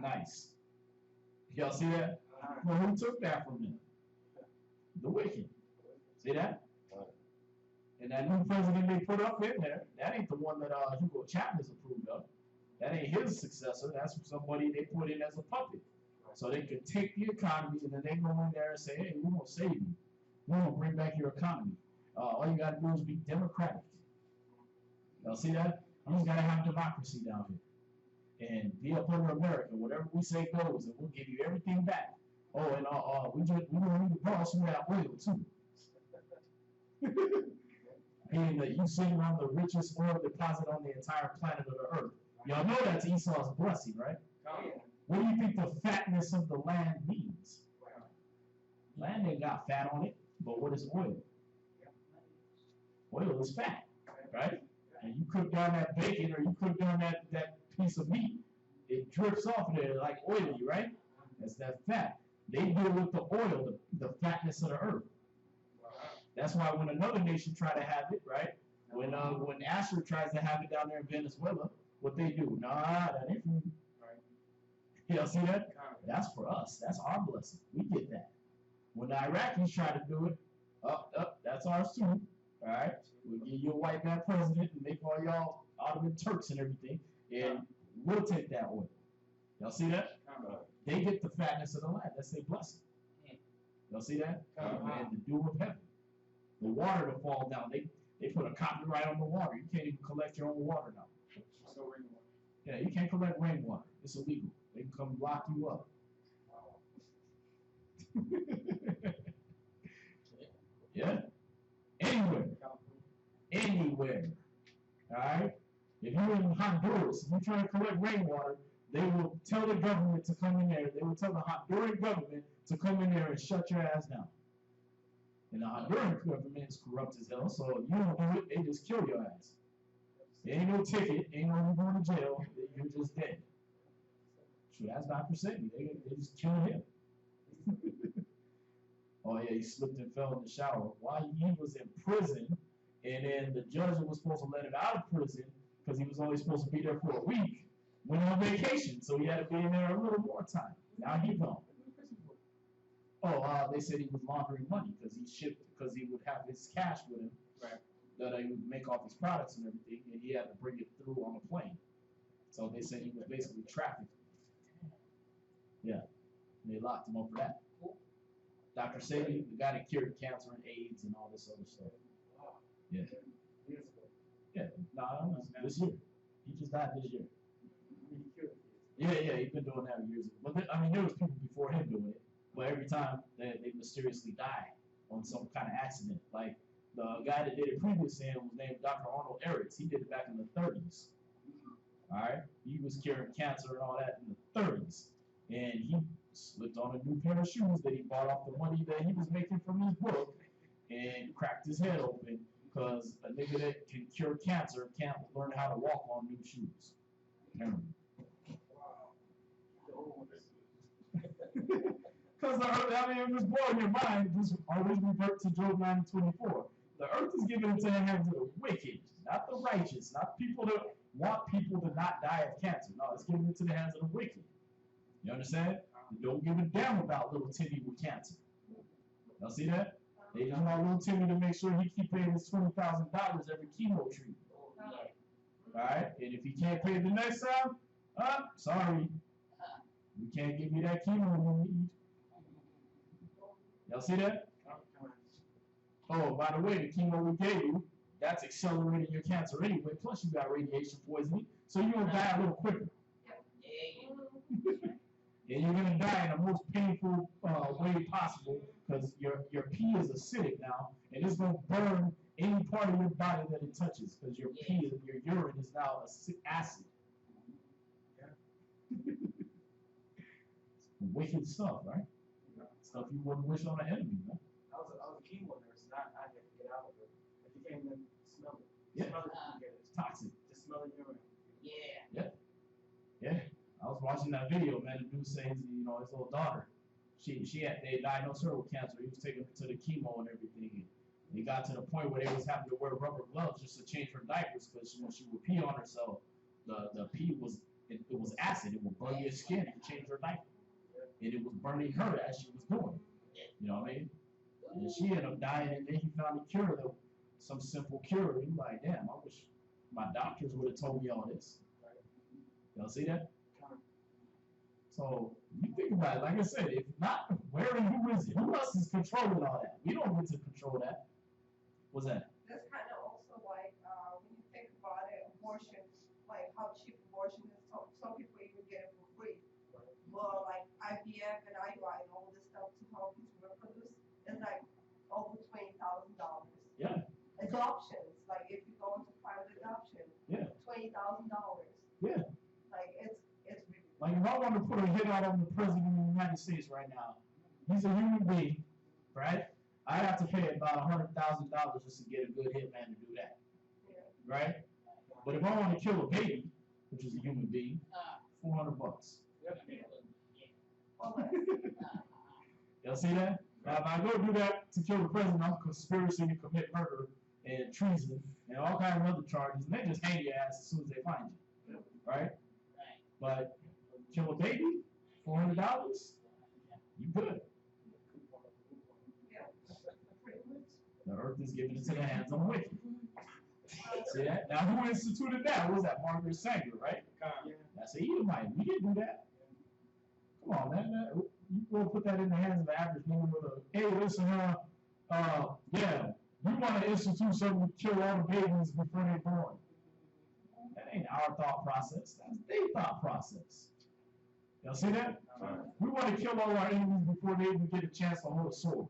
Nice. Y'all see that? Well, who took that from them? The wicked. See that? And that new president they put up in there, that ain't the one that Hugo Chavez approved of. That ain't his successor. That's somebody they put in as a puppet. So they could take the economy and then they go in there and say, hey, we're going to save you. We're going to bring back your economy. All you got to do is be democratic. Y'all see that? You just got to have democracy down here. And be up under America. Whatever we say goes, and we'll give you everything back. Oh, and we don't need to borrow some of that oil, too. Meaning that you sitting on the richest oil deposit on the entire planet of the earth. Y'all know that's Esau's blessing, right? What do you think the fatness of the land means? Land ain't got fat on it, but what is oil? Oil is fat, right? And you cook down that bacon or you cook down that piece of meat, it drips off of there like oily, right? That's that fat. They deal with the oil, the fatness of the earth. That's why when another nation try to have it, right? When Asher tries to have it down there in Venezuela, what they do? Nah, that ain't for you. Y'all see that? That's for us. That's our blessing. We get that. When the Iraqis try to do it, that's ours too. All right? We'll give you a white man president and make all y'all Ottoman Turks and everything, and we'll take that oil. Y'all see that? They get the fatness of the land. That's their blessing. Y'all see that? And the dew of heaven. The water to fall down. They put a copyright on the water. You can't even collect your own water now. Yeah, you can't collect rainwater. It's illegal. They can come lock you up. Yeah. Anywhere. All right? If you're in Honduras, if you're trying to collect rainwater, they will tell the government to come in there. They will tell the Honduran government to come in there and shut your ass down. And the Honduran government is corrupt as hell, so if you don't do it, they just kill your ass. There ain't no ticket, ain't no you going to jail, you're just dead. Sure, that's Dr. Sidney. They just killed him. Oh yeah, he slipped and fell in the shower while he was in prison, and then the judge was supposed to let him out of prison because he was only supposed to be there for a week, went on vacation, so he had to be in there a little more time. Now he gone. They said he was laundering money because he would have his cash with him, right, that he would make off his products and everything, and he had to bring it through on a plane. So they said he was basically trafficked. Yeah. They locked him up for that. Dr. Sebi, the guy that cured cancer and AIDS and all this other stuff. Wow. Yeah. Years ago. Yeah. No, this year. He just died this year. Really cured it. Yeah, he's been doing that years ago. But I mean, there was people before him doing it. But every time they mysteriously die on some kind of accident. Like the guy that did it previous to him was named Dr. Arnold Ehretz. He did it back in the 30s. All right, he was curing cancer and all that in the 30s, and he slipped on a new pair of shoes that he bought off the money that he was making from his book, and cracked his head open because a nigga that can cure cancer can't learn how to walk on new shoes. Wow. The old ones. Because the earth, I mean, it was blowing your mind. Just always revert to Job 9:24. The earth is given into the hands of the wicked, not the righteous, not people that want people to not die of cancer. No, it's given into the hands of the wicked. You understand? They don't give a damn about little Timmy with cancer. Y'all see that? They just want little Timmy to make sure he keep paying his $20,000 every chemo treatment. All right? And if he can't pay the next time, sorry. We can't give you that chemo you need. Y'all see that? Oh, by the way, the chemo we gave you, that's accelerating your cancer anyway. Plus, you got radiation poisoning, so you're gonna die a little quicker. And you're gonna die in the most painful way possible because your pee is acidic now, and it's gonna burn any part of your body that it touches because your pee, your urine is now acid. Wicked stuff, right? Stuff you wouldn't wish on an enemy, man. I was a chemo nurse, and I had to get out of it. If you came in, smell it. Yeah. Smell it, you get it. It's toxic. Just smell the urine. Yeah. I was watching that video, man. The dude says, his little daughter, they diagnosed her with cancer. He was taking her to the chemo and everything. And they got to the point where they was having to wear rubber gloves just to change her diapers because when she would pee on herself, the pee was acid. It would burn your skin and change her diaper. And it was burning her as she was doing it. You know what I mean? And she ended up dying, and then he found a cure, some simple cure. He was like, damn, I wish my doctors would have told me all this. Y'all see that? So you think about it, like I said, if not, where and who is it? Who else is controlling all that? We don't get to control that. What's that? That's kind of also like when you think about it, abortion, like how cheap abortion is. Some people even get it for free. Well, like IVF and IUI and all this stuff to help you reproduce is like over $20,000. Yeah. Adoptions, like if you go into private adoption, Yeah. $20,000. Yeah. Like it's ridiculous. Like if I want to put a hit out on the president of the United States right now, he's a human being, right? I have to pay about $100,000 just to get a good hitman to do that, right? But if I want to kill a baby, which is a human being, $400. Y'all see that? Now, if I go do that to kill the president, I'm conspiracy to commit murder and treason and all kinds of other charges, and they just hang your ass as soon as they find you, right? But kill a baby, $400, you good. The earth is given into the hands of the wicked. See that? Now, who instituted that? What was that? Margaret Sanger, right? That's an Edomite. We didn't do that. Come on, man. You go put that in the hands of the average man with a, hey, listen, you want to institute something to kill all the babies before they're born. That ain't our thought process. That's their thought process. Y'all see that? We want to kill all our enemies before they even get a chance to hold a sword.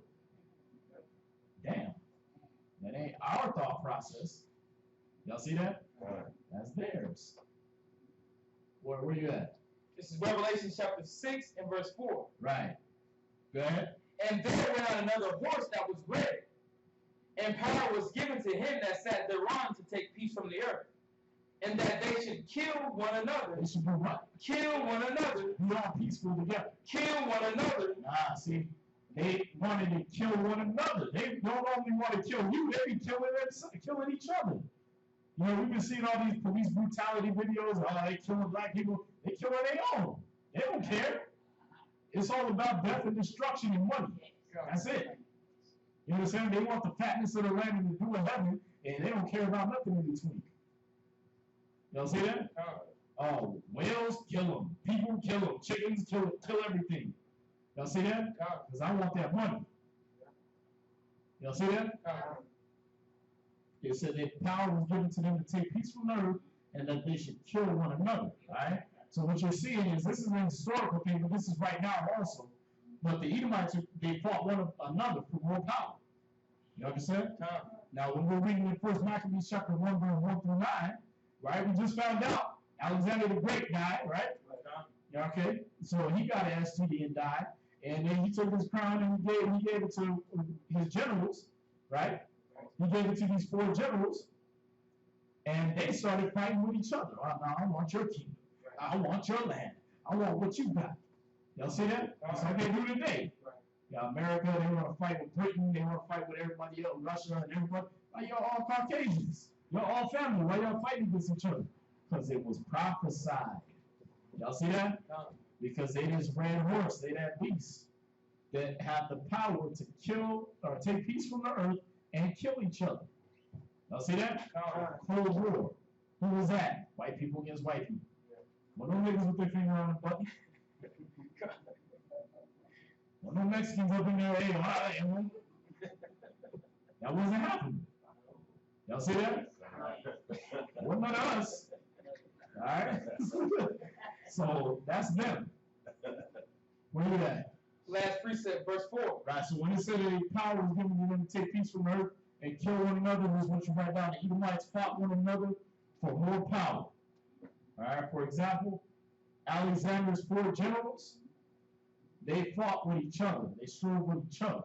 Damn. That ain't our thought process. Y'all see that? That's theirs. Where you at? This is Revelation chapter 6 and verse 4. Right. Go ahead. And there went out another horse that was red, and power was given to him that sat thereon to take peace from the earth, and that they should kill one another. They should do what? Kill one another. Be all peaceful together. Kill one another. See, they wanted to kill one another. They don't only want to kill you, they be killing each other. You know, we've been seeing all these police brutality videos. Oh, they killing black people. They killing their own. They don't care. It's all about death and destruction and money. That's it. You understand? They want the fatness of the land and the dew of heaven, and they don't care about nothing in between. Y'all see that? Oh, whales, kill them. People, kill them. Chickens, kill everything. Y'all see that? Because I want that money. Y'all see that? It said that power was given to them to take peace from the earth and that they should kill one another. Right? So what you're seeing is this is an historical thing, but this is right now also. But the Edomites, they fought one another for more power. You understand? Now, when we're reading in First Maccabees chapter 1, verse 1 through 9, right? We just found out Alexander the Great died, right? Yeah, okay. So he got an STD and died, and then he took his crown and he gave it to his generals, right? He gave it to these 4 generals, and they started fighting with each other. Oh, no, I want your kingdom. I want your land. I want what you got. Y'all see that? That's how they do today. Yeah, America, they want to fight with Britain. They want to fight with everybody else, Russia and everybody. Like, y'all all Caucasians. Y'all all family. Why y'all fighting against each other? Because it was prophesied. Y'all see that? Because they this red horse, they that beast that have the power to kill or take peace from the earth and kill each other. Y'all see that? Cold War. Who was that? White people against white people. Well, no niggas with their finger on the button. Well, no Mexicans up in there, hey, that wasn't happening. Y'all see that? Wasn't none of us. Alright? So that's them. Where you at? Last precept, verse 4. Right, so when it said that power was given to them to take peace from earth and kill one another, was what you write down. The Edomites fought one another for more power. Alright, for example, Alexander's 4 generals, they fought with each other. They struggled with each other.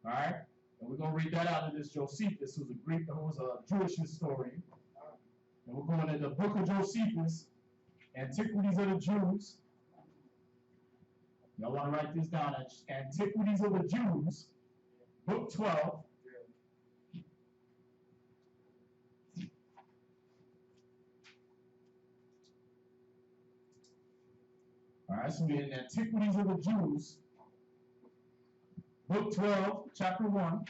Alright? And we're going to read that out of this Josephus, who was a Jewish historian. And we're going to the book of Josephus, Antiquities of the Jews. Y'all want to write this down? Antiquities of the Jews, book 12. All right, so we're in Antiquities of the Jews, book 12, chapter 1.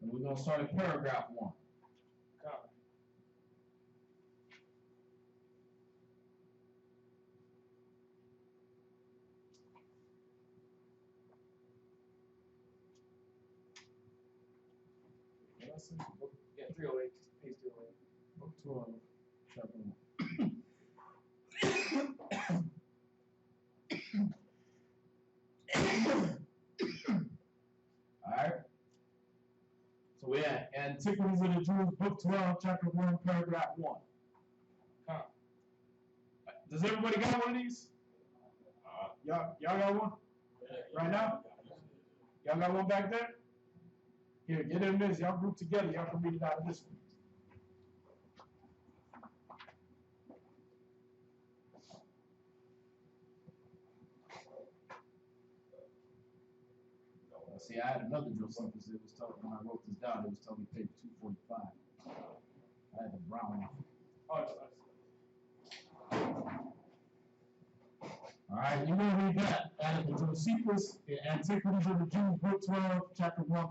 And we're going to start at paragraph 1. Yeah, 308, page 308. Book 12, chapter 1. Alright. So we're at Antiquities of the Jews, book 12, chapter 1, paragraph 1. Does everybody got one of these? Y'all got one? Right now? Y'all got one back there? Here, get in this. Y'all group together. Y'all can read it out of this one. See, I had another Josephus. It was telling when I wrote this down. It was telling me page 245. I had the brown one. All right, you're going to read that out of the Josephus, Antiquities of the Jews, book 12, chapter 1,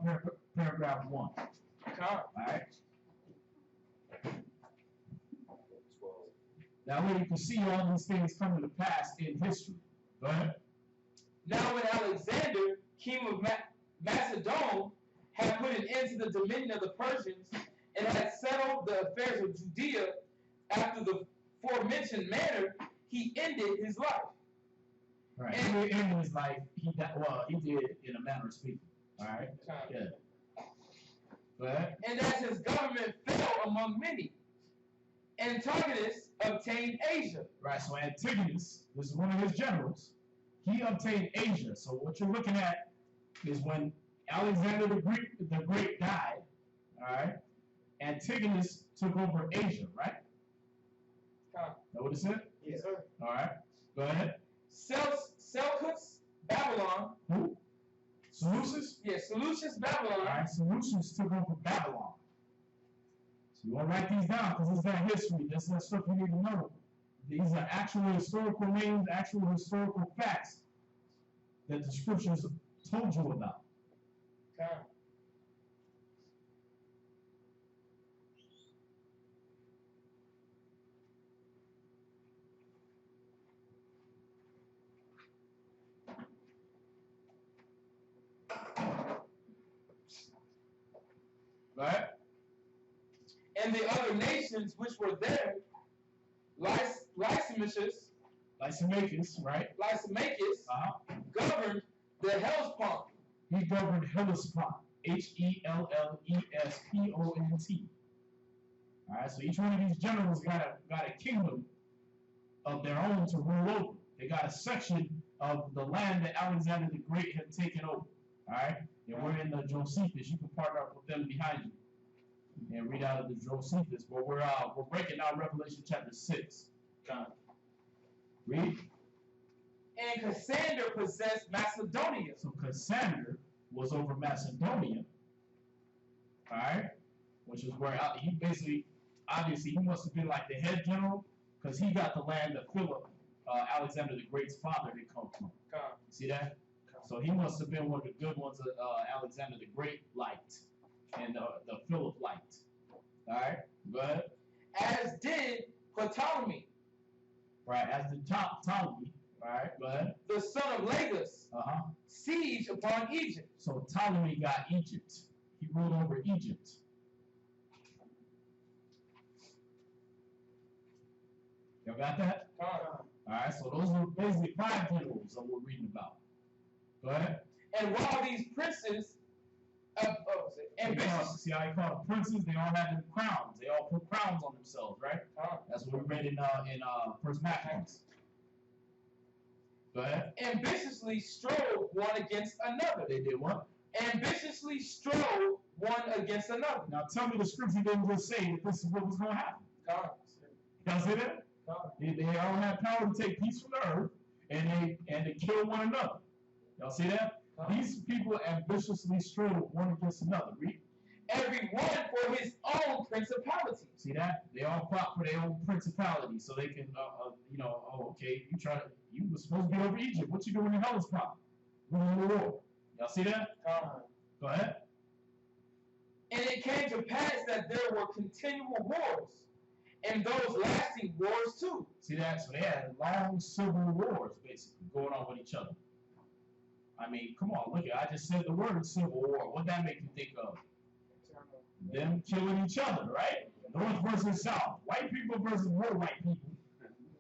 paragraph 1. All right. That way you can see all these things coming to pass in history. Go ahead. Now when Alexander, king of Macedon, had put an end to the dominion of the Persians and had settled the affairs of Judea after the aforementioned manner, he ended his life. Right. And in his life, he did in a manner of speaking. All right. Yeah. But and as his government fell among many, Antigonus obtained Asia. Right. So Antigonus, this is one of his generals. He obtained Asia. So what you're looking at is when Alexander the Great died. All right. Antigonus took over Asia. Right. Know what it said? Yes, sir. All right. Go ahead. Seleucus, Babylon. Who? Seleucus? Yeah, Seleucus, Babylon. All right, Seleucus took over Babylon. So you want to write these down because it's that history. That's that stuff you need to know. These are actual historical names, actual historical facts that the scriptures told you about. Right? And the other nations which were there, Lysimachus, right? Lysimachus, governed the Hellespont. He governed Hellespont. Hellespont. Alright, so each one of these generals got a kingdom of their own to rule over. They got a section of the land that Alexander the Great had taken over. Alright? And we're in the Josephus. You can partner up with them behind you and read out of the Josephus. But we're breaking down Revelation chapter 6. Read. And Cassander possessed Macedonia. So Cassander was over Macedonia. Alright? Which is where he basically, obviously, he must have been like the head general, because he got the land that Philip, Alexander the Great's father, had come from. See that? So he must have been one of the good ones that Alexander the Great liked, and the Philip liked. All right, go ahead. As did Ptolemy. Right, as did Ptolemy. All right, go ahead. The son of Lagus. Siege upon Egypt. So Ptolemy got Egypt. He ruled over Egypt. Y'all got that? All right, so those are basically 5 generals that we're reading about. Go ahead. And while these princes, see how you call them princes? They all had them crowns. They all put crowns on themselves, right? That's what we read in First Maccabees. Go ahead. Ambitiously strove one against another. They did what? Ambitiously strove one against another. Now tell me the scripture didn't just say that this is what was going to happen. Y'all see that? They all had power to take peace from the earth and to kill one another. Y'all see that? These people ambitiously strove one against another. Read. Every one for his own principality. See that? They all fought for their own principality, so they can, okay, you were supposed to be over Egypt. What you doing in Hellespont? Winning the war. Y'all see that? Go ahead. And it came to pass that there were continual wars, and those lasting wars too. See that? So they had long civil wars, basically, going on with each other. I mean, come on, look at I just said the word civil war. What that make you think of? Them killing each other, right? North versus South. White people versus more white people,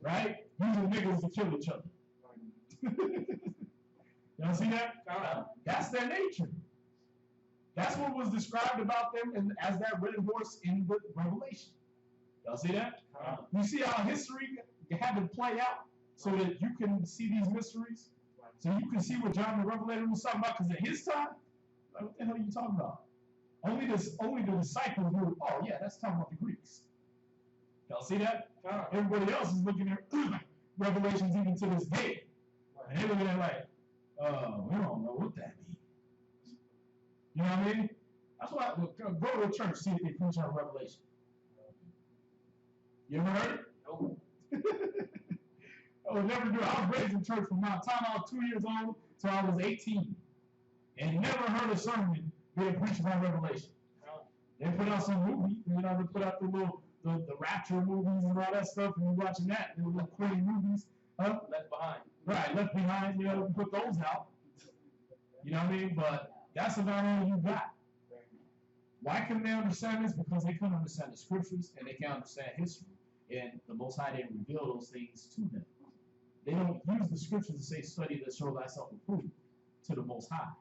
right? Using niggas to kill each other. Y'all see that? That's their nature. That's what was described about them as that red horse in the Revelation. Y'all see that? You see how history had to play out so that you can see these mysteries? So you can see what John the Revelator was talking about, because in his time, like, what the hell are you talking about? Only the disciples knew, oh yeah, that's talking about the Greeks. Y'all see that? Everybody else is looking at Revelations even to this day. And they're looking at like, we don't know what that means. You know what I mean? That's why go to a church, see if they preach on Revelation. You ever heard it? No. I would never do it. I was raised in church from my time I was 2 years old till I was 18. And never heard a sermon being preached about Revelation. They put out some movie, they put out the Rapture movies and all that stuff, and you're watching that, the little corny movies. Left Behind. Right, Left Behind, put those out. You know what I mean? But that's about all you got. Why couldn't they understand this? Because they couldn't understand the scriptures and they can't understand history. And the Most High didn't reveal those things to them. They don't use the scriptures to say, study to show thyself approved to the Most High.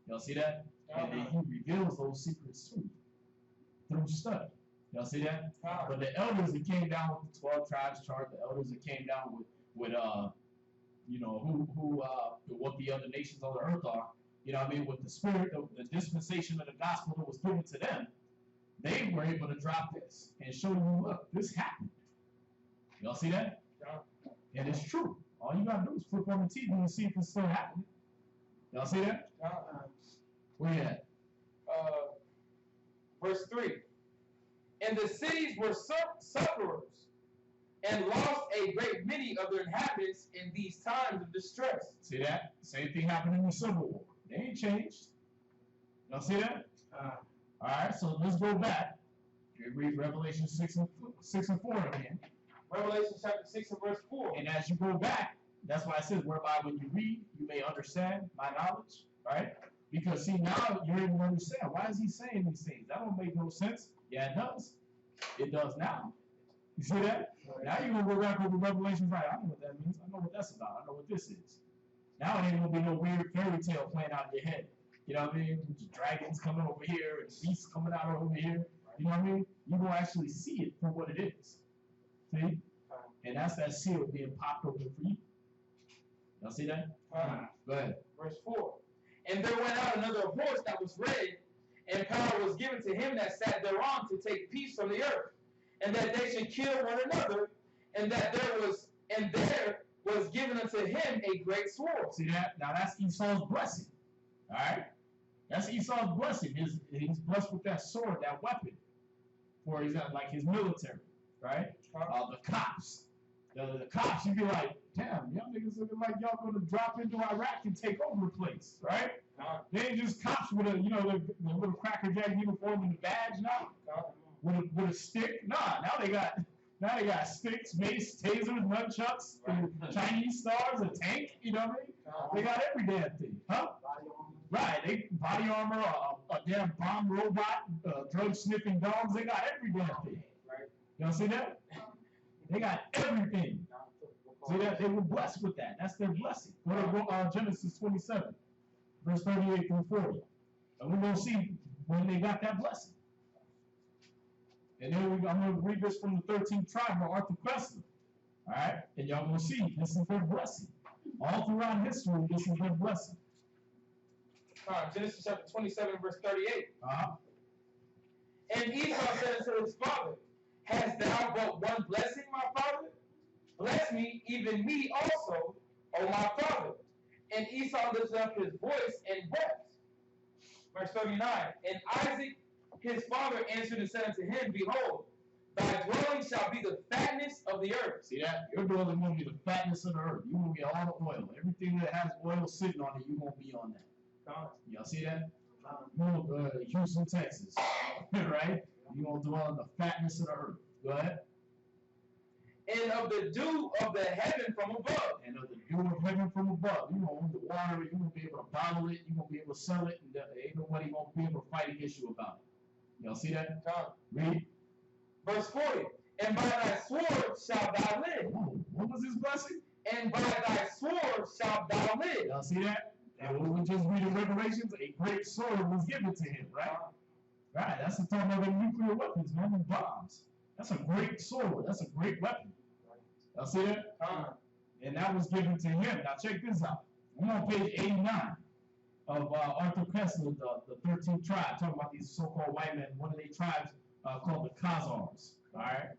Y'all see that? And then he reveals those secrets to you through study. Y'all see that? But the elders that came down with the 12 tribes chart, the elders that came down with what the other nations on the earth are, you know what I mean, with the spirit, the dispensation of the gospel that was given to them, they were able to drop this and show you, look, this happened. Y'all see that? And it's true. All you gotta do is flip on the TV and see if it's still happening. Y'all see that? Where you at? Verse 3. And the cities were sufferers, and lost a great many of their inhabitants in these times of distress. See that? Same thing happened in the Civil War. They ain't changed. Y'all see that? All right, so let's go back. You read Revelation 6 and 4 again. Revelation chapter 6 and verse 4. And as you go back, that's why it says, whereby when you read, you may understand my knowledge, right? Because see, now you're able to understand, why is he saying these things? That don't make no sense. Yeah, it does. It does now. You see that? Now you're going to go back over Revelation, right? I know what that means. I know what that's about. I know what this is. Now it ain't going to be no weird fairy tale playing out in your head. You know what I mean? Dragons coming over here and beasts coming out over here. You know what I mean? You're going to actually see it for what it is. See? And that's that seal being popped open for you. Y'all see that? Go ahead. Verse 4. And there went out another horse that was red, and power was given to him that sat thereon to take peace from the earth, and that they should kill one another, and that there was given unto him a great sword. See that? Now that's Esau's blessing. All right? That's Esau's blessing. He's blessed with that sword, that weapon, for he's got like his military, right? The cops. The cops, you'd be like, damn, y'all niggas looking like y'all gonna drop into Iraq and take over the place, right? They ain't just cops with a, you know, the little Cracker Jack uniform and the badge now, with a stick. Nah, now they got sticks, mace, tasers, nunchucks, Chinese stars, a tank. You know what I mean? They got every damn thing, huh? Right, they body armor, a damn bomb robot, drug sniffing dogs. They got every damn thing. Y'all see that? They got everything. See that? They were blessed with that. That's their blessing. Go to Genesis 27, verse 38 through 40. And we're going to see when they got that blessing. And then I'm going to read this from the 13th tribe of Arthur Koestler. All right? And y'all going to see this is their blessing. All throughout history, this is their blessing. Genesis chapter 27, verse 38. Uh-huh. And Esau said unto his father, Hast thou but one blessing, my father? Bless me, even me also, O my father. And Esau lifted up his voice and wept. Verse 39. And Isaac his father answered and said unto him, Behold, thy dwelling shall be the fatness of the earth. See that? Your dwelling will be the fatness of the earth. You will get all the oil. Everything that has oil sitting on it, you won't be on that. Y'all see that? Houston, Texas. Right? You gonna dwell in the fatness of the earth. Go ahead. And of the dew of the heaven from above. And of the dew of heaven from above. You gonna own the water. You gonna be able to bottle it. You gonna be able to sell it. And ain't nobody gonna be able to fight against you about it. Y'all see that? Read. Verse 40. And by thy sword shalt thou live. Ooh, what was his blessing? And by thy sword shalt thou live. Y'all see that? And when we just read in Revelations, a great sword was given to him, right? Right, that's the talking about the nuclear weapons, man, and bombs. That's a great sword. That's a great weapon. Y'all see that? And that was given to him. Now check this out. I'm on page 89 of Arthur Koestler, the 13th tribe, talking about these so-called white men. One of their tribes called the Khazars. All right?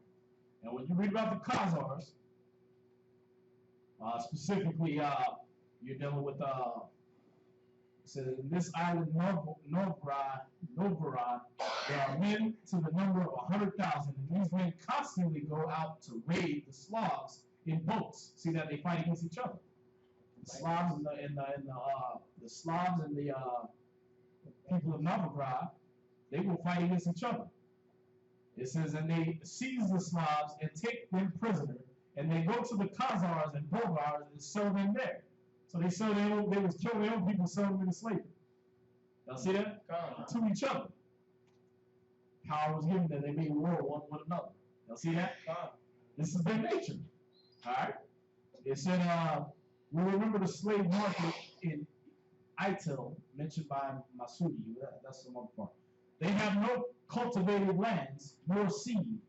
And when you read about the Khazars, specifically, you're dealing with says in this island Novgorod, there are men to the number of 100,000, and these men constantly go out to raid the Slavs in boats. See that they fight against each other. The Slavs and the Slavs and the people of Novgorod, they will fight against each other. It says, and they seize the Slavs and take them prisoner, and they go to the Khazars and Bulgars and sell them there. So they sell their own, they was killing their own people, selling them into slavery. Y'all see that? To each other. Power was given them, they made war one with another. Y'all see that? This is their nature. Alright? It said, we remember the slave market in Itel, mentioned by Masudi. That's the one part. They have no cultivated lands, nor seed,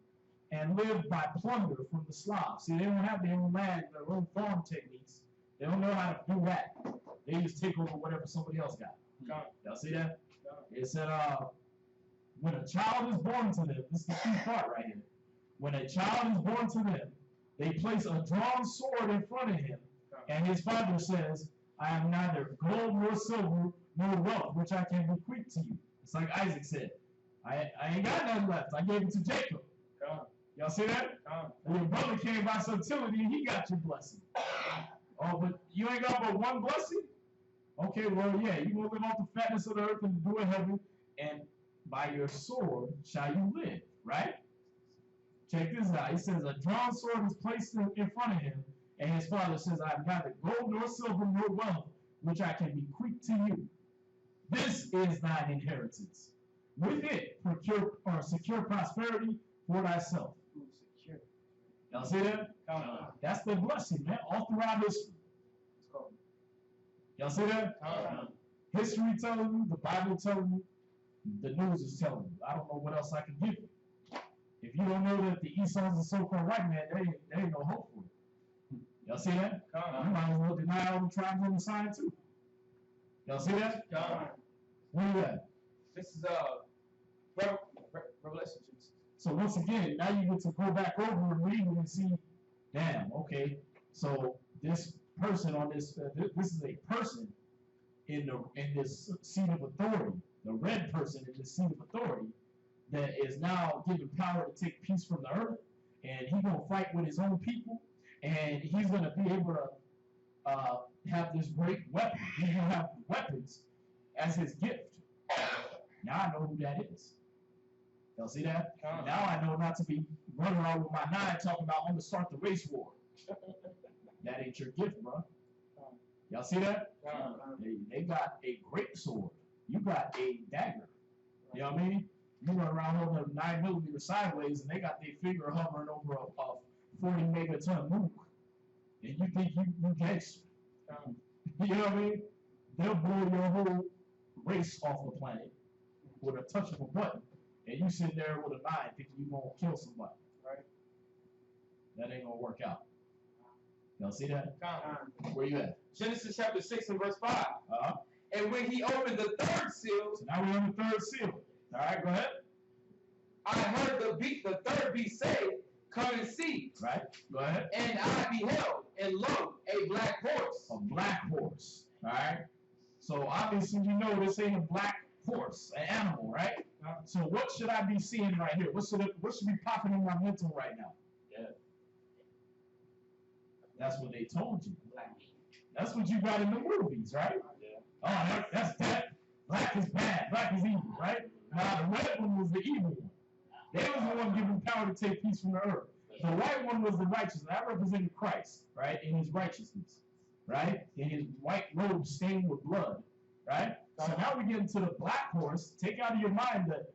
and live by plunder from the Slavs. See, they don't have their own land, their own farm techniques. They don't know how to do that. They just take over whatever somebody else got. Y'all see that? It said, when a child is born to them, this is the key part right here. When a child is born to them, they place a drawn sword in front of him, and his father says, I have neither gold nor silver nor wealth, which I can bequeath to you. It's like Isaac said, I ain't got nothing left. I gave it to Jacob. Y'all see that? And your brother came by subtlety and he got your blessing. Oh, but you ain't got but one blessing? Okay, well, yeah, you will live off the fatness of the earth and the dew of heaven, and by your sword shall you live, right? Check this out. He says, a drawn sword is placed in front of him, and his father says, I have neither gold nor silver nor wealth, which I can bequeath to you. This is thine inheritance. With it, procure or secure prosperity for thyself. Secure. Y'all see that? That's the blessing, man. All throughout history. Y'all see that? History telling you, the Bible telling you, the news is telling you. I don't know what else I can give you. If you don't know that the Esau's a so-called white man, there ain't no hope for it. Y'all see that? You might as well deny all the tribes on the side too. Y'all see that? Where you at? This is Revelation. So once again, now you get to go back over and read it and see, damn, okay, so this person on this, this is a person in this seat of authority, the red person in this seat of authority, that is now given power to take peace from the earth, and he's gonna fight with his own people, and he's gonna be able to have this great weapon. He's gonna have weapons as his gift. Now I know who that is. Y'all see that? Now I know not to be running around with my knife talking about I'm gonna start the race war. That ain't your gift, bro. Y'all see that? They got a great sword. You got a dagger. You know what I mean? You run around holding a 9mm sideways, and they got their finger hovering over a 40 megaton nuke, and you think you gangster. You know what I mean? They'll blow your whole race off the planet with a touch of a button, and you sit there with a knife thinking you're gonna kill somebody. Right? That ain't gonna work out. Y'all see that? Where you at? Genesis chapter 6 and verse 5. And when he opened the third seal, so now we're on the third seal. All right, go ahead. I heard the third beast say, "Come and see." Right, go ahead. And I beheld, and lo, a black horse. A black horse. All right. So obviously you know this ain't a black horse, an animal, right? So what should I be seeing right here? What should be popping in my mental right now? Yeah. That's what they told you. That's what you got in the movies, right? Yeah. Oh, that's death. Black is bad. Black is evil, right? Now the red one was the evil one. They was the one giving power to take peace from the earth. The white one was the righteous. That represented Christ, right? In his righteousness, right? In his white robe stained with blood, right? So now we get into the black horse. Take out of your mind that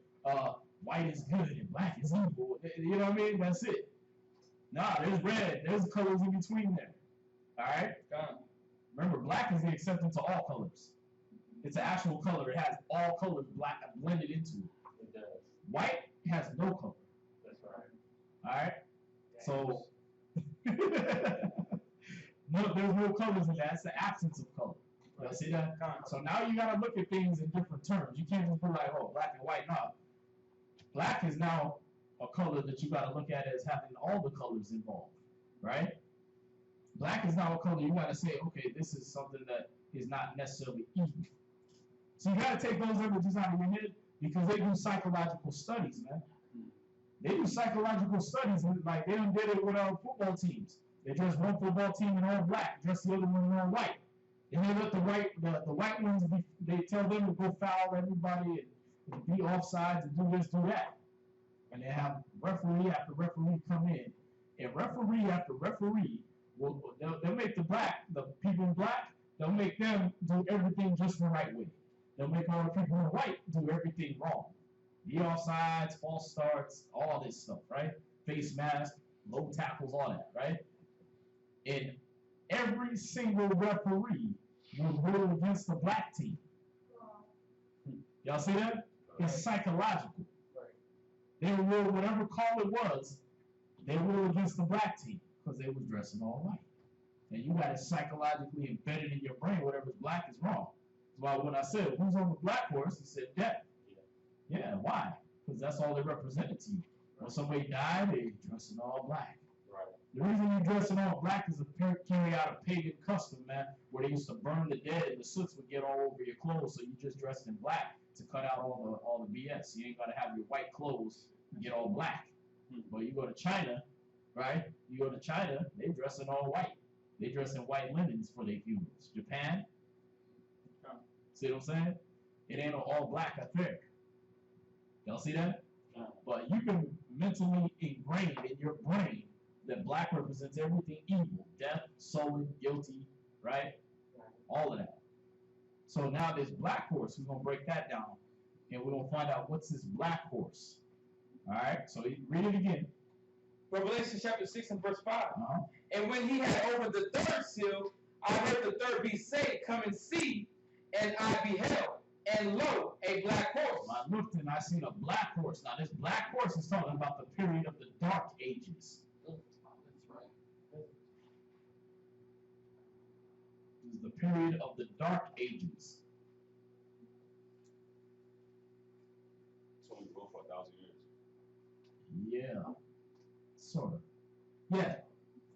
white is good and black is evil. You know what I mean? That's it. Nah, there's red. There's colors in between there. All right? Remember, black is the acceptance of all colors. It's an actual color. It has all colors black blended into it. It does. White has no color. That's right. All right? So, no, there's no colors in that. It's the absence of color. You see that? So now you got to look at things in different terms. You can't just be like, oh, black and white. No. Black is now a color that you got to look at as having all the colors involved, right? Black is now a color you got to say, okay, this is something that is not necessarily evil. So you got to take those images out of your head because they do psychological studies, man. They do psychological studies, and like they done did it with our football teams. They dress one football team in all black, dress the other one in all white. And they let the white ones, they tell them to go foul everybody and be offsides and do this, do that. And they have referee after referee come in, and referee after referee they'll make the people in black, they'll make them do everything just the right way. They'll make all the people in white do everything wrong. The offsides, false starts, all this stuff, right? Face mask, low tackles, all that, right? And every single referee will rule against the black team. Y'all see that? It's psychological. They will rule whatever call it was, they rule against the black team because they was dressing all white. And you got it psychologically embedded in your brain, whatever's black is wrong. That's why when I said, who's on the black horse, he said death. Yeah, why? Because that's all they represented to you. When somebody died, they dressed in all black. Right. The reason you dress in all black is to carry out a pagan custom, man, where they used to burn the dead and the soots would get all over your clothes, so you just dressed in black to cut out all the BS. You ain't gotta have your white clothes and get all black. But you go to China, right? You go to China, they dress in all white. They dress in white linens for their funerals. Japan, see what I'm saying? It ain't an all black affair. Y'all see that? But you can mentally ingrain in your brain that black represents everything evil, death, sullen, guilty, right? All of that. So now this black horse, we're gonna break that down, and we're gonna find out what's this black horse. All right. So read it again. Revelation chapter 6 and verse 5. Uh-huh. And when he had opened the third seal, I heard the third beast say, "Come and see." And I beheld, and lo, a black horse. I looked and I seen a black horse. Now this black horse is talking about the period of the Dark Ages. That's right. This is the period of the Dark Ages. It's only ruled for 1,000 years. Yeah. Sort of. Yeah.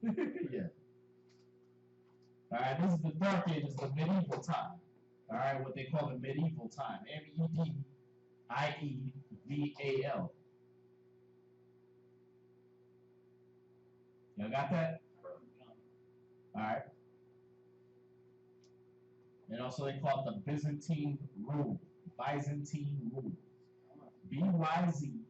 Yeah. All right, this is the Dark Ages, the medieval time. All right, what they call the medieval time. MEDIEVAL. Y'all got that? All right. And also they call it the Byzantine rule. Byzantine rule. BYZANTINE.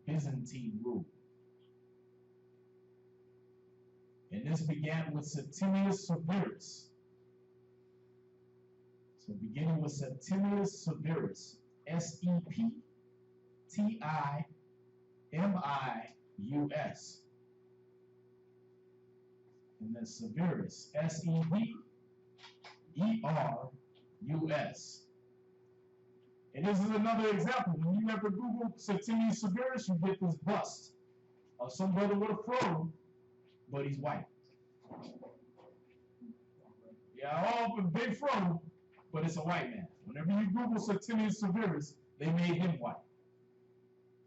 Byzantine rule. And this began with Septimius Severus. So beginning with Septimius Severus, SEPTIMIUS. And then Severus, SEVERUS. And this is another example. When you ever Google Septimius Severus, you get this bust of some brother with a fro, but he's white. Yeah, all with big fro, but it's a white man. Whenever you Google Septimius Severus, they made him white.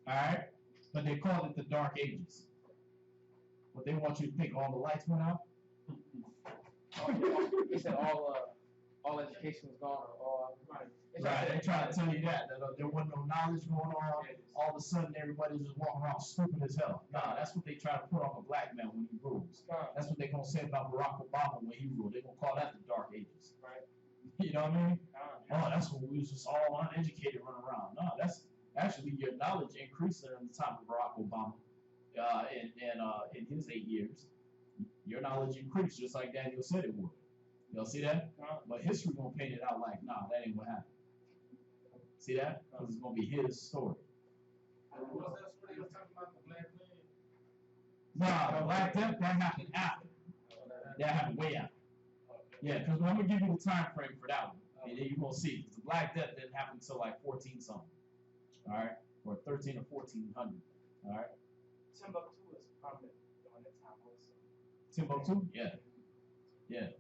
All right? But they called it the Dark Ages. But they want you to think all the lights went out. He said all education was gone, or all. Right, they try to tell you that there wasn't no knowledge going on. All of a sudden, everybody's just walking around stupid as hell. Nah, that's what they try to put on a black man when he rules. That's what they're gonna say about Barack Obama when he ruled. They're gonna call that the Dark Ages. Right. You know what I mean? Oh, that's when we was just all uneducated running around. No, that's actually your knowledge increased during the time of Barack Obama. In his 8 years, your knowledge increased just like Daniel said it would. Y'all see that? But history gonna paint it out like, nah, that ain't what happened. See that? Because it's gonna be his story. Was that what he was talking about, the Black Man? Nah, the Black Death, that happened after. That happened way after. Yeah, because I'm gonna give you the time frame for that one. And then you're gonna see. Because the Black Death didn't happen until like 14 something. Alright? Or 13 or 1400. Alright? Timbuktu was prominent during that time also. Timbuktu? Yeah. Yeah.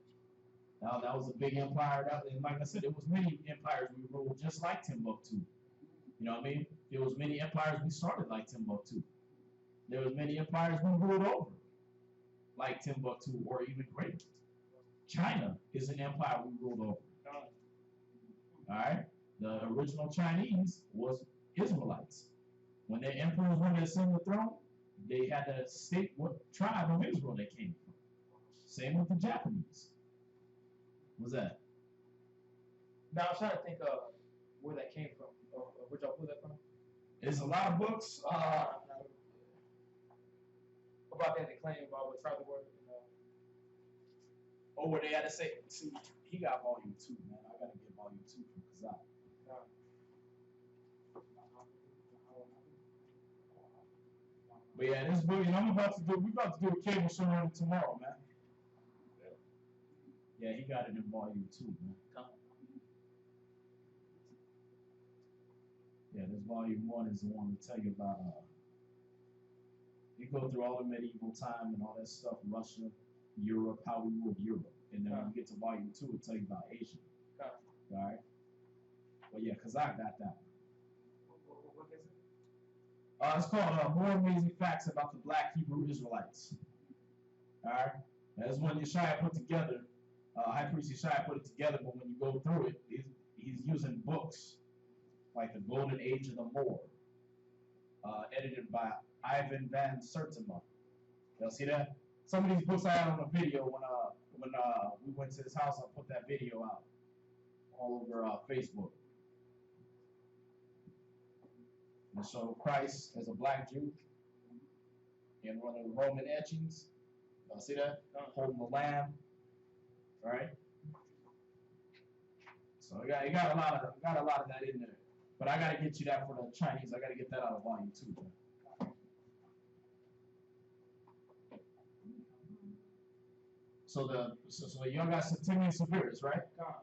Now that was a big empire. And like I said, there was many empires we ruled just like Timbuktu. You know what I mean? There was many empires we started like Timbuktu. There was many empires we ruled over like Timbuktu or even greater. China is an empire we ruled over. Alright? The original Chinese was Israelites. When their emperors wanted to ascend the throne, they had to state what tribe of Israel they came from. Same with the Japanese. What's that? Now I'm trying to think of where that came from, or where y'all pull that from. There's a lot of books. About that, they claim about what tribe they were. Or where they had to say, see, he got volume 2, man. I gotta get volume 2 from Kazak. But yeah, this book, we're about to do a cable show on it tomorrow, man. Yeah, he got it in volume 2, man. Yeah, this volume 1 is the one to tell you about, you go through all the medieval time and all that stuff, Russia, Europe, how we ruled Europe. And then when you get to volume 2, it'll tell you about Asia. Alright? But yeah, Kazak got that. What is it? It's called More Amazing Facts About the Black Hebrew Israelites. Alright? That's one Yeshaya put together. High Priest Yeshaya put it together, but when you go through it, he's using books like The Golden Age of the Moor, edited by Ivan van Sertima. Y'all see that? Some of these books I had on a video when we went to his house. I put that video out all over Facebook. And so Christ as a black Jew in one of the Roman etchings, Y'all see that? Holding the lamb. Right? So I got a lot of that in there. But I gotta get you that for the Chinese. I gotta get that out of volume 2. So y'all got Septimius Severus, right? All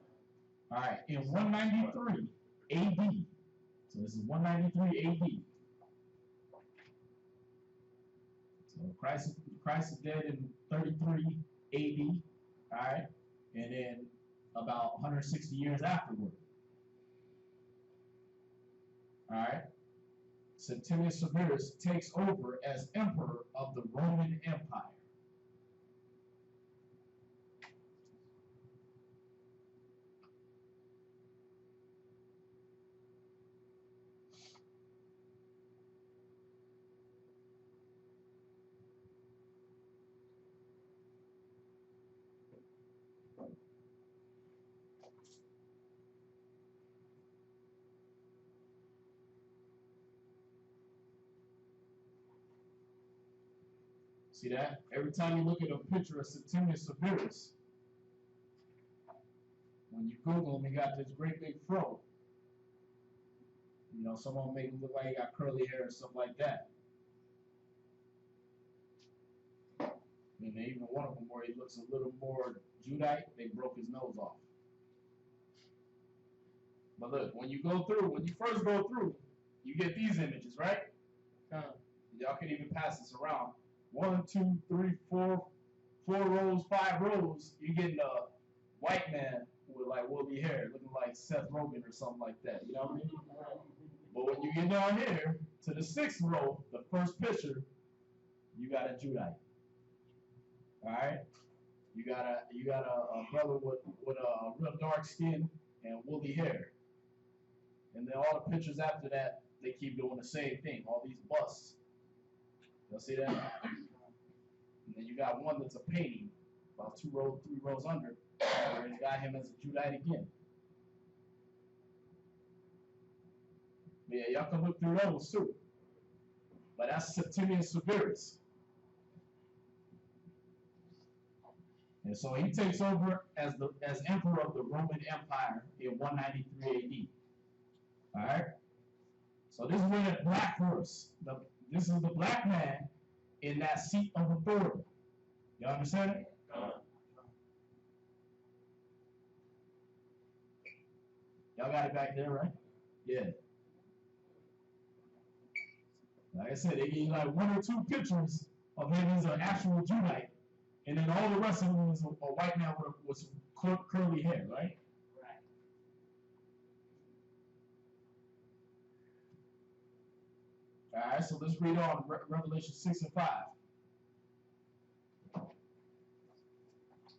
right. In 193 AD. So this is 193 AD. So Christ is dead in 33 AD. All right. And then about 160 years afterward. All right. Septimius Severus takes over as emperor of the Roman Empire. See that? Every time you look at a picture of Septimius Severus, when you Google him, he got this great big fro. You know, some of them make him look like he got curly hair and stuff like that. And even one of them where he looks a little more Judite, they broke his nose off. But look, when you first go through, you get these images, right? Y'all can even pass this around. 1, 2, 3, 4 rows, 5 rows. You getting a white man with like woolly hair, looking like Seth Rogen or something like that. You know what I mean? But when you get down here to the 6th row, the first picture, you got a Judite. All right, you got a brother with a real dark skin and woolly hair. And then all the pictures after that, they keep doing the same thing. All these busts. Y'all see that? And then you got one that's a painting, about 2 rows, 3 rows under, where it's got him as a Judite again. But yeah, y'all can look through those too. But that's Septimius Severus. And so he takes over as emperor of the Roman Empire in 193 AD. All right. So this is where the black horse. This is the black man in that seat of authority. You understand it? Y'all got it back there, right? Yeah. Like I said, they gave like 1 or 2 pictures of him as an actual Judite, and then all the rest of them was a white man with curly hair, right? All right, so let's read on Revelation 6 and 5.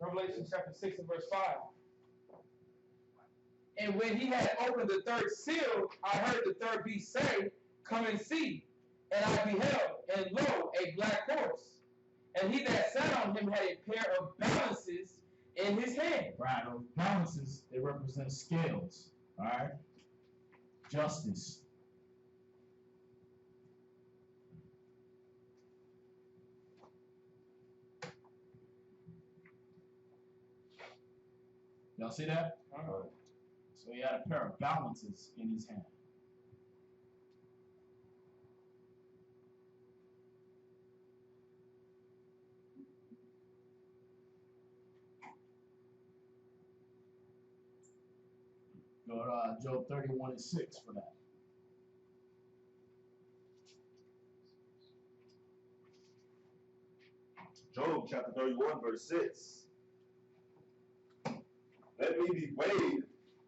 Revelation chapter 6 and verse 5. And when he had opened the 3rd seal, I heard the 3rd beast say, "Come and see." And I beheld, and lo, a black horse. And he that sat on him had a pair of balances in his hand. Right, those balances, they represent scales, all right? Justice. Y'all see that? So he had a pair of balances in his hand. Go to Job 31 and 6 for that. Job chapter 31, verse 6. Let me be weighed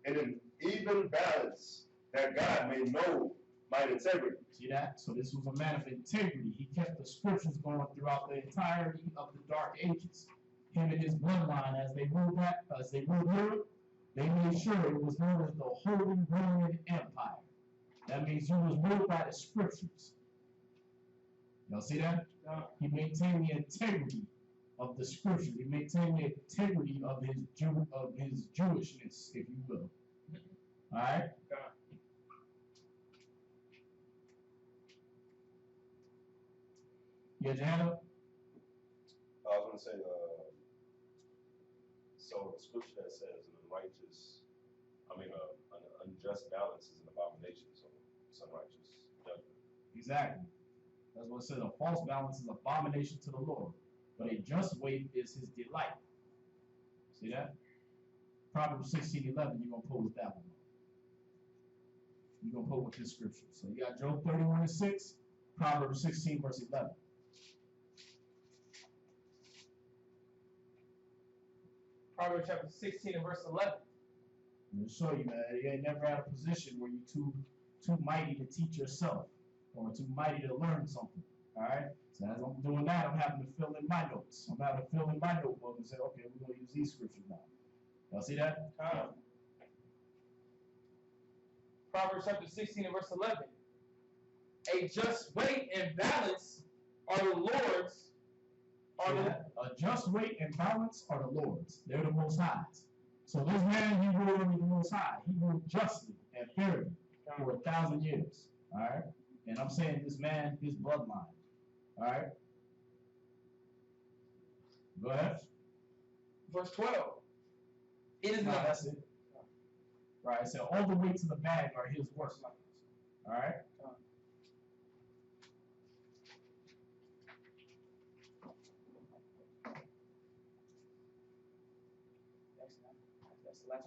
in an even balance, that God may know mine integrity. See that? So this was a man of integrity. He kept the scriptures going throughout the entirety of the Dark Ages. Him and his bloodline, as they ruled Europe, they made sure it was known as the Holy Roman Empire. That means he was ruled by the scriptures. Y'all see that? He maintained the integrity of the scriptures. He maintained the integrity of his Jewishness, if you will. All right? Yeah, Johanna? I was gonna say, so the scripture that says an unjust balance is an abomination, so it's unrighteous judgment. Exactly. That's what it says. A false balance is abomination to the Lord, but a just weight is his delight. See that? Proverbs 16:11. You're gonna put with that one. You're gonna put with this scripture. So you got Job 31:6, Proverbs 16 verse 11. Proverbs chapter 16 and verse 11. I'm gonna show you, man. You ain't never had a position where you're too mighty to teach yourself or too mighty to learn something. All right. So as I'm doing that, I'm having to fill in my notes. I'm having to fill in my notebook and say, okay, we're gonna use these scriptures now. Y'all see that? Proverbs chapter 16 and verse 11. A just weight and balance are the Lord's. A just weight and balance are the Lord's. They're the Most High's. So this man, he ruled under the Most High. He ruled justly and fairly for 1,000 years. All right? And I'm saying this man, his bloodline. All right? Go ahead. Verse 12. It is not. That's it. Right. So all the way to the bag are his work. All right? That's the last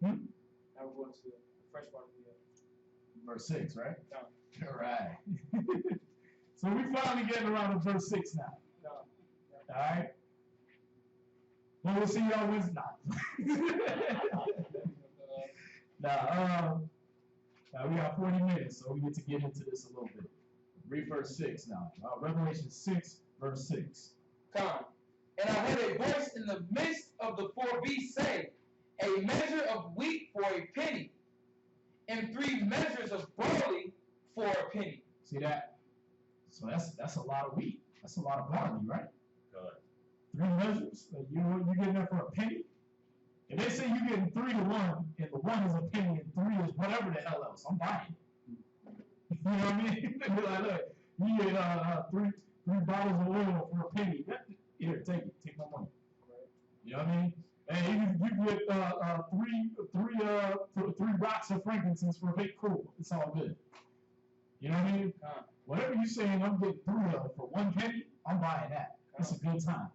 one. Now we're going to the fresh part of the Verse 6, right? No. All right. So we finally getting around to verse 6 now. No. All right? Well, we'll see y'all Wednesday night. Now we got 40 minutes, so we get to get into this a little bit. Read verse 6 now. Revelation 6, verse 6. Come. And I heard a voice in the midst of the four beasts say, a measure of wheat for a penny, and 3 measures of barley for a penny. See that? So that's a lot of wheat. That's a lot of barley, right? Good. 3 measures. You getting that for a penny? If they say you're getting 3 to 1, and the 1 is a penny and 3 is whatever the hell else, I'm buying it. You know what I mean? They be like, look, you get three bottles of oil for a penny. Here, take my money. You know what I mean? And you get three rocks of frankincense for a big cool. It's all good. You know what I mean? Whatever you saying, I'm getting 3 of for 1 penny. I'm buying that. It's a good time.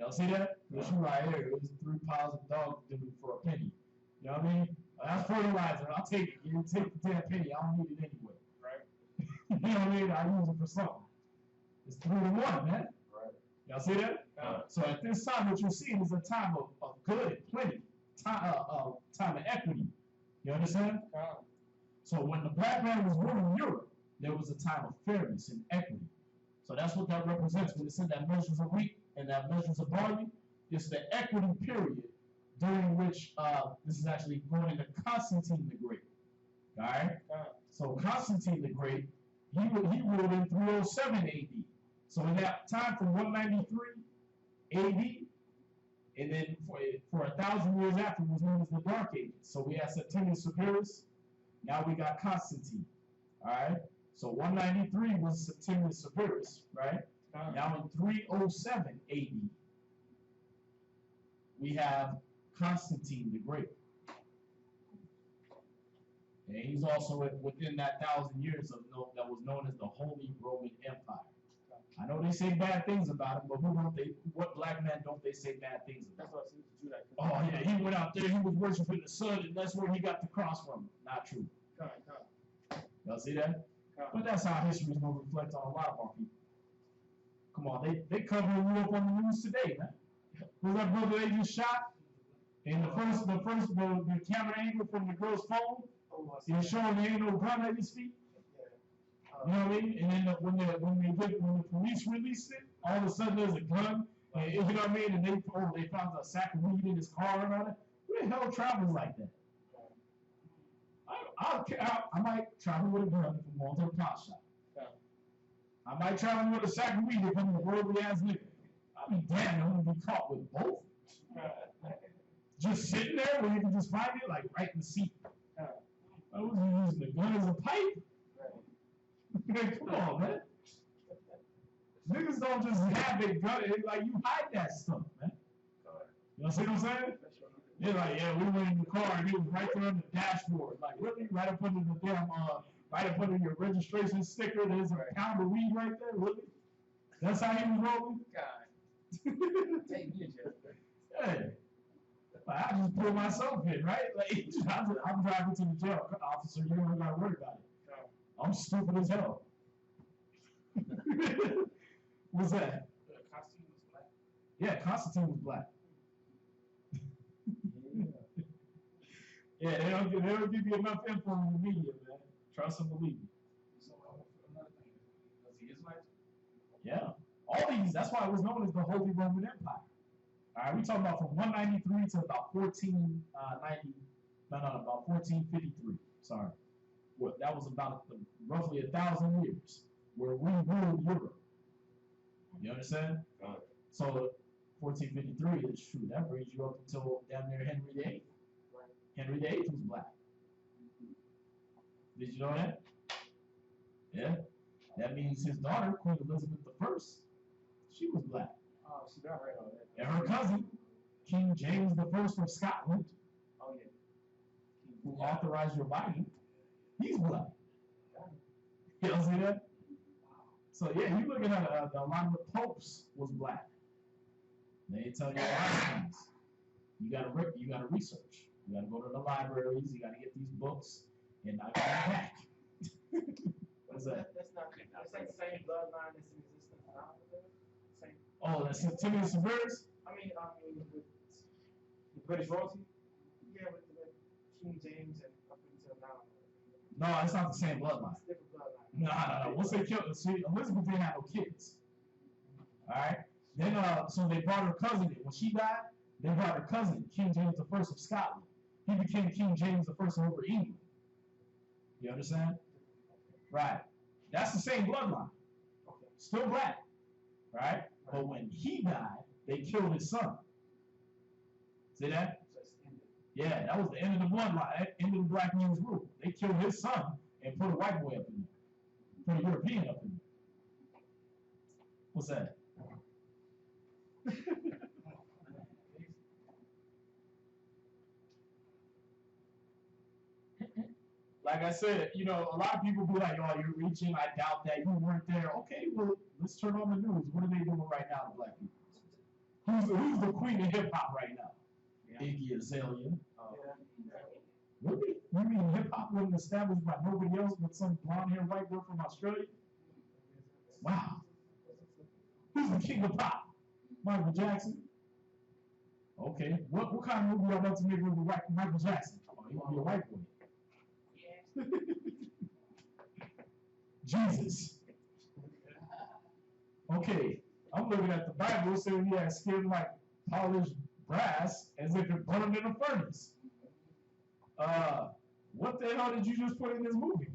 Y'all see that? Because you right here, it was 3 piles of dog food for a penny. You know what I mean? That's fertilizer. I'll take it. You take the damn penny. I don't need it anyway. Right. You know what I mean? I use it for something. It's 3 to 1, man. Y'all see that? So at this time, what you're seeing is a time of good and plenty, time of equity. You understand? So when the black man was ruling Europe, there was a time of fairness and equity. So that's what that represents when it said that measures of wheat and that measures of barley. It's the equity period during which this is actually going into Constantine the Great. All right? So Constantine the Great, he ruled in 307 AD. So in that time from 193 AD, and then for 1,000 years after, was known as the Dark Ages. So we had Septimius Severus, now we got Constantine. All right? So 193 was Septimius Severus, right? Now in 307 AD, we have Constantine the Great. And he's also within that 1,000 years that was known as the Holy Roman Empire. I know they say bad things about him, but what black man don't they say bad things about? That's what I see Judah. Oh yeah, he went out there, he was worshiping the sun, and that's where he got the cross from. Not true. Y'all see that? But that's how history is going to reflect on a lot of our people. Come on, they covering you up on the news today, man. Was that brother they just shot? And the camera angle from the girl's phone, is showing there ain't no gun at his feet. You know what I mean? And then when the police released it, all of a sudden there's a gun. And, you know what I mean? And they found a sack of weed in his car and all that. Who the hell travels like that? I might travel with a gun if I'm going to a pot shop. I might travel with a sack of weed if I'm a worldly ass nigga. I'll be damned, I'm gonna be caught with both. Just sitting there where you can just find it, like right in the seat. I was using the gun as a pipe. Come on, man. Niggas don't just have it gun. Like, you hide that stuff, man. You know what I'm saying? They're like, yeah, we went in the car and it was right there on the dashboard. Like, really? Right up under the damn, right up under your registration sticker, there's a pound of weed right there? Really? That's how he was rolling? God. Take me, Jeff. Hey. Like, I just pull myself in, right? Like, I'm driving to the jail, officer. You don't gotta worry about it. I'm stupid as hell. What's that? Costume was black. Yeah, Constantine was black. Yeah, they don't give you enough info in the media, man. Trust and believe me. So another thing, was he Israelite? Yeah. All these, that's why it was known as the Holy Roman Empire. All right, we talking about from 193 to about 1453. Sorry. What, that was about roughly 1,000 years where we ruled Europe. You understand? So 1453 is true. That brings you up until damn near Henry VIII. Henry VIII was black. Did you know that? Yeah. That means his daughter, Queen Elizabeth I, she was black. Oh, she got right on that. And her cousin, King James I of Scotland, Oh, yeah. who authorized your Bible, he's black. You don't see that? So yeah, you looking at a lot of the popes was black. They tell you a lot of things. You gotta research. You gotta go to the libraries. You gotta get these books, and I got back. What's that? That's the same bloodline that's in existence now. Same. Oh, that's Timothy Severus. I mean, the British royalty. Yeah, with King James and up until now. No, it's not the same bloodline. It's different bloodline. No. Once they killed, see, Elizabeth didn't have no kids. All right. Then, so they brought her cousin in. When she died, they brought her cousin, King James I of Scotland. He became King James I over England. You understand? Right. That's the same bloodline. Still black. Right? But when he died, they killed his son. See that? Yeah, that was the end of the bloodline, end of the black man's rule. They killed his son and put a white boy up in there. Put a European up in there. What's that? Like I said, you know, a lot of people be like, oh, you're reaching. I doubt that. You weren't there. Okay, well, let's turn on the news. What are they doing right now to black people? Who's the queen of hip hop right now? Yeah. Iggy Azalea. Really? You mean hip hop wasn't established by nobody else but some blonde haired white girl from Australia? Wow. Who's the king of pop? Michael Jackson? Okay. What kind of movie y'all about to make with Michael Jackson? Oh, he'll be a white boy. Jesus. Okay, I'm looking at the Bible saying he had skin like polished brass as if it burned in a furnace. What the hell did you just put in this movie?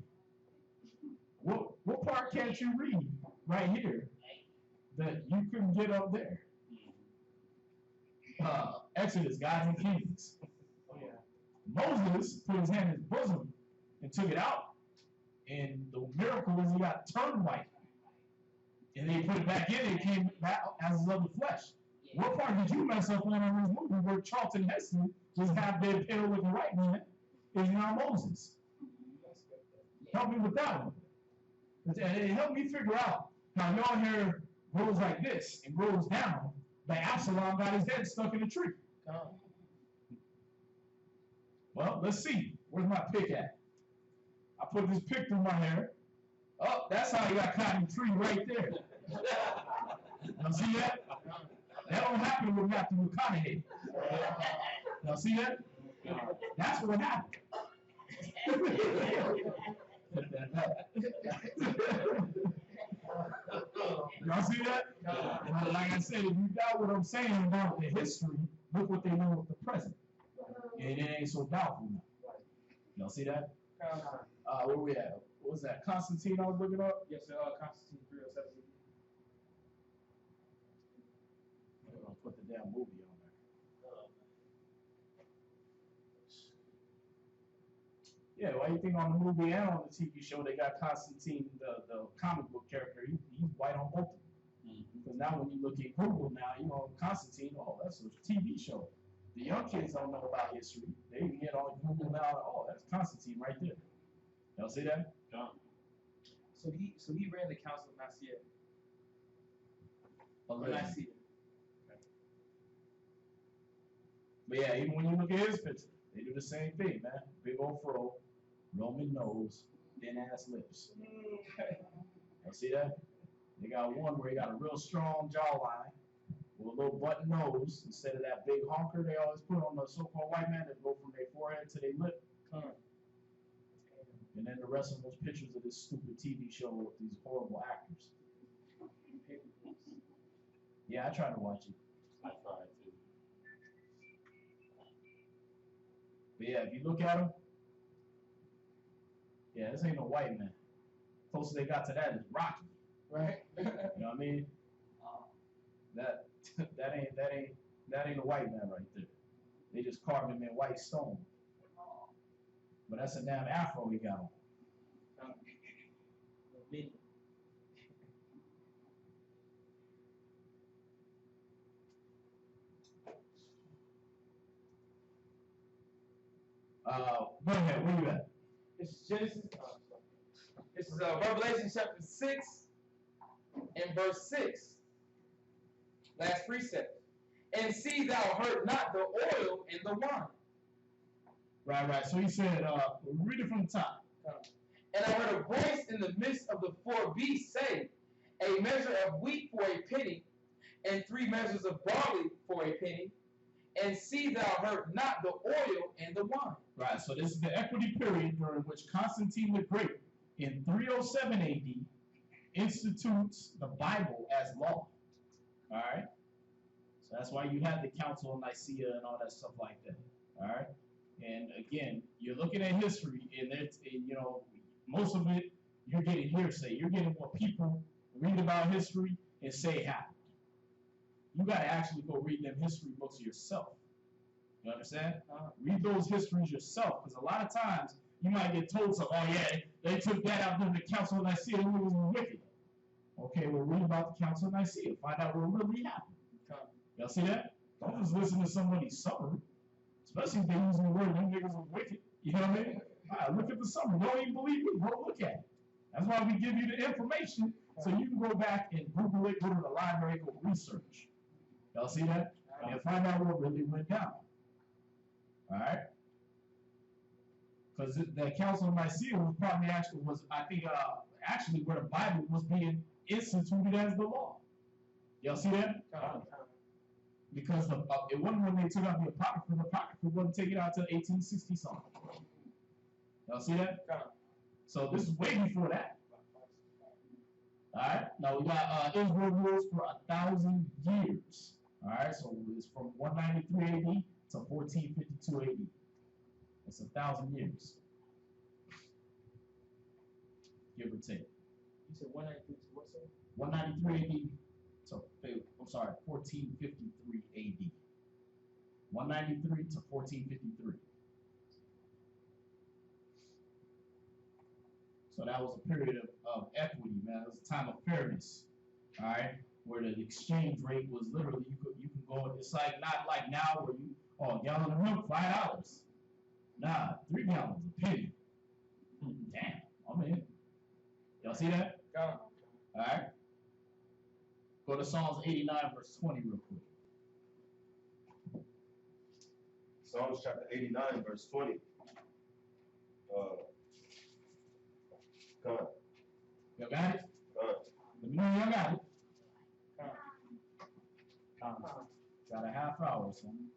What part can't you read right here that you couldn't get up there? Exodus, Gods and Kings. Moses put his hand in his bosom and took it out. And the miracle was he got turned white. And they put it back in and it came back as of the flesh. What part did you mess up on in this movie where Charlton Heston was half dead pale with a white man is now Moses? Help me with that one. And it helped me figure out how y'all hair grows like this and grows down, but Absalom got his head stuck in a tree. Well, let's see. Where's my pick at? I put this pick through my hair. Oh, that's how you got caught in the tree right there. Now see that? That don't happen with Matthew McConaughey. Now see that? That's what happened. Y'all see that? And like I said, if you got what I'm saying about the history, look what they know with the present. And it ain't so doubtful now. Y'all see that? Where we at? What was that? Constantine I was looking up? Yes, sir. Constantine 307. I'm gonna put the damn movie on there. Yeah, why you think on the movie and on the TV show they got Constantine, the comic book character, he's white on both of them. Because now when you look at Google now, you know, Constantine, oh, that's a TV show. The young kids don't know about history. They can get on Google now, oh, that's Constantine right there. Y'all see that? So he ran the Council of Nicaea. Nicaea. But yeah, even when you look at his picture, they do the same thing, man. Big old fro, Roman nose, thin ass lips. Y'all see that? They got one where he got a real strong jawline with a little button nose instead of that big honker they always put on the so-called white man that go from their forehead to their lip. And then the rest of those pictures of this stupid TV show with these horrible actors. Yeah, I tried to watch it. I tried to. But yeah, if you look at him, yeah, this ain't no white man. Closest they got to that is Rocky. Right? You know what I mean? That ain't a white man right there. They just carved him in white stone. But that's a damn afro he got on. Go ahead, where you at? This is Genesis. This is Revelation chapter 6 and verse 6. Last precept. And see thou hurt not the oil and the wine. Right. So he said, read it from the top. And I heard a voice in the midst of the four beasts say, a measure of wheat for a penny, and 3 measures of barley for a penny, and see thou hurt not the oil and the wine. Right, so this is the equity period during which Constantine the Great, in 307 AD, institutes the Bible as law. All right? So that's why you have the Council of Nicaea and all that stuff like that. All right? And again, you're looking at history, and you know, most of it, you're getting hearsay. You're getting what people read about history and say happened. You got to actually go read them history books yourself. You understand? Read those histories yourself, because a lot of times you might get told something, oh yeah, they took that out during the Council of Nicaea, it was wicked. Okay, well read about the Council of Nicaea, find out what really happened. Y'all see that? Don't just listen to somebody's summary, especially if they're using the word, them niggas are wicked. You know what I mean? All right, look at the summary. Don't even believe me, go look at it. That's why we give you the information, so you can go back and Google it, go to the library, go research. Y'all see that? And find out what really went down. All right? Because the Council of Nicaea was probably actually where the Bible was being instituted as the law. Y'all see that? Because it wasn't when they took out the Apocrypha wasn't taken out until 1860 something. Y'all see that? So this is way before that. All right? Now we got Israel rules for 1,000 years. All right? So it's from 193 AD to 1452 AD. It's 1,000 years. Give or take. You said 193 to what, sir? 193 AD to, 1453 AD. 193 to 1453. So that was a period of equity, man. It was a time of fairness, all right, where the exchange rate was literally you can go. It's like not like now where a gallon of milk $5. Nah, 3 gallons a penny. Damn, I'm in. Y'all see that? All right. Go to Psalms 89 verse 20 real quick. Psalms chapter 89 verse 20. Come on. Y'all got it? Let me know y'all got it. Got a half hour, son.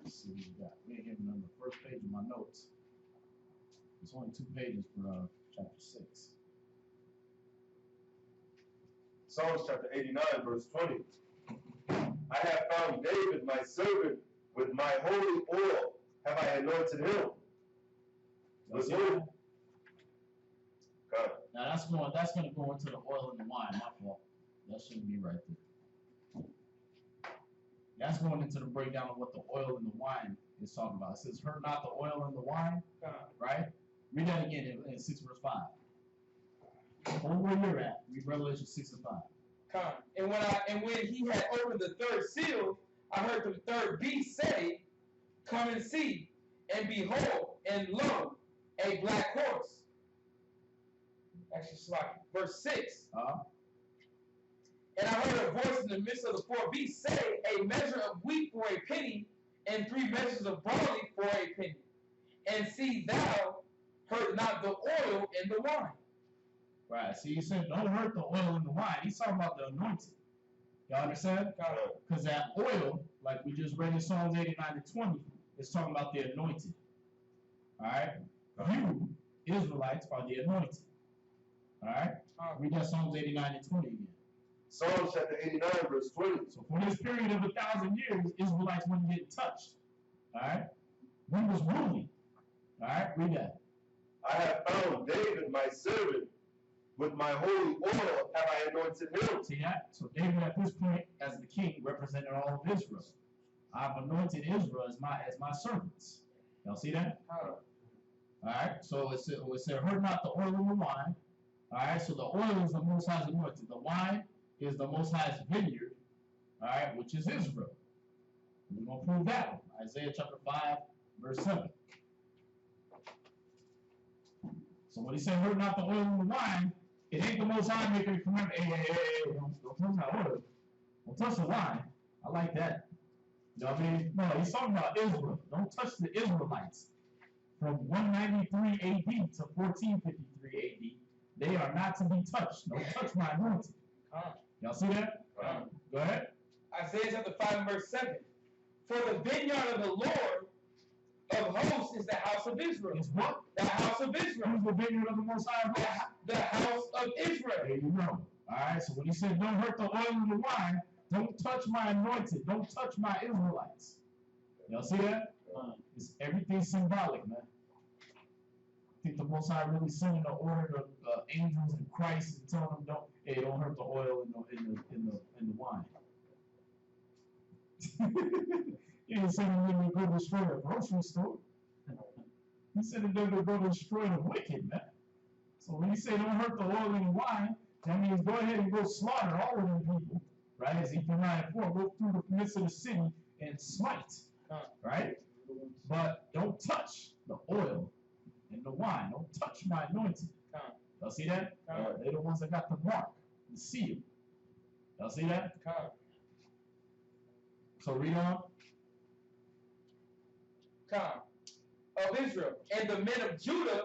Let's see what we got. We ain't even on the first page of my notes. It's only 2 pages for chapter 6. Psalms chapter 89 verse 20. I have found David my servant, with my holy oil have I anointed him. With who? Now that's gonna go into the oil and the wine. My fault. That shouldn't be right there. That's going into the breakdown of what the oil and the wine is talking about. It says, "Hurt not the oil and the wine." Right? Read that again in 6 verse 5. Hold where you're at. Read Revelation 6 and 5. And when he had opened the third seal, I heard the third beast say, "Come and see." And behold, and lo, a black horse. Actually, it's like verse 6. And I heard a voice in the midst of the four beasts say, "A measure of wheat for a penny, and 3 measures of barley for a penny. And see, thou hurt not the oil and the wine." Right. See, he said, don't hurt the oil and the wine. He's talking about the anointing. Y'all understand? Because that oil, like we just read in Psalms 89 and 20, is talking about the anointed. All right? You, Israelites, are the anointed. All right? Read that Psalms 89 and 20 again. Psalms chapter 89, verse 20. So for this period of 1,000 years, Israelites wouldn't get touched. All right? We was ruling. All right? Read that. I have found David, my servant. With my holy oil have I anointed him. See that? So David at this point, as the king, represented all of Israel. I've anointed Israel as my servants. Y'all see that? All right. So it said, hurt not the oil and the wine. All right. So the oil is the Most High's anointed. The wine is the Most High's vineyard. All right, which is Israel. We're gonna prove that one. Isaiah chapter 5, verse 7. So when he said, hurt not the oil and the wine, it ain't the Most High making a command. Hey, don't touch that oil. Don't touch the wine. I like that. You know what I mean? No, he's talking about Israel. Don't touch the Israelites. From 193 AD to 1453 AD, they are not to be touched. Don't touch my anointing. Y'all see that? Go ahead. Isaiah chapter 5 and verse 7. For the vineyard of the Lord of hosts is the house of Israel. It's what? The house of Israel. Who's the vineyard of the Most High? The house of Israel. There you go. All right. So when he said, don't hurt the oil and the wine, don't touch my anointed. Don't touch my Israelites. Y'all see that? It's everything symbolic, man. I think the Most High really sending the order to angels and Christ and telling them, don't hurt the oil in the wine. He didn't say them to go destroy a grocery store. He said them to go destroy the wicked, man. So when he say don't hurt the oil and the wine, that means go ahead and go slaughter all of them people, right? Ezekiel 9 and 4, go through the midst of the city and smite, right? But don't touch the oil and the wine. Don't touch my anointing. Y'all see that? They're the ones that got the mark, the seal. Y'all see that? So read on. Of Israel, and the men of Judah,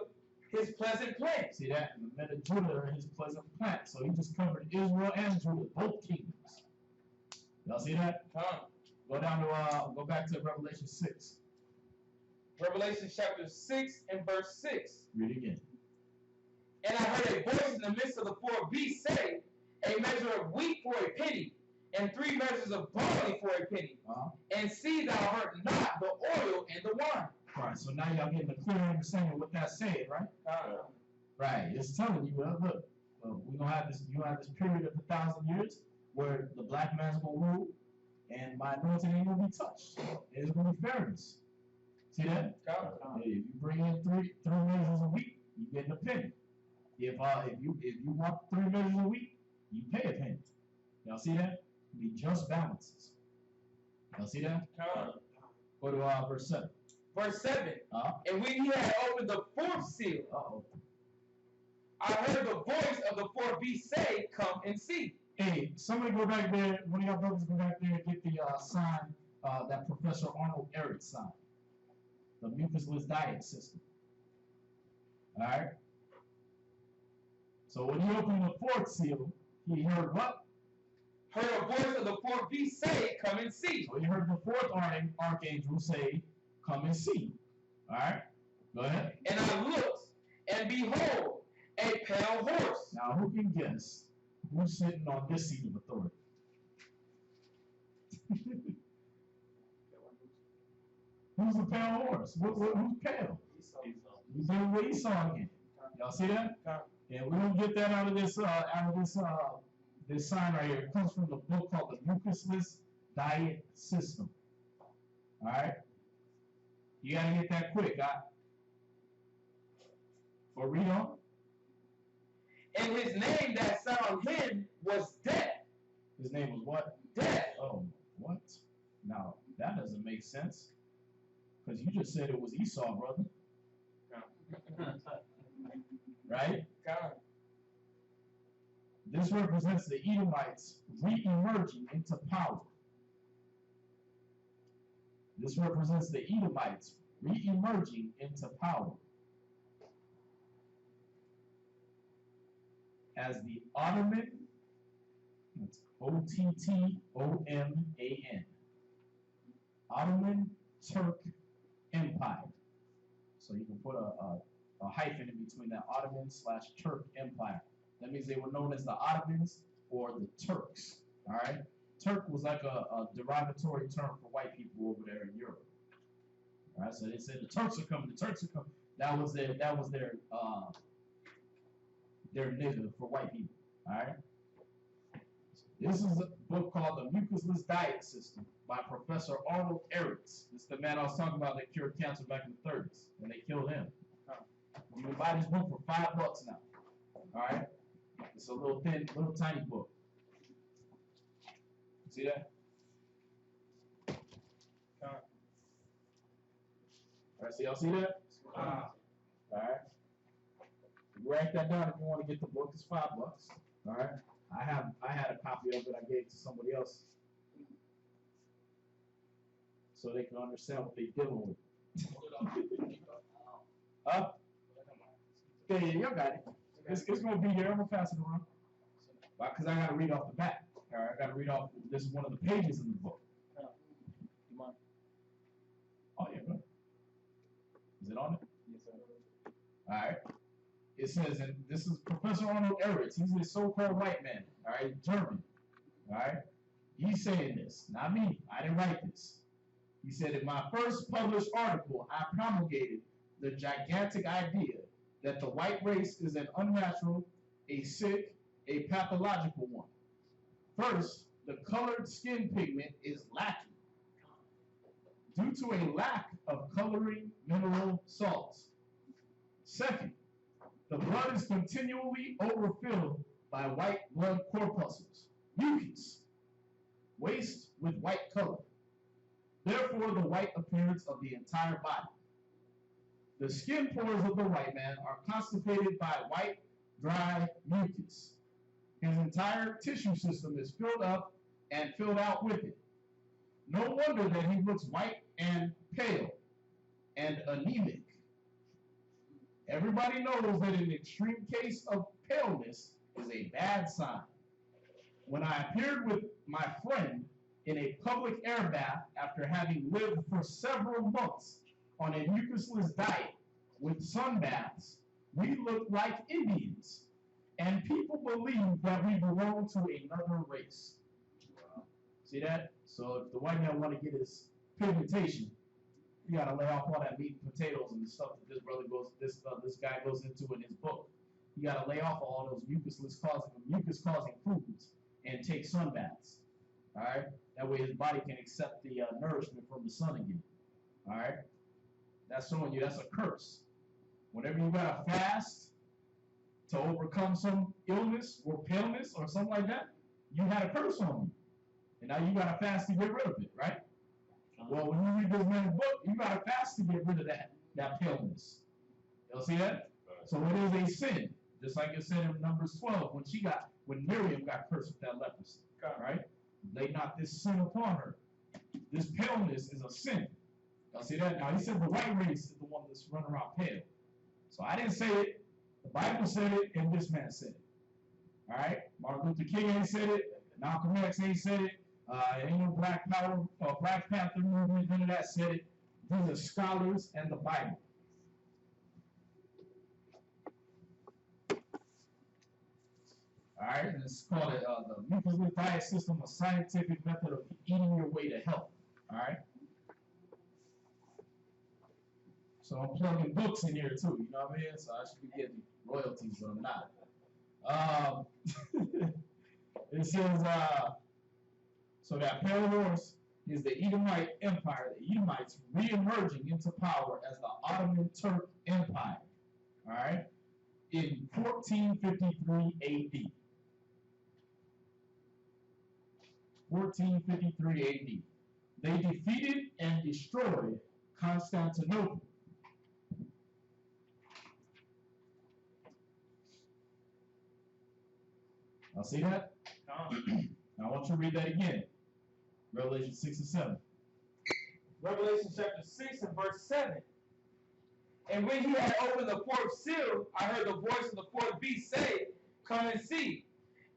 his pleasant plant. See that? And the men of Judah are his pleasant plant. So he just covered Israel and Judah, both kingdoms. Y'all see that? Go back to Revelation 6. Revelation chapter 6 and verse 6. Read again. And I heard a voice in the midst of the four beasts say, a measure of wheat for a penny, and 3 measures of barley for a penny. And see thou hurt not the oil and the wine. All right, so now y'all getting a clear understanding of what that's saying, right? Right, it's telling you, look, we're gonna have this. You have this period of 1,000 years where the black man's gonna rule, and my anointing ain't gonna be touched. There's gonna be fairness. See that? If you bring in three measures a week, you get a penny. If you want 3 measures a week, you pay a penny. Y'all see that? Be just balances. Y'all see that? Go to verse 7. Verse 7. And when he had opened the 4th seal, I heard the voice of the 4 beasts say, come and see. Hey, somebody go back there, one of y'all brothers go back there and get the sign that Professor Arnold Ehret signed. The mucusless diet system. Alright? So when he opened the 4th seal, he heard what? Heard a voice of the 4 beasts say, come and see. So he heard the 4th archangel say, come and see. Alright? Go ahead. And I looked, and behold, a pale horse. Now who can guess who's sitting on this seat of authority? Who's the pale horse? Who's pale? He's doing what Esau again. Y'all see that? And we don't get that out of this this sign right here. It comes from the book called the Mucusless Diet System. All right, you gotta get that quick, guy. Or read on. And his name that sound him was Death. His name was what? Death. Oh, what? Now, that doesn't make sense. Because you just said it was Esau, brother. Right? This represents the Edomites re-emerging into power. This represents the Edomites re-emerging into power as the Ottoman, that's Ottoman, Ottoman Turk Empire. So you can put a hyphen in between that Ottoman/Turk Empire. That means they were known as the Ottomans or the Turks. All right, Turk was like a derogatory term for white people over there in Europe. All right, so they said the Turks are coming. The Turks are coming. That was their nigga for white people. All right. This is a book called The Mucusless Diet System by Professor Arnold Ehretz. This is the man I was talking about that cured cancer back in the 30s, and they killed him. You can buy this book for $5 now. All right. It's a little thin, little tiny book. See that? All right, so y'all see that? All right. Write that down if you want to get the book. It's $5. All right. I had a copy of it. I gave it to somebody else so they can understand what they're dealing with. Huh? Yeah, y'all got it. It's gonna be there. I'm gonna pass it around. Because I gotta read off the back. All right, I gotta read off. This is one of the pages in the book. Come on. Oh yeah, good. Is it on it? Yes, sir. All right. It says, and this is Professor Arnold Ehretz. He's a so-called white man. All right, German. All right. He's saying this, not me. I didn't write this. He said, in my first published article, I promulgated the gigantic idea that the white race is an unnatural, a sick, a pathological one. First, the colored skin pigment is lacking due to a lack of coloring mineral salts. Second, the blood is continually overfilled by white blood corpuscles, mucus, waste with white color. Therefore, the white appearance of the entire body. The skin pores of the white man are constipated by white, dry mucus. His entire tissue system is filled up and filled out with it. No wonder that he looks white and pale and anemic. Everybody knows that an extreme case of paleness is a bad sign. When I appeared with my friend in a public air bath after having lived for several months on a mucusless diet with sun baths, we looked like Indians, and people believed that we belonged to another race. See that? So if the white man want to get his pigmentation, you gotta lay off all that meat and potatoes and the stuff that this guy goes into in his book. You gotta lay off all those mucus-causing foods and take sun baths. All right, that way his body can accept the nourishment from the sun again. All right, that's showing you that's a curse. Whenever you gotta fast to overcome some illness or paleness or something like that, you had a curse on you, and now you gotta fast to get rid of it, right? Well, when you read this man's book, you gotta fast to get rid of that paleness. Y'all see that? So it is a sin, just like it said in Numbers 12 when Miriam got cursed with that leprosy, right? They knocked this sin upon her. This paleness is a sin. Y'all see that? Now he said the white race is the one that's running around pale. So I didn't say it. The Bible said it, and this man said it. All right? Martin Luther King ain't said it. Malcolm X ain't said it. Ain't no Black Power or Black Panther movement, none of that said it. These are scholars and the Bible. All right, and it's called the Mucusless Diet System, a scientific method of eating your way to health. All right. So I'm plugging books in here too. You know what I mean? So I should be getting royalties, but I'm not. It says. So that pale horse is the Edomite Empire, the Edomites re-emerging into power as the Ottoman Turk Empire, all right, in 1453 AD. 1453 AD. They defeated and destroyed Constantinople. Now see that? Now I want you to read that again. Revelation 6 and 7. Revelation chapter 6 and verse 7. And when he had opened the fourth seal, I heard the voice of the fourth beast say, Come and see.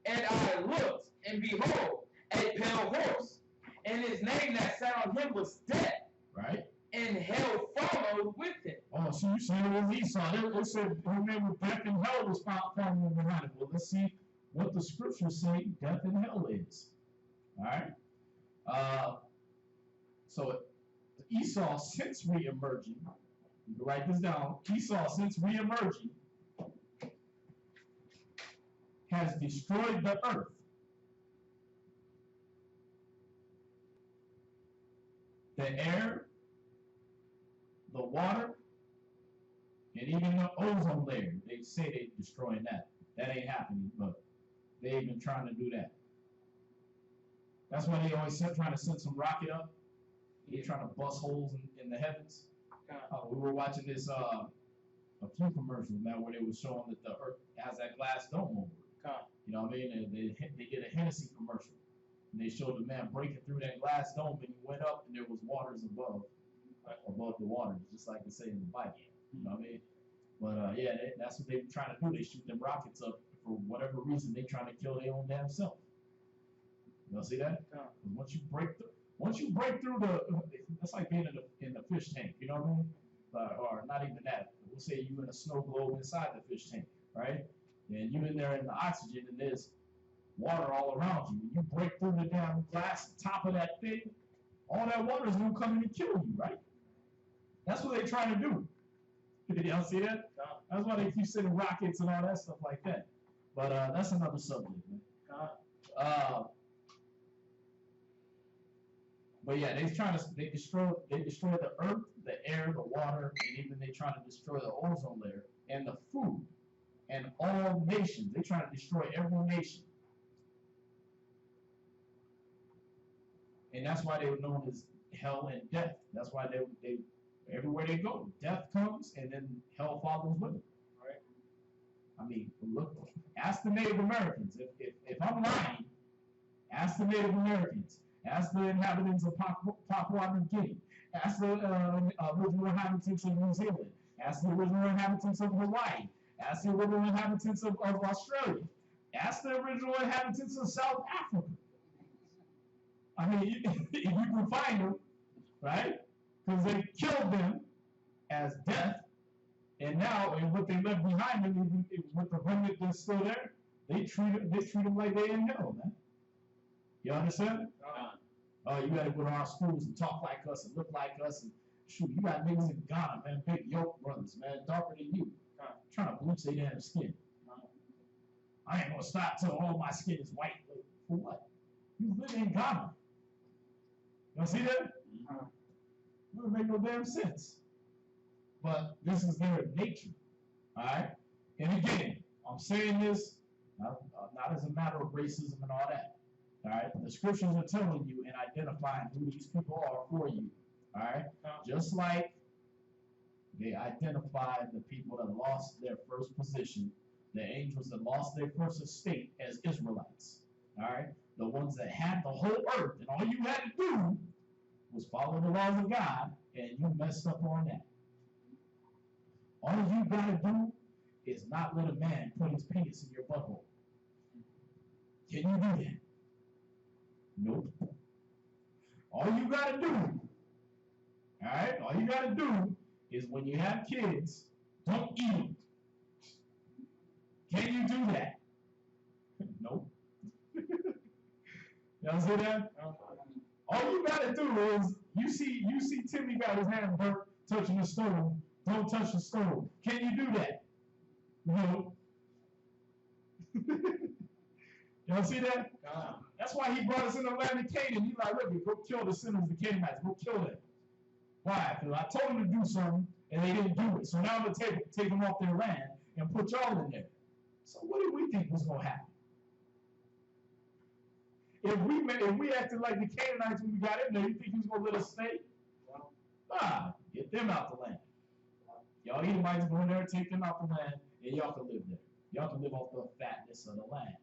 And I looked, and behold, a pale horse. And his name that sat on him was Death. Right? And hell followed with him. Oh, so you said it was Esau. It said his name was Death and hell was following behind him. Well, let's see what the scriptures say death and hell is. All right? So Esau, since re-emerging, you can write this down, Esau, since re-emerging, has destroyed the earth. The air, the water, and even the ozone layer. They say they're destroying that. That ain't happening, but they've been trying to do that. That's why they always trying to send some rocket up. They're trying to bust holes in the heavens. We were watching this a few commercials now where they were showing that the earth has that glass dome over it. You know what I mean? And they did a Hennessy commercial. And they showed the man breaking through that glass dome, and he went up, and there was waters above the waters, just like they say in the Bible. You know what I mean? But yeah, that's what they're trying to do. They shoot them rockets up for whatever reason. They're trying to kill their own damn self. You see that? Once you break through that's like being in the fish tank. You know what I mean? Or not even that. We'll say you in a snow globe inside the fish tank, right? And you in there in the oxygen, and there's water all around you. When you break through the damn glass top of that thing, all that water is gonna come in and kill you, right? That's what they're trying to do. Y'all see that? That's why they keep sending rockets and all that stuff like that. But that's another subject, man. But yeah, they destroy the earth, the air, the water, and even they trying to destroy the ozone layer and the food and all nations. They trying to destroy every nation. And that's why they were known as hell and death. That's why they everywhere they go, death comes and then hell follows with it. Right? I mean, look, ask the Native Americans. If I'm lying, ask the Native Americans. Ask the inhabitants of Papua New Guinea. Ask the original inhabitants of New Zealand. Ask the original inhabitants of Hawaii. Ask the original inhabitants of Australia. Ask the original inhabitants of South Africa. I mean, if you can find them, right? Because they killed them as death, and now, and what they left behind them, even with the remnant that's still there, they treat them like they in hell, man. You understand? You gotta go to our schools and talk like us and look like us, and shoot, you got niggas in Ghana, man, big yoke brothers, man, darker than you, trying to bleach their damn skin. I ain't gonna stop till all my skin is white. For what? You live in Ghana. You see that? It doesn't make no damn sense. But this is their nature. Alright? And again, I'm saying this not as a matter of racism and all that. Alright? The scriptures are telling you and identifying who these people are for you. Alright? Just like they identified the people that lost their first position, the angels that lost their first estate as Israelites. Alright? The ones that had the whole earth, and all you had to do was follow the laws of God, and you messed up on that. All you gotta do is not let a man put his penis in your butthole. Can you do that? Nope. All you gotta do, alright, all you gotta do is when you have kids, don't eat them. Can you do that? Nope. Y'all see that? All you gotta do is you see Timmy got his hand burnt touching the stove. Don't touch the stove. Can you do that? No. Y'all see that? That's why he brought us in the land of Canaan. He's like, look, go kill the sinners, the Canaanites. Go kill them. Why? Because I told them to do something and they didn't do it. So now I'm gonna take them off their land and put y'all in there. So what did we think was gonna happen? if we acted like the Canaanites when we got in there, you think he was gonna let us stay? Nah, get them out the land. Y'all Edomites go in there, take them out the land, and y'all can live there. Y'all can live off the fatness of the land.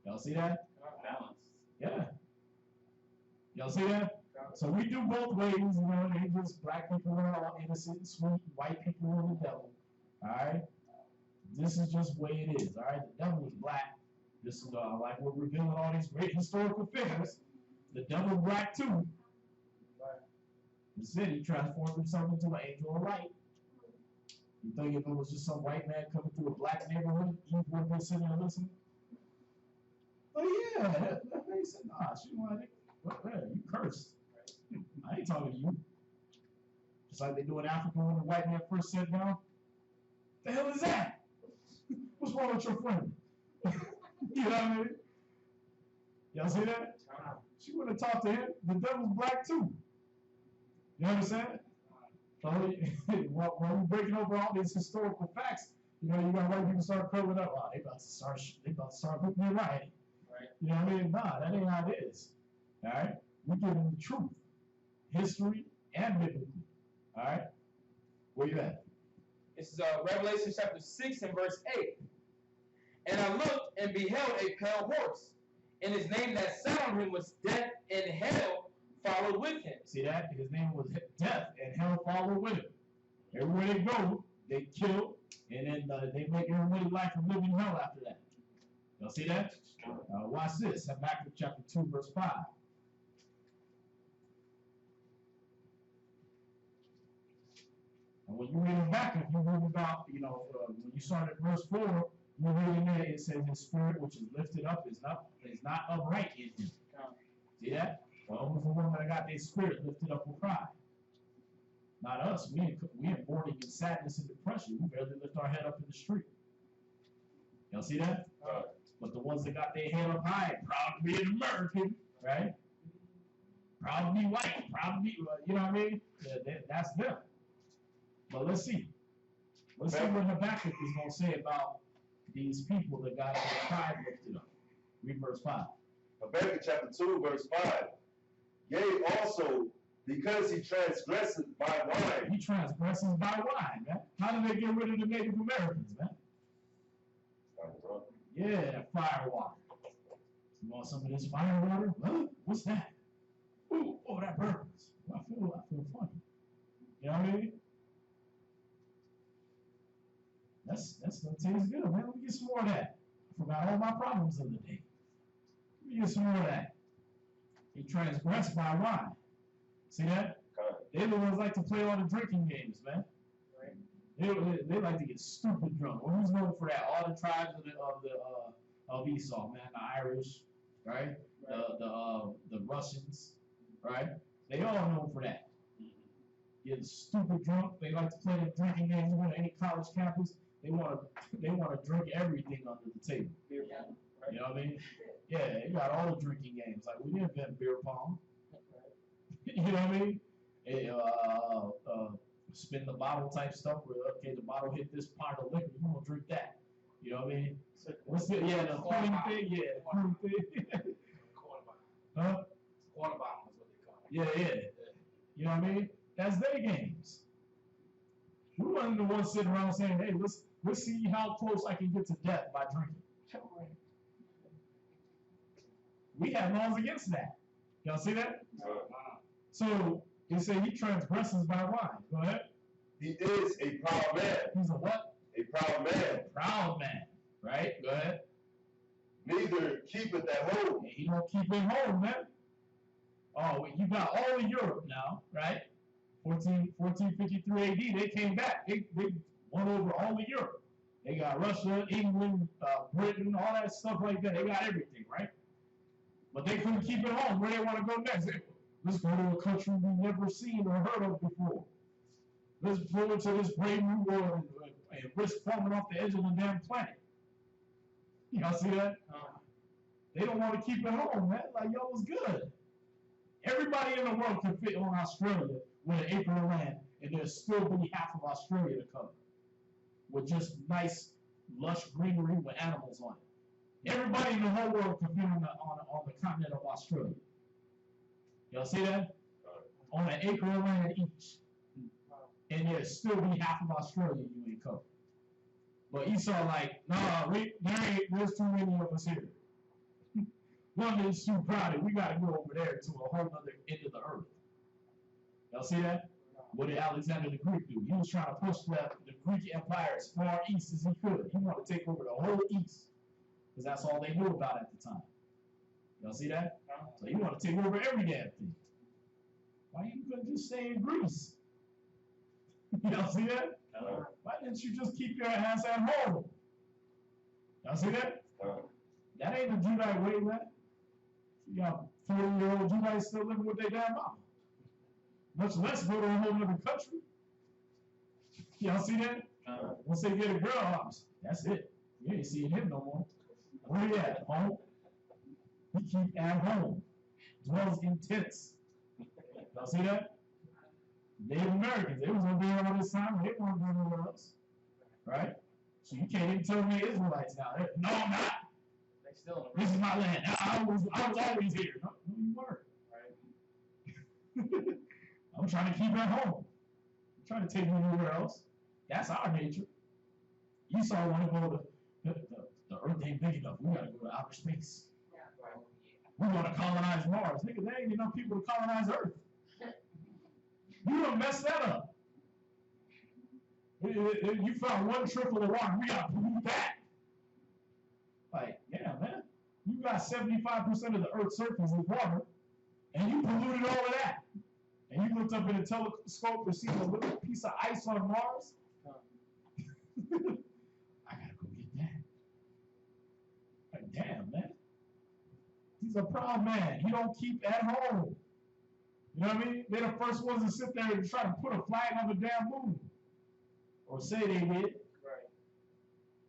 Y'all see that? Balance. Yeah. Y'all see that? So we do both ways, you know, they just black people are all innocent and sweet, white people are the devil. Alright? This is just the way it is, alright? The devil is black. This is like we're revealing all these great historical figures. The devil is black too. He said he transformed himself into an angel of light. You think if it was just some white man coming through a black neighborhood, Eve wouldn't be sitting there listening? Oh yeah, that lady said, nah, she wanted it. You cursed. I ain't talking to you. Just like they do in Africa when the white man first sat down. The hell is that? What's wrong with your friend? You know what I mean? Y'all see that? She wouldn't have talked to him. The devil's black too. You understand? So when we're breaking over all these historical facts, you know, you got white people start curling up. Oh, they about to start putting me right. You know what I mean? Nah, that ain't how it is. All right? We give them the truth, history, and biblically. All right? Where you at? This is Revelation chapter 6 and verse 8. And I looked and beheld a pale horse, and his name that sat on him was Death, and hell followed with him. See that? His name was Death, and hell followed with him. Everywhere they go, they kill, and then they make everybody life and live in hell after that. Y'all see that? Watch this. Habakkuk chapter 2, verse 5. And when you read Habakkuk, you read about, you know, when you start at verse 4, you read in there, it says his spirit which is lifted up is not upright in him. See that? Well, only for one that got their spirit lifted up with pride. Not us. We in mourning and sadness and depression. We barely lift our head up in the street. Y'all see that? But the ones that got their head up high, proud to be an American, right? Proud to be white, proud to be, you know what I mean? Yeah, that's them. But let's see. Let's see what Habakkuk is going to say about these people that got their pride lifted up. Read verse 5. Habakkuk chapter 2, verse 5. Yea, also, because he transgresseth by wine. He transgresses by wine, man. How do they get rid of the Native Americans, man? Yeah, that fire water. You want some of this fire water? Huh? What's that? Ooh, oh, that burns. I feel funny. You know what I mean? That's gonna taste good, man. Let me get some more of that. I forgot all my problems of the day. Let me get some more of that. He transgressed by wine. See that? They the ones like to play all the drinking games, man. They like to get stupid drunk. Well, who's known for that? All the tribes of Esau, man. The Irish, right? The Russians, right? They all known for that. Get stupid drunk. They like to play the drinking games. You go to any college campus, they want to drink everything under the table. You know what I mean? Yeah, they got all the drinking games. Like we didn't invent beer pong. You know what I mean? Spin the bottle type stuff where, okay, the bottle hit this part of liquor, you won't drink that. You know what I mean? What's it? Yeah, the coin thing. Yeah, the coin thing. Huh? Quarter bottle is what they call it. Yeah. You know what I mean? That's their games. We wasn't the ones sitting around saying, hey, let's see how close I can get to death by drinking. We have laws against that. Y'all see that? So he said he transgresses by wine. Go ahead. He is a proud man. He's a what? A proud man. Proud man. Right? Go ahead. Neither keepeth at home. He don't keep it home, man. Oh, you got all of Europe now, right? 1453 AD, they came back. They won over all of Europe. They got Russia, England, Britain, all that stuff like that. They got everything, right? But they couldn't keep it home. Where they want to go next? Let's go to a country we've never seen or heard of before. Let's go into this brave new world and risk falling off the edge of the damn planet. Y'all see that? They don't want to keep it home, man. Like, y'all was good. Everybody in the world can fit on Australia with an acre of land, and there's still be half of Australia to cover with just nice, lush greenery with animals on it. Everybody in the whole world could fit on the continent of Australia. Y'all see that? On an acre of land each. And there'd still be half of Australia you ain't covered. But Esau like, nah, there's too many of us here. London's too crowded. We gotta go over there to a whole other end of the earth. Y'all see that? What did Alexander the Greek do? He was trying to push the Greek Empire as far east as he could. He wanted to take over the whole east. Because that's all they knew about at the time. Y'all see that? So he wanted to take over every damn thing. Why you couldn't just stay in Greece? Y'all see that? Why didn't you just keep your ass at home? Y'all see that? That ain't the Judite way, man. You got 40-year-old Judites still living with their damn mama. Much less go to a whole other country. Y'all see that? Once they get a girl, that's it. You ain't seeing him no more. Where he at? Home? He keep at home. Dwells in tents. Y'all see that? Native Americans, they was over here all this time, they weren't going nowhere else. Right? So you can't even tell me Israelites now. No, I'm not. They still This is my land. I was always here. No, you weren't. Right? I'm trying to keep at home. I'm trying to take me anywhere else. That's our nature. Esau want to go to the earth ain't big enough. We gotta go to outer space. We want to colonize Mars. Nigga, there ain't enough people to colonize Earth. You done messed that up. You found one trickle of water. We gotta pollute that. Like, yeah, man. You got 75% of the Earth's surface is water, and you polluted all of that. And you looked up in a telescope and seen a little piece of ice on Mars. I gotta go get that. Like, damn, man. He's a proud man. He don't keep at home. You know what I mean? They're the first ones to sit there and try to put a flag on the damn moon. Or say they did. Right.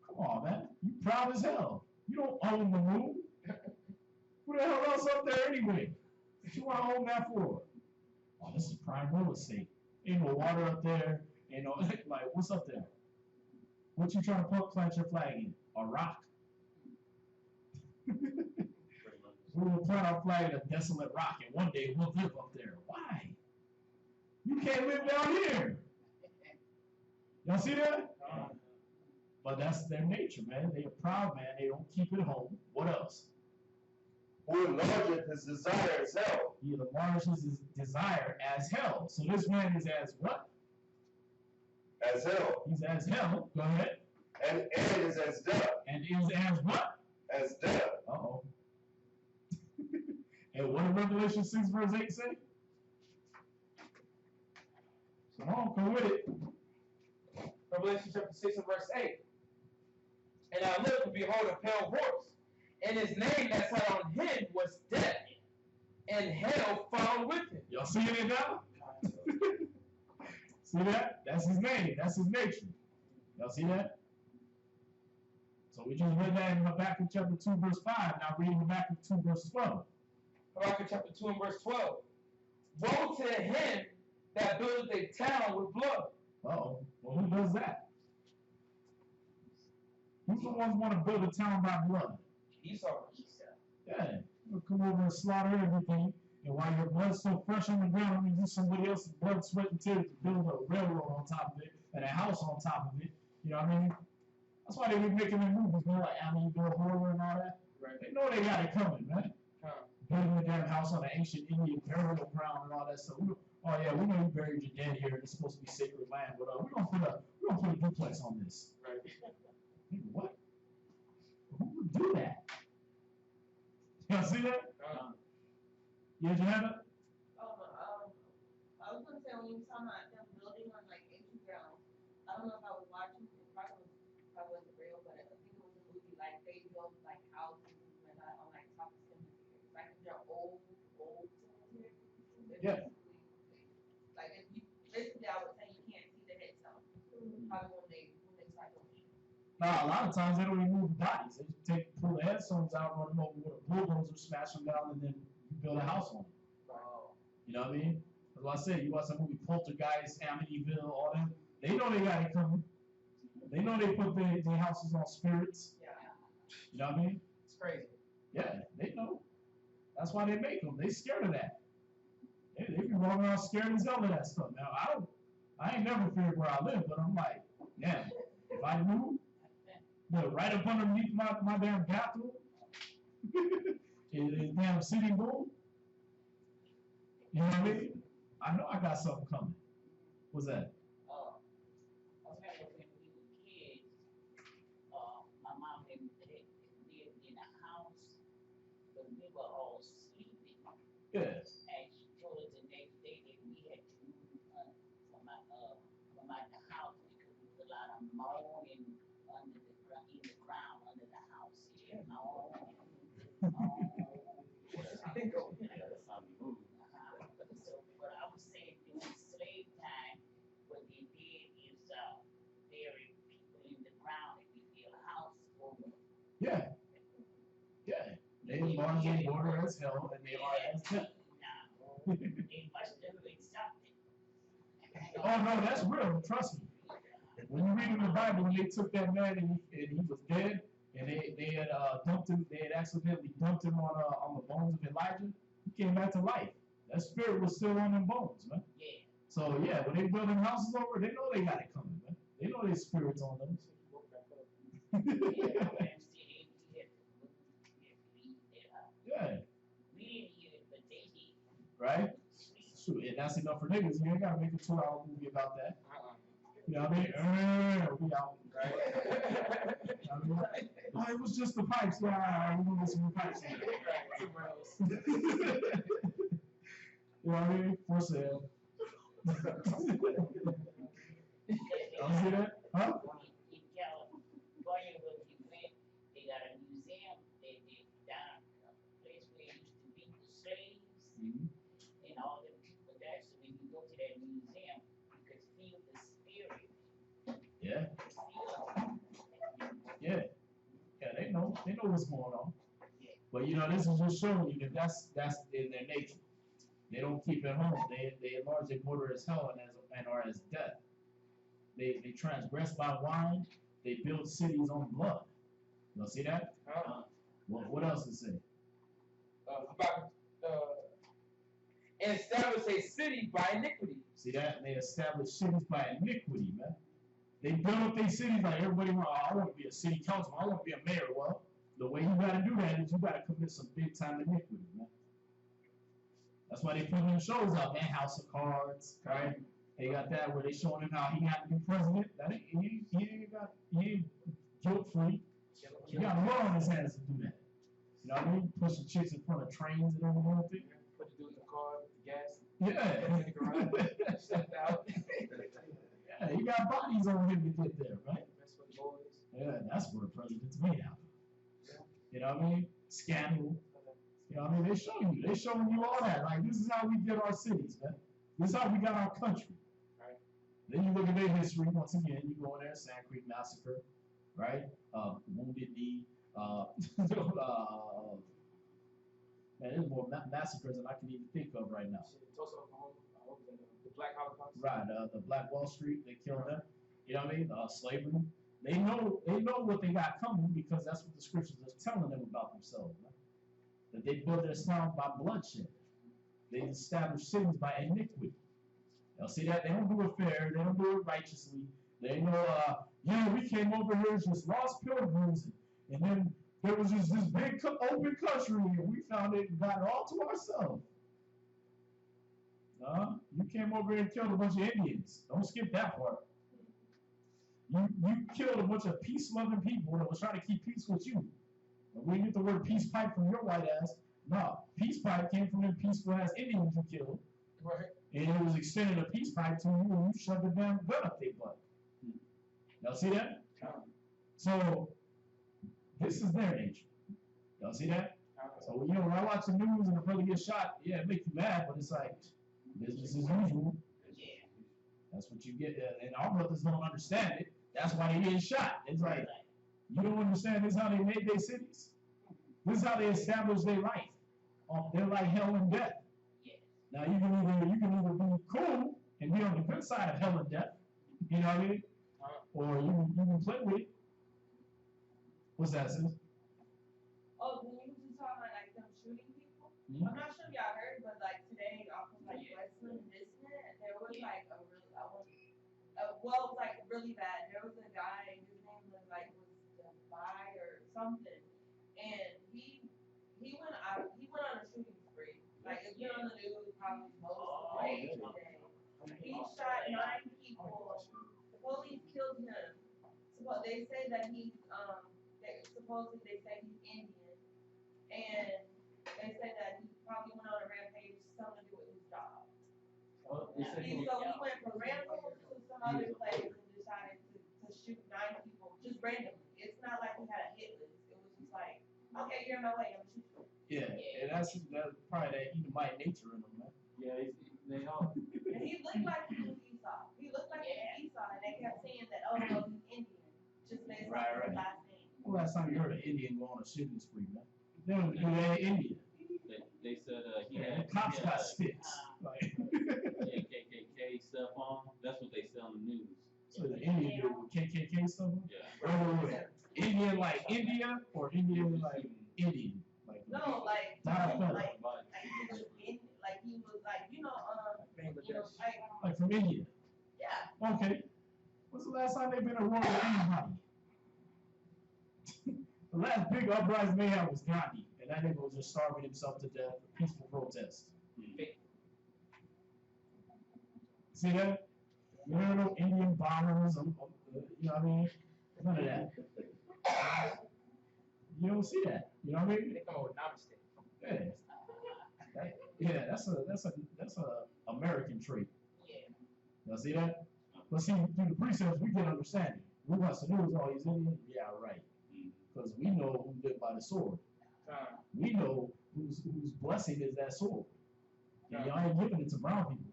Come on, man. You proud as hell. You don't own the moon. Who the hell else up there anyway? What you want to own that for? Oh, this is prime real estate. Ain't no water up there. Ain't no, like, what's up there? What you trying to plant your flag in? A rock? We will plant our flag in a desolate rock, and one day we'll live up there. Why? You can't live down here. Y'all see that? But that's their nature, man. They're a proud man. They don't keep it home. What else? Who enlargeth his desire as hell. He enlarges his desire as hell. So this man is as what? As hell. He's as hell. Go ahead. And is as death. And is as what? As death. Uh-oh. And what did Revelation 6 verse 8 say? So come with it. Revelation chapter 6 and verse 8. And I looked, and behold, a pale horse, and his name that sat on him was Death, and hell followed with him. Y'all seeing it now? See that? That's his name. That's his nature. Y'all see that? So we just read that in Habakkuk chapter 2 verse 5. Now reading Habakkuk 2 verse 12. Habakkuk chapter 2 and verse 12. Woe to him that buildeth a town with blood. Uh-oh. Well, who does that? Who's the ones want to build a town by blood? Esau. Yeah. You'll come over and slaughter everything. And while your blood's still fresh on the ground, you use somebody else's blood, sweat, and tears to build a railroad on top of it and a house on top of it. You know what I mean? That's why they be making their movies, man, like Amityville Horror and all that. Right. They know they got it coming, man. Building a damn house on an ancient Indian burial ground and all that stuff. Oh yeah, we know you buried your dead here. It's supposed to be sacred land, but we're gonna put a duplex on this. Right. What? Who would do that? Y'all see that? Yeah, you have it? I was gonna say when you were talking about them building on like ancient grounds, I don't know if I was watching, it probably wasn't real, but I think it was a movie, like they built like houses and on like top of cemeteries. Like if they're old cemeteries. Yeah. Like if you basically I would say you can't see the headstone. Probably when they start doing it. Nah, a lot of times they don't even move the bodies. They just pull the headstones out, run them over with a bulldozer, smash them down, and then you build a house on them. Wow. You know what I mean? That's what I said. You watch that movie Poltergeist, Amityville, all them. They know they got it coming. They know they put their houses on spirits. Yeah. You know what I mean? It's crazy. Yeah, they know. That's why they make them. They scared of that. They be walking around scared as hell of that stuff. Now I ain't never feared where I live, but I'm like, damn, if I knew, look, right up underneath my damn bathroom, in damn city boom, you know what I mean? I know I got something coming. What's that? I remember when we were kids, my mom and dad lived in a house, but we were all sleeping. Yeah. And she told us the next day that we had to move from out the house because there was a lot of moaning in the ground under the house. Yeah, moaning. So what I was saying during slave time, what they did is bury people in the ground and we build a house over. Yeah. Yeah. They large and border as hell, and they are as death. They must have been something. Oh no, that's real. Trust me. When you read in the Bible, when they took that man and he was dead, and they had dumped him, they had accidentally dumped him on the bones of Elijah. He came back to life. That spirit was still on them bones, man. Yeah. So yeah, when they building houses over, they know they got it coming, man. They know there's spirits on them. Yeah. We didn't hear it, but they did. Right? Shoot, and that's enough for niggas. You ain't gotta make a 2-hour movie about that. You know what I mean? We out. Right? You know what I mean? Oh, it was just the pipes. Yeah, we need some pipes. You know what I mean? For sale. You see that? Huh? In California, where we went, they got a museum. They down a place where it used to be the slaves and all the people there. So when you go to that museum, you could feel the spirit. Yeah. Yeah. Yeah, they know what's going on. Yeah. But you know, this is just showing you that that's in their nature. They don't keep it home. They enlarge their border as hell and are as death. They transgress by wine. They build cities on blood. You see that? What else is it? About and establish a city by iniquity. See that? They establish cities by iniquity, man. They build up their cities like everybody wants. Oh, I want to be a city councilman. I want to be a mayor. Well, the way you got to do that is you got to commit some big time iniquity, man. That's why they put them shows out, man. House of Cards, right? They got that where they showing him how he had to be president. That he ain't guilt free. He got law on his hands to do that. You know what I mean? Pushing chicks in front of trains and everything. Put the dude in the car with the gas. Yeah. In the garage. Stepped out. Yeah, he got bodies on him to get there, right? That's what the boys. Yeah, that's where the president's made out of. You know what I mean? Scandal. You know what I mean? They showing you all that. Like, this is how we get our cities, man. This is how we got our country. Right? Then you look at their history, once again, you go in there, Sand Creek Massacre, right? Wounded Knee, man, there's more massacres than I can even think of right now. Also, the Black Holocaust. Right, the Black Wall Street, they killed them. You know what I mean? Slavery. They know what they got coming because that's what the scriptures are telling them about themselves. Right? That they build their town by bloodshed. They establish cities by iniquity. Y'all see that? They don't do it fair. They don't do it righteously. They know, yeah, we came over here as just lost pilgrims, and then there was just this big open country, and we found it and got it all to ourselves. You came over here and killed a bunch of Indians. Don't skip that part. You killed a bunch of peace-loving people that was trying to keep peace with you. And we didn't get the word peace pipe from your white ass. No, peace pipe came from them peaceful ass Indians you killed. Right. And it was extending a peace pipe to you and you shoved a damn gun up their butt. Y'all see that? So, this is their nature. Y'all see that? So, you know, when I watch the news and a brother gets shot, yeah, it makes you mad, but it's like, business as usual. Yeah. That's what you get. And our brothers don't understand it. That's why they get shot. It's like, you don't understand this is how they made their cities? This is how they established their life. They're like hell and death. Yeah. Now you can either be cool and be on the good side of hell and death, you know what I mean? Or you can play with it. What's that, sis? Oh, when you was talking about like them shooting people, Mhm. I'm not sure if y'all heard, but like today off of like Westland and this and that, there was like a really, well, it was like really bad. There was a guy, his name was Defy or something, and he went on a shooting spree. Like it's been on the news probably most of the day today. He shot 9 people. The police killed him. They say that supposedly they say he's Indian, and they say that he probably went on a rampage, something to do with his job. Oh, they said He went from Randall to some other place and decided to shoot 9 people just randomly. It's not like he had a hit list. It was just like, okay, you're in my way, I'm gonna shoot you. Yeah, and that's probably that Edomite nature in them, man. Yeah, they all. And he looked like he was Esau. He looked like he was Esau, and they kept saying that, oh no, he's Indian, just based on his last name. When the last time you heard an Indian go on a shooting spree, man? They don't do that in India. They said he Yeah, had the cops he got had, sticks. Like, he had KKK stuff on. That's what they say on the news. so the Indian dude with KKK stuff on? Yeah. Wait. Indian like India or Indian like Indian? Like, No, like not a he fellow. was like Like from India. yeah. Okay. When's the last time they've been at war with anybody? The last big uprising they had was Gandhi, and that nigga was just starving himself to death for peaceful protest. See that? You heard no Indian bombers, you know what I mean? None of that. You don't see that. You know what I mean? They come up with namaste. Yeah. That's a American trait. Y'all see that? But see, through the precepts, we get understanding. We watch the news, oh, he's Indian? Yeah, right. Because we know who lived by the sword. We know whose blessing is that sword. And y'all ain't giving it to brown people.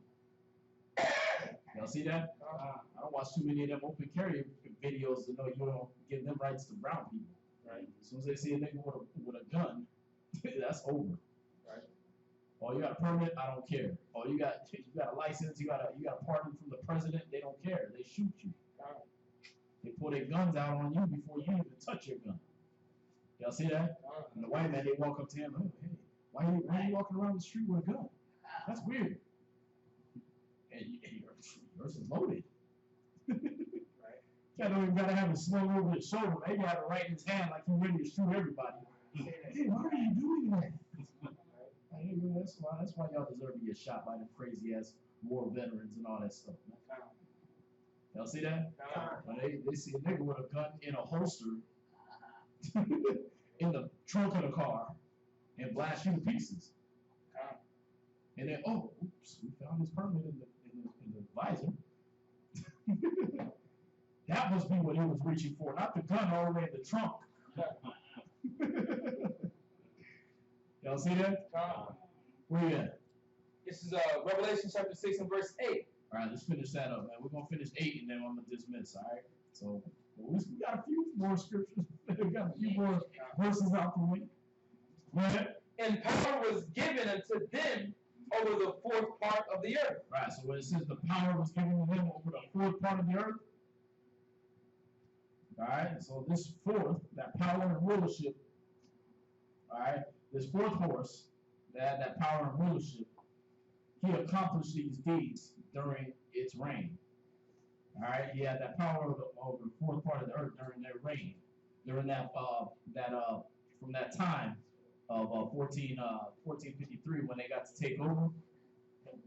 Y'all see that? I don't watch too many of them open carry videos to know you don't give them rights to brown people. Right? As soon as they see a nigga with a gun, that's over. Right? Oh, you got a permit? I don't care. Oh, you got a license? You got a pardon from the president? They don't care. They shoot you. They pull their guns out on you before you even touch your gun. Y'all see that? And the white man, they walk up to him, oh, hey, why are you walking around the street with a gun? That's weird. And yours is loaded. You don't even gotta have it slung over his shoulder. Maybe have it right in his hand like he's ready to shoot everybody. Hey, why are you doing that? Hey, that's why y'all deserve to get shot by them crazy ass war veterans and all that stuff, man. Y'all see that? When they see a nigga with a gun in a holster in the trunk of the car and blast you to pieces. And then, oh, oops, we found his permit in the visor. That must be what he was reaching for, not the gun all the way in the trunk. Y'all see that? Where you at? This is Revelation chapter 6 and verse 8. All right, let's finish that up, man. We're going to finish 8 and then I'm going to dismiss, all right? So we got a few more scriptures. We got a few more verses out the way. Go ahead. And power was given unto them over the fourth part of the earth. Right, so when it says the power was given to them over the fourth part of the earth, all right, so this fourth, that power and rulership, all right, this fourth horse, that power and rulership, he accomplished these deeds during its reign. All right, he had that power over the fourth part of the earth during their reign, during that from that time of 1453 when they got to take over.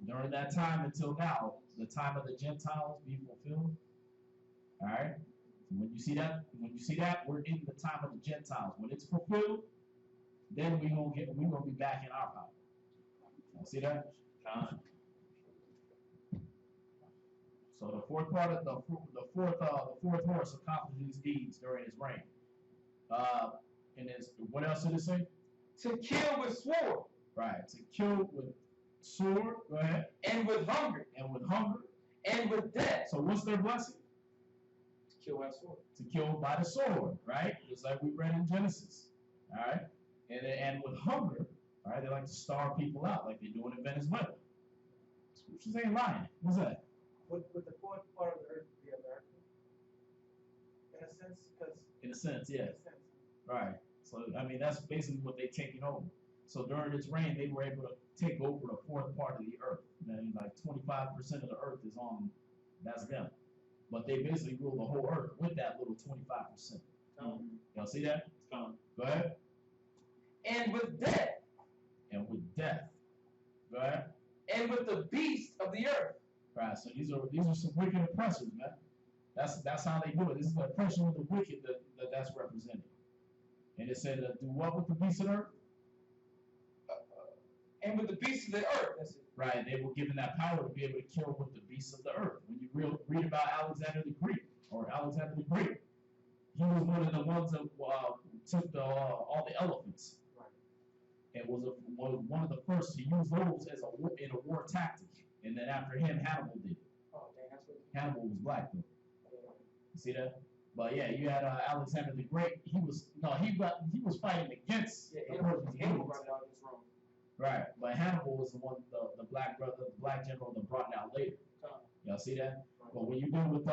During that time until now, the time of the Gentiles be fulfilled. All right. So when you see that, we're in the time of the Gentiles. When it's fulfilled, then we're gonna be back in our power. You see that? So the fourth part of the fourth horse accomplished these deeds during his reign. And what else did it say? To kill with sword. Right. To kill with sword. Go ahead. And with hunger. And with hunger. And with death. So what's their blessing? To kill by sword. To kill by the sword, right? Just like we read in Genesis. All right. And with hunger, all right, they like to starve people out, like they're doing in Venezuela. Scriptures ain't lying. What's that? Would the fourth part of the earth be America? In a sense, because. In a sense, yeah. Right. So I mean, that's basically what they taking over. So during its reign, they were able to take over the fourth part of the earth. And like 25% of the earth is on, that's them. But they basically rule the whole earth with that little 25%. Y'all see that? Go ahead. And with death. And with death. Go ahead. And with the beast of the earth. Right. So these are some wicked oppressors, man. That's how they do it. This is the oppression of the wicked that's represented. And it said, do what with the beast of the earth? And with the beasts of the earth. That's it. Right, they were given that power to be able to kill with the beasts of the earth. When you read about Alexander the Great, he was one of the ones that took all the elephants. Right. And was one of the first to use those as in a war tactic. And then after him, Hannibal did it. Oh, dang, that's what. Hannibal was black though. You see that? But yeah, you had Alexander the Great. He was fighting against the Persians. Right, but Hannibal was the one, the black brother, the black general that brought it out later. Y'all see that? But when you deal with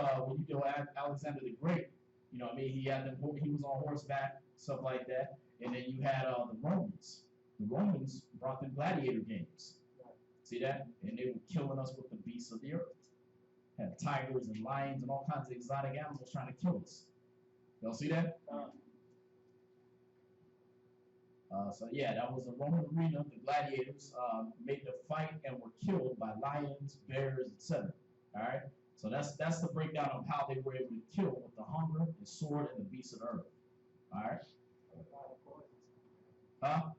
Alexander the Great, you know what I mean? He was on horseback, stuff like that. And then you had the Romans. The Romans brought them gladiator games. See that? And they were killing us with the beasts of the earth. Had tigers and lions and all kinds of exotic animals trying to kill us. Y'all see that? So yeah, that was a Roman arena. The gladiators made the fight and were killed by lions, bears, etc. All right. So that's the breakdown of how they were able to kill with the hunger, the sword, and the beasts of the earth. All right. Huh?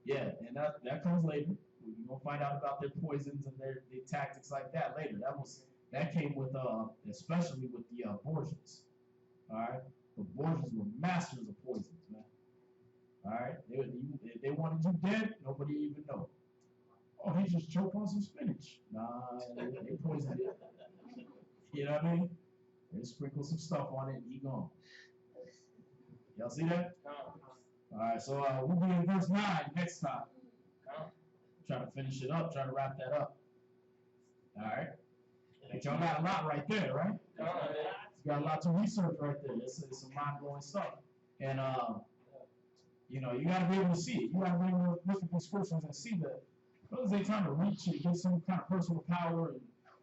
Yeah, and that comes later. You're gonna find out about their poisons and their tactics like that later. That came with especially with the Borgias. All right. The Borgias were masters of poisons, man. All right, they wanted you dead. Nobody even know. Oh, he just choked on some spinach. Nah, they poisoned it. You know what I mean? They sprinkle some stuff on it, and he gone. Y'all see that? All right, so we'll be in verse 9 next time. Try to finish it up. Try to wrap that up. All right. And y'all got a lot right there, right? You got a lot to research right there. It's some mind-blowing stuff. And, you know, you got to be able to see it. You got to be able to look at these scriptures and see that. Because they trying to reach and get some kind of personal power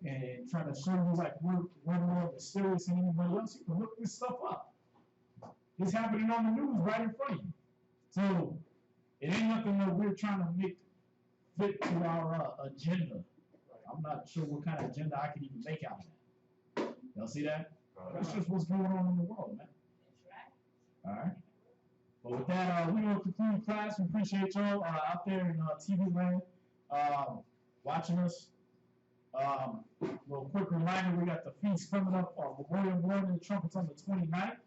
and trying to show you, like, we're more mysterious than anybody else. You can look this stuff up. It's happening on the news right in front of you. So, it ain't nothing that we're trying to make fit to our agenda. I'm not sure what kind of agenda I could even make out of that. Y'all see that? That's just what's going on in the world, man. All right. But with that, we're going to conclude class. We appreciate y'all out there in TV land watching us. Real quick reminder, we got the feast coming up on Memorial Morning, the trumpets on the 29th.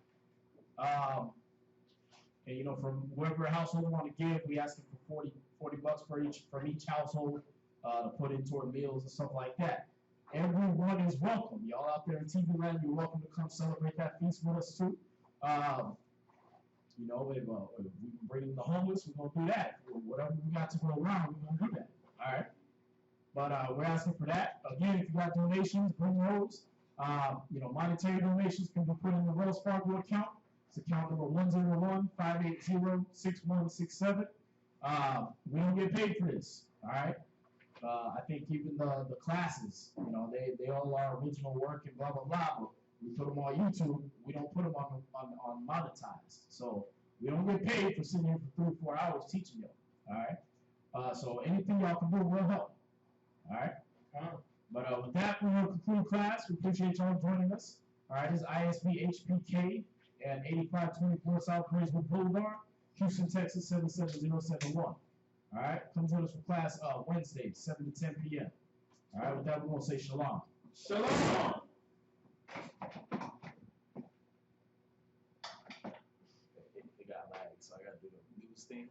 And, you know, from whoever household want to give, we ask them for $40 from each household to put in toward meals and stuff like that. Everyone is welcome. Y'all out there in TV land, you're welcome to come celebrate that feast with us too. You know, if we can bring in the homeless, we're gonna do that. Whatever we got to go around, we're gonna do that. All right. But we're asking for that. Again, if you got donations, bring those. You know, monetary donations can be put in the Wells Fargo account. It's account number 101-580-6167. We don't get paid for this. All right. I think even the classes, you know, they all are original work and blah blah blah. But we put them on YouTube. We don't put them on monetized. So we don't get paid for sitting here for 3 or 4 hours teaching you. All right. So anything y'all can do will help. All right. But with that, we will conclude class. We appreciate y'all joining us. All right. This is ISB HPK at 8524 South Grayswood Boulevard, Houston, Texas 77071. All right, come join us for class Wednesday, 7 to 10 p.m. All right, with that, we're going to say shalom. Shalom. It got lag, so I got to do the news thing.